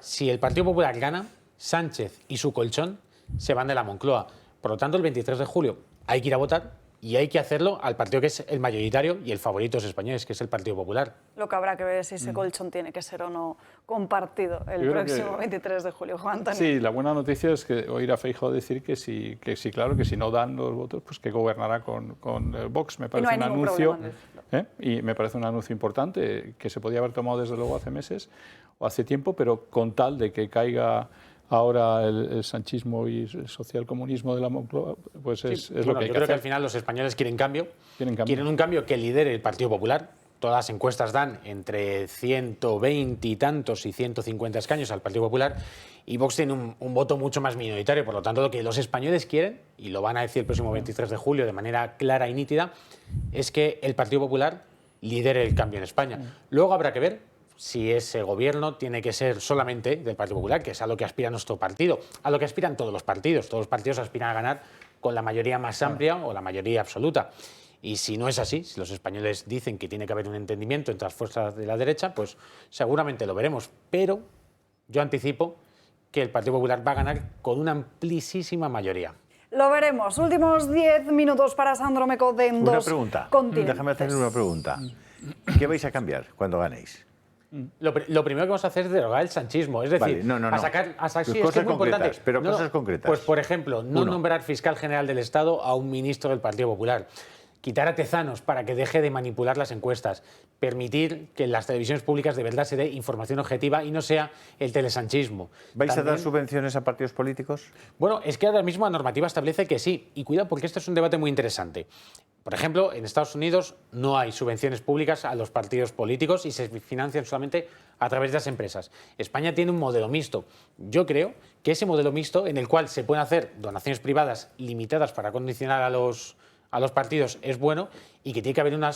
si el Partido Popular gana, Sánchez y su colchón se van de la Moncloa. Por lo tanto, el 23 de julio hay que ir a votar. Y hay que hacerlo al partido que es el mayoritario y el favorito de los españoles, que es el Partido Popular. Lo que habrá que ver es si ese colchón tiene que ser o no compartido el próximo 23 de julio. Juan Antonio. Sí, la buena noticia es que oír a Feijóo decir que sí, claro, que si no dan los votos, pues que gobernará con Vox. Me parece un anuncio, y me parece un anuncio importante que se podía haber tomado desde luego hace meses o hace tiempo, pero con tal de que caiga ahora el sanchismo y el socialcomunismo de la Moncloa, pues es lo que hay que hacer. Yo creo que al final los españoles quieren cambio. Quieren un cambio que lidere el Partido Popular. Todas las encuestas dan entre 120 y tantos y 150 escaños al Partido Popular, y Vox tiene un voto mucho más minoritario. Por lo tanto, lo que los españoles quieren, y lo van a decir el próximo 23 de julio de manera clara y nítida, es que el Partido Popular lidere el cambio en España. Luego habrá que ver si ese gobierno tiene que ser solamente del Partido Popular, que es a lo que aspira nuestro partido, a lo que aspiran todos los partidos. Todos los partidos aspiran a ganar con la mayoría más amplia o la mayoría absoluta. Y si no es así, si los españoles dicen que tiene que haber un entendimiento entre las fuerzas de la derecha, pues seguramente lo veremos. Pero yo anticipo que el Partido Popular va a ganar con una amplísima mayoría. Lo veremos. Últimos 10 minutos para Sandro Meco de En Dos Continentes. Déjame hacerle una pregunta. ¿Qué vais a cambiar cuando ganéis? Lo primero que vamos a hacer es derogar el sanchismo, es decir, a sacar sí, es que es muy importante. Pero cosas concretas. Pues, por ejemplo, no nombrar fiscal general del Estado a un ministro del Partido Popular, quitar a Tezanos para que deje de manipular las encuestas, permitir que en las televisiones públicas de verdad se dé información objetiva y no sea el telesanchismo. ¿Vais a dar subvenciones a partidos políticos? Bueno, es que ahora mismo la normativa establece que sí, y cuidado porque este es un debate muy interesante. Por ejemplo, en Estados Unidos no hay subvenciones públicas a los partidos políticos y se financian solamente a través de las empresas. España tiene un modelo mixto. Yo creo que ese modelo mixto, en el cual se pueden hacer donaciones privadas limitadas para condicionar a los partidos, es bueno, y que tiene que haber una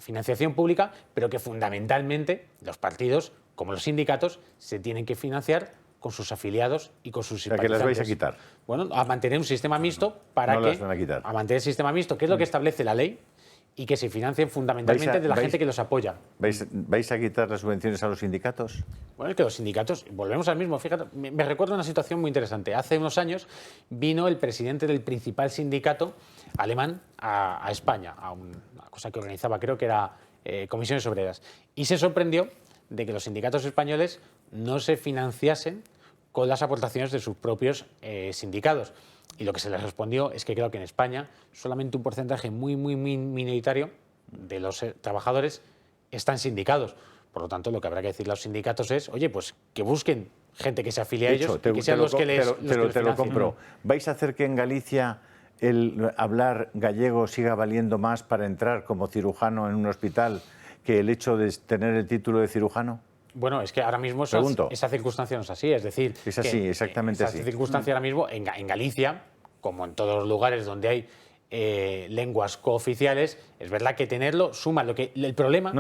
financiación pública, pero que fundamentalmente los partidos, como los sindicatos, se tienen que financiar con sus afiliados y con sus simpatizantes. ¿Que las vais a quitar? Bueno, a mantener un sistema mixto para las van a quitar. A mantener el sistema mixto, que es lo que establece la ley, y que se financien fundamentalmente de la gente que los apoya. ¿Vais a quitar las subvenciones a los sindicatos? Bueno, es que los sindicatos, volvemos al mismo, fíjate, me recuerda una situación muy interesante. Hace unos años vino el presidente del principal sindicato alemán a España, a una cosa que organizaba, creo que era Comisiones Obreras, y se sorprendió de que los sindicatos españoles no se financiasen con las aportaciones de sus propios sindicatos. Y lo que se les respondió es que creo que en España solamente un porcentaje muy minoritario de los trabajadores están sindicados. Por lo tanto, lo que habrá que decirle a los sindicatos es, oye, pues que busquen gente que se afilie a ellos y que sean los que les financien. Te lo compro. ¿Vais a hacer que en Galicia el hablar gallego siga valiendo más para entrar como cirujano en un hospital que el hecho de tener el título de cirujano? Bueno, es que ahora mismo esa circunstancia no es así, es decir... Es así, exactamente así. Esa circunstancia ahora mismo, en Galicia, como en todos los lugares donde hay lenguas cooficiales, es verdad que tenerlo suma. El problema...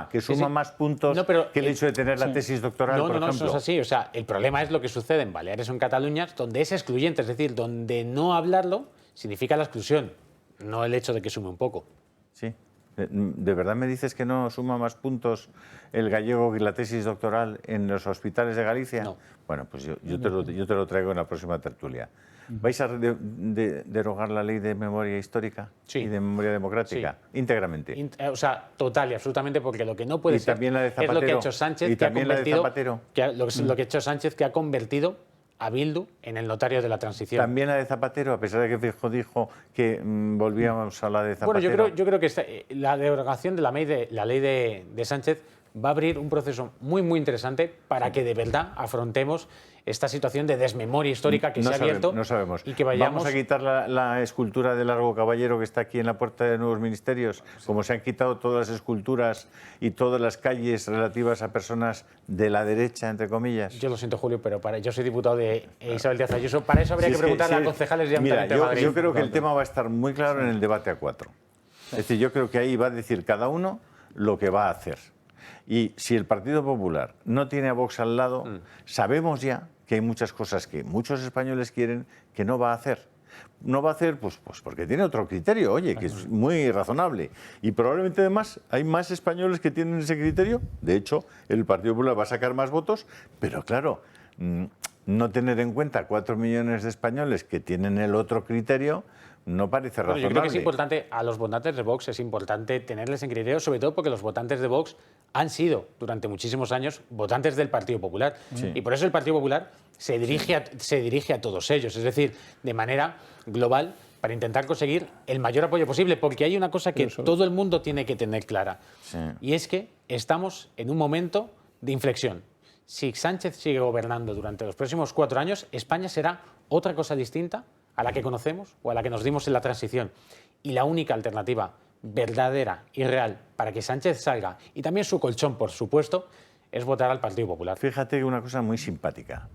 Que suma más puntos que el hecho de tener la tesis doctoral, por ejemplo. No es así. O sea, el problema es lo que sucede en Baleares o en Cataluña, donde es excluyente, es decir, donde no hablarlo significa la exclusión, no el hecho de que sume un poco. Sí. ¿De verdad me dices que no suma más puntos el gallego que la tesis doctoral en los hospitales de Galicia? No. Bueno, pues yo te lo traigo en la próxima tertulia. ¿Vais a derogar la ley de memoria histórica y de memoria democrática íntegramente? O sea, total y absolutamente, porque lo que no puede ser también la de Zapatero, es lo que ha hecho Sánchez, lo que ha hecho Sánchez, que ha convertido a Bildu en el notario de la transición. También la de Zapatero, a pesar de que Feijóo dijo que volvíamos a la de Zapatero. Bueno, yo creo que la derogación de la ley de Sánchez va a abrir un proceso muy, muy interesante para que de verdad afrontemos esta situación de desmemoria histórica que se ha abierto. No sabemos. Y que vayamos... ¿Vamos a quitar la escultura de Largo Caballero que está aquí en la puerta de Nuevos Ministerios? Como se han quitado todas las esculturas y todas las calles relativas a personas de la derecha, entre comillas. Yo lo siento, Julio, pero yo soy diputado de Isabel Díaz Ayuso. Para eso habría que preguntarle a concejales de Ayuntamiento de Madrid. Yo creo que el tema va a estar muy claro en el debate a 4. Es decir, yo creo que ahí va a decir cada uno lo que va a hacer. Y si el Partido Popular no tiene a Vox al lado, sabemos ya que hay muchas cosas que muchos españoles quieren que no va a hacer. No va a hacer pues porque tiene otro criterio, oye, que es muy razonable. Y probablemente además hay más españoles que tienen ese criterio. De hecho, el Partido Popular va a sacar más votos, pero claro, no tener en cuenta 4 millones de españoles que tienen el otro criterio no parece razonable. Yo creo que es importante, a los votantes de Vox es importante tenerles en criterio, sobre todo porque los votantes de Vox han sido durante muchísimos años votantes del Partido Popular. Sí. Y por eso el Partido Popular se dirige a todos ellos, es decir, de manera global, para intentar conseguir el mayor apoyo posible, porque hay una cosa que todo el mundo tiene que tener clara, y es que estamos en un momento de inflexión. Si Sánchez sigue gobernando durante los próximos 4 años, España será otra cosa distinta a la que conocemos o a la que nos dimos en la transición. Y la única alternativa verdadera y real para que Sánchez salga, y también su colchón, por supuesto, es votar al Partido Popular. Fíjate una cosa muy simpática,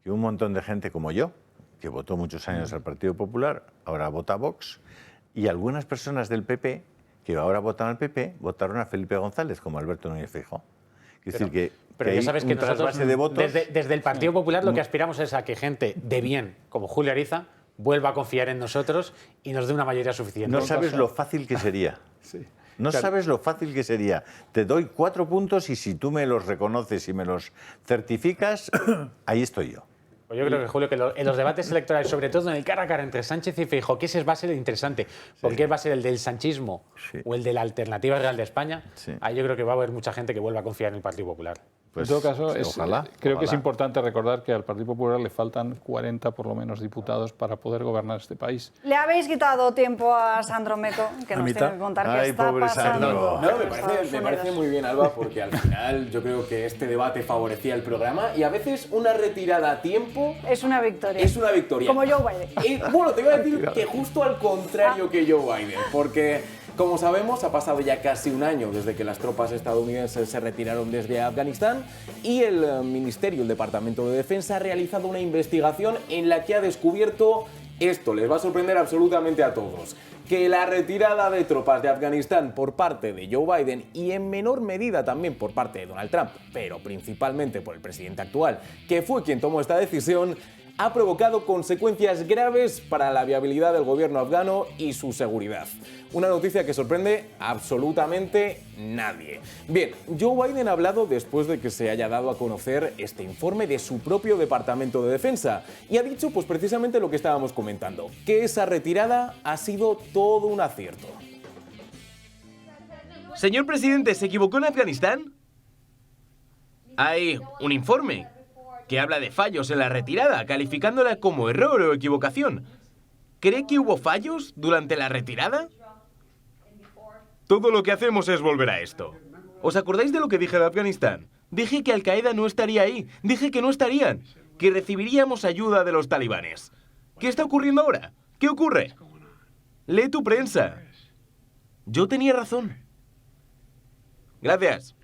que un montón de gente como yo, que votó muchos años al Partido Popular, ahora vota a Vox, y algunas personas del PP, que ahora votan al PP, votaron a Felipe González, como Alberto Núñez Feijóo. Es decir, que ya sabes que nosotros, de votos, desde el Partido Popular, lo que aspiramos es a que gente de bien, como Julio Ariza, vuelva a confiar en nosotros y nos dé una mayoría suficiente. No sabes lo fácil que sería. No sabes lo fácil que sería. Te doy 4 puntos y si tú me los reconoces y me los certificas, ahí estoy yo. Pues yo creo que, Julio, que en los debates electorales, sobre todo en el cara a cara entre Sánchez y Feijóo, que ese va a ser interesante, porque va a ser el del sanchismo o el de la Alternativa Real de España, ahí yo creo que va a haber mucha gente que vuelva a confiar en el Partido Popular. Pues, en todo caso, creo que es importante recordar que al Partido Popular le faltan 40 por lo menos diputados para poder gobernar este país. Le habéis quitado tiempo a Sandro Meco, que nos tiene que contar qué está pasando. No, me parece muy bien, Alba, porque al final yo creo que este debate favorecía el programa y a veces una retirada a tiempo es una victoria. Es una victoria. Como Joe Biden. Bueno, te voy a decir que justo al contrario que Joe Biden, porque como sabemos, ha pasado ya casi un año desde que las tropas estadounidenses se retiraron desde Afganistán y el Ministerio, el Departamento de Defensa, ha realizado una investigación en la que ha descubierto esto. Les va a sorprender absolutamente a todos. Que la retirada de tropas de Afganistán por parte de Joe Biden y en menor medida también por parte de Donald Trump, pero principalmente por el presidente actual, que fue quien tomó esta decisión, ha provocado consecuencias graves para la viabilidad del gobierno afgano y su seguridad. Una noticia que sorprende absolutamente nadie. Bien, Joe Biden ha hablado después de que se haya dado a conocer este informe de su propio Departamento de Defensa y ha dicho pues precisamente lo que estábamos comentando, que esa retirada ha sido todo un acierto. Señor presidente, ¿se equivocó en Afganistán? Hay un informe que habla de fallos en la retirada, calificándola como error o equivocación. ¿Cree que hubo fallos durante la retirada? Todo lo que hacemos es volver a esto. ¿Os acordáis de lo que dije de Afganistán? Dije que Al-Qaeda no estaría ahí. Dije que no estarían. Que recibiríamos ayuda de los talibanes. ¿Qué está ocurriendo ahora? ¿Qué ocurre? Lee tu prensa. Yo tenía razón. Gracias.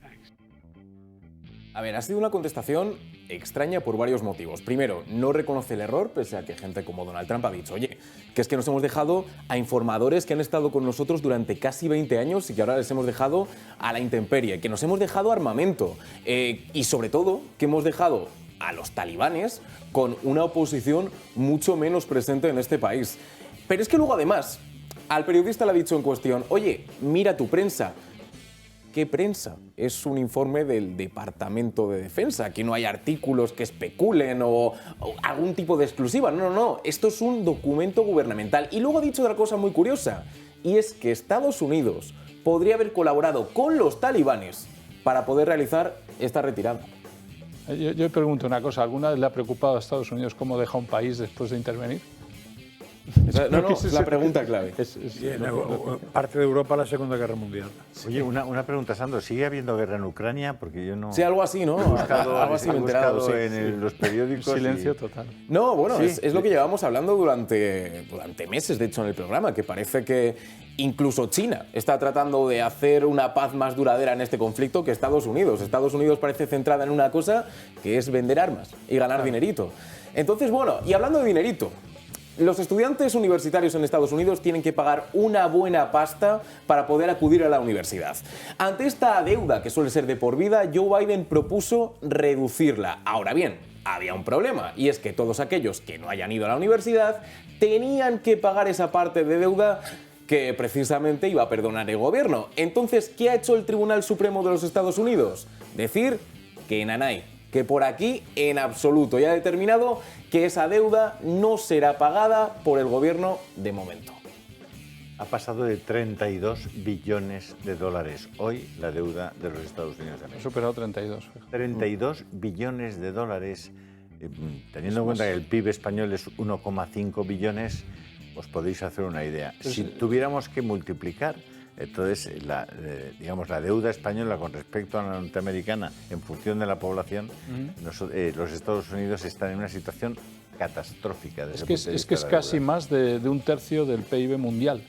A ver, ha sido una contestación extraña por varios motivos. Primero, no reconoce el error, pese a que gente como Donald Trump ha dicho, oye, que es que nos hemos dejado a informadores que han estado con nosotros durante casi 20 años y que ahora les hemos dejado a la intemperie, que nos hemos dejado armamento y sobre todo que hemos dejado a los talibanes con una oposición mucho menos presente en este país. Pero es que luego además, al periodista le ha dicho en cuestión, oye, mira tu prensa. ¿Qué prensa? Es un informe del Departamento de Defensa. Aquí no hay artículos que especulen o algún tipo de exclusiva. No. Esto es un documento gubernamental. Y luego ha dicho otra cosa muy curiosa, y es que Estados Unidos podría haber colaborado con los talibanes para poder realizar esta retirada. Yo pregunto una cosa, ¿alguna vez le ha preocupado a Estados Unidos cómo deja un país después de intervenir? No, es la pregunta clave. Parte de Europa la Segunda Guerra Mundial. Oye, una pregunta, Sandro, ¿sigue habiendo guerra en Ucrania? Porque yo no... Sí, algo así, ¿no? He buscado, algo así me he enterado, sí. en los periódicos. Silencio total. No, bueno, Sí. es lo que llevamos hablando durante meses, de hecho, en el programa, que parece que incluso China está tratando de hacer una paz más duradera en este conflicto que Estados Unidos. Estados Unidos parece centrada en una cosa, que es vender armas y ganar dinerito. Entonces, bueno, y hablando de dinerito, los estudiantes universitarios en Estados Unidos tienen que pagar una buena pasta para poder acudir a la universidad. Ante esta deuda, que suele ser de por vida, Joe Biden propuso reducirla. Ahora bien, había un problema, y es que todos aquellos que no hayan ido a la universidad tenían que pagar esa parte de deuda que precisamente iba a perdonar el gobierno. Entonces, ¿qué ha hecho el Tribunal Supremo de los Estados Unidos? Decir que nanay, que por aquí en absoluto, y ha determinado que esa deuda no será pagada por el gobierno de momento. Ha pasado de 32 billones de dólares hoy la deuda de los Estados Unidos de América. Ha superado 32. 32 billones de dólares. Teniendo en cuenta que el PIB español es 1,5 billones, os podéis hacer una idea. Si tuviéramos que multiplicar, entonces la deuda española con respecto a la norteamericana en función de la población, los Estados Unidos están en una situación catastrófica. Es que es casi más de un tercio del PIB mundial.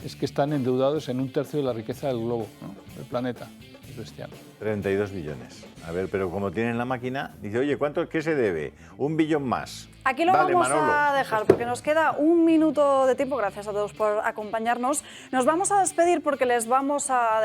Es que están endeudados en un tercio de la riqueza del globo, ¿no? Del planeta. Es bestial. 32 billones. A ver, pero como tienen la máquina, dice, oye, ¿qué se debe? 1 billón más. Aquí lo vale, vamos Manolo. a dejar porque nos queda un minuto de tiempo. Gracias a todos por acompañarnos. Nos vamos a despedir porque les vamos a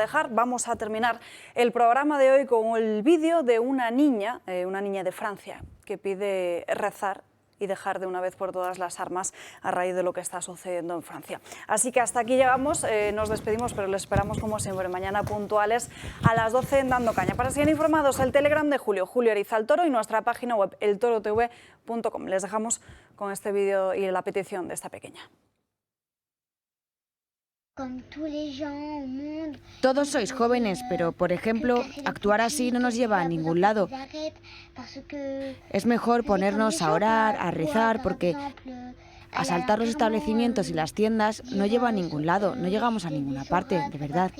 terminar el programa de hoy con el vídeo de una niña de Francia, que pide rezar y dejar de una vez por todas las armas a raíz de lo que está sucediendo en Francia. Así que hasta aquí llegamos, nos despedimos, pero les esperamos como siempre mañana puntuales a las 12 en Dando Caña. Para seguir informados, el Telegram de Julio Ariza el Toro y nuestra página web eltorotv.com. Les dejamos con este vídeo y la petición de esta pequeña. Todos sois jóvenes, pero, por ejemplo, actuar así no nos lleva a ningún lado. Es mejor ponernos a orar, a rezar, porque asaltar los establecimientos y las tiendas no lleva a ningún lado, no llegamos a ninguna parte, de verdad.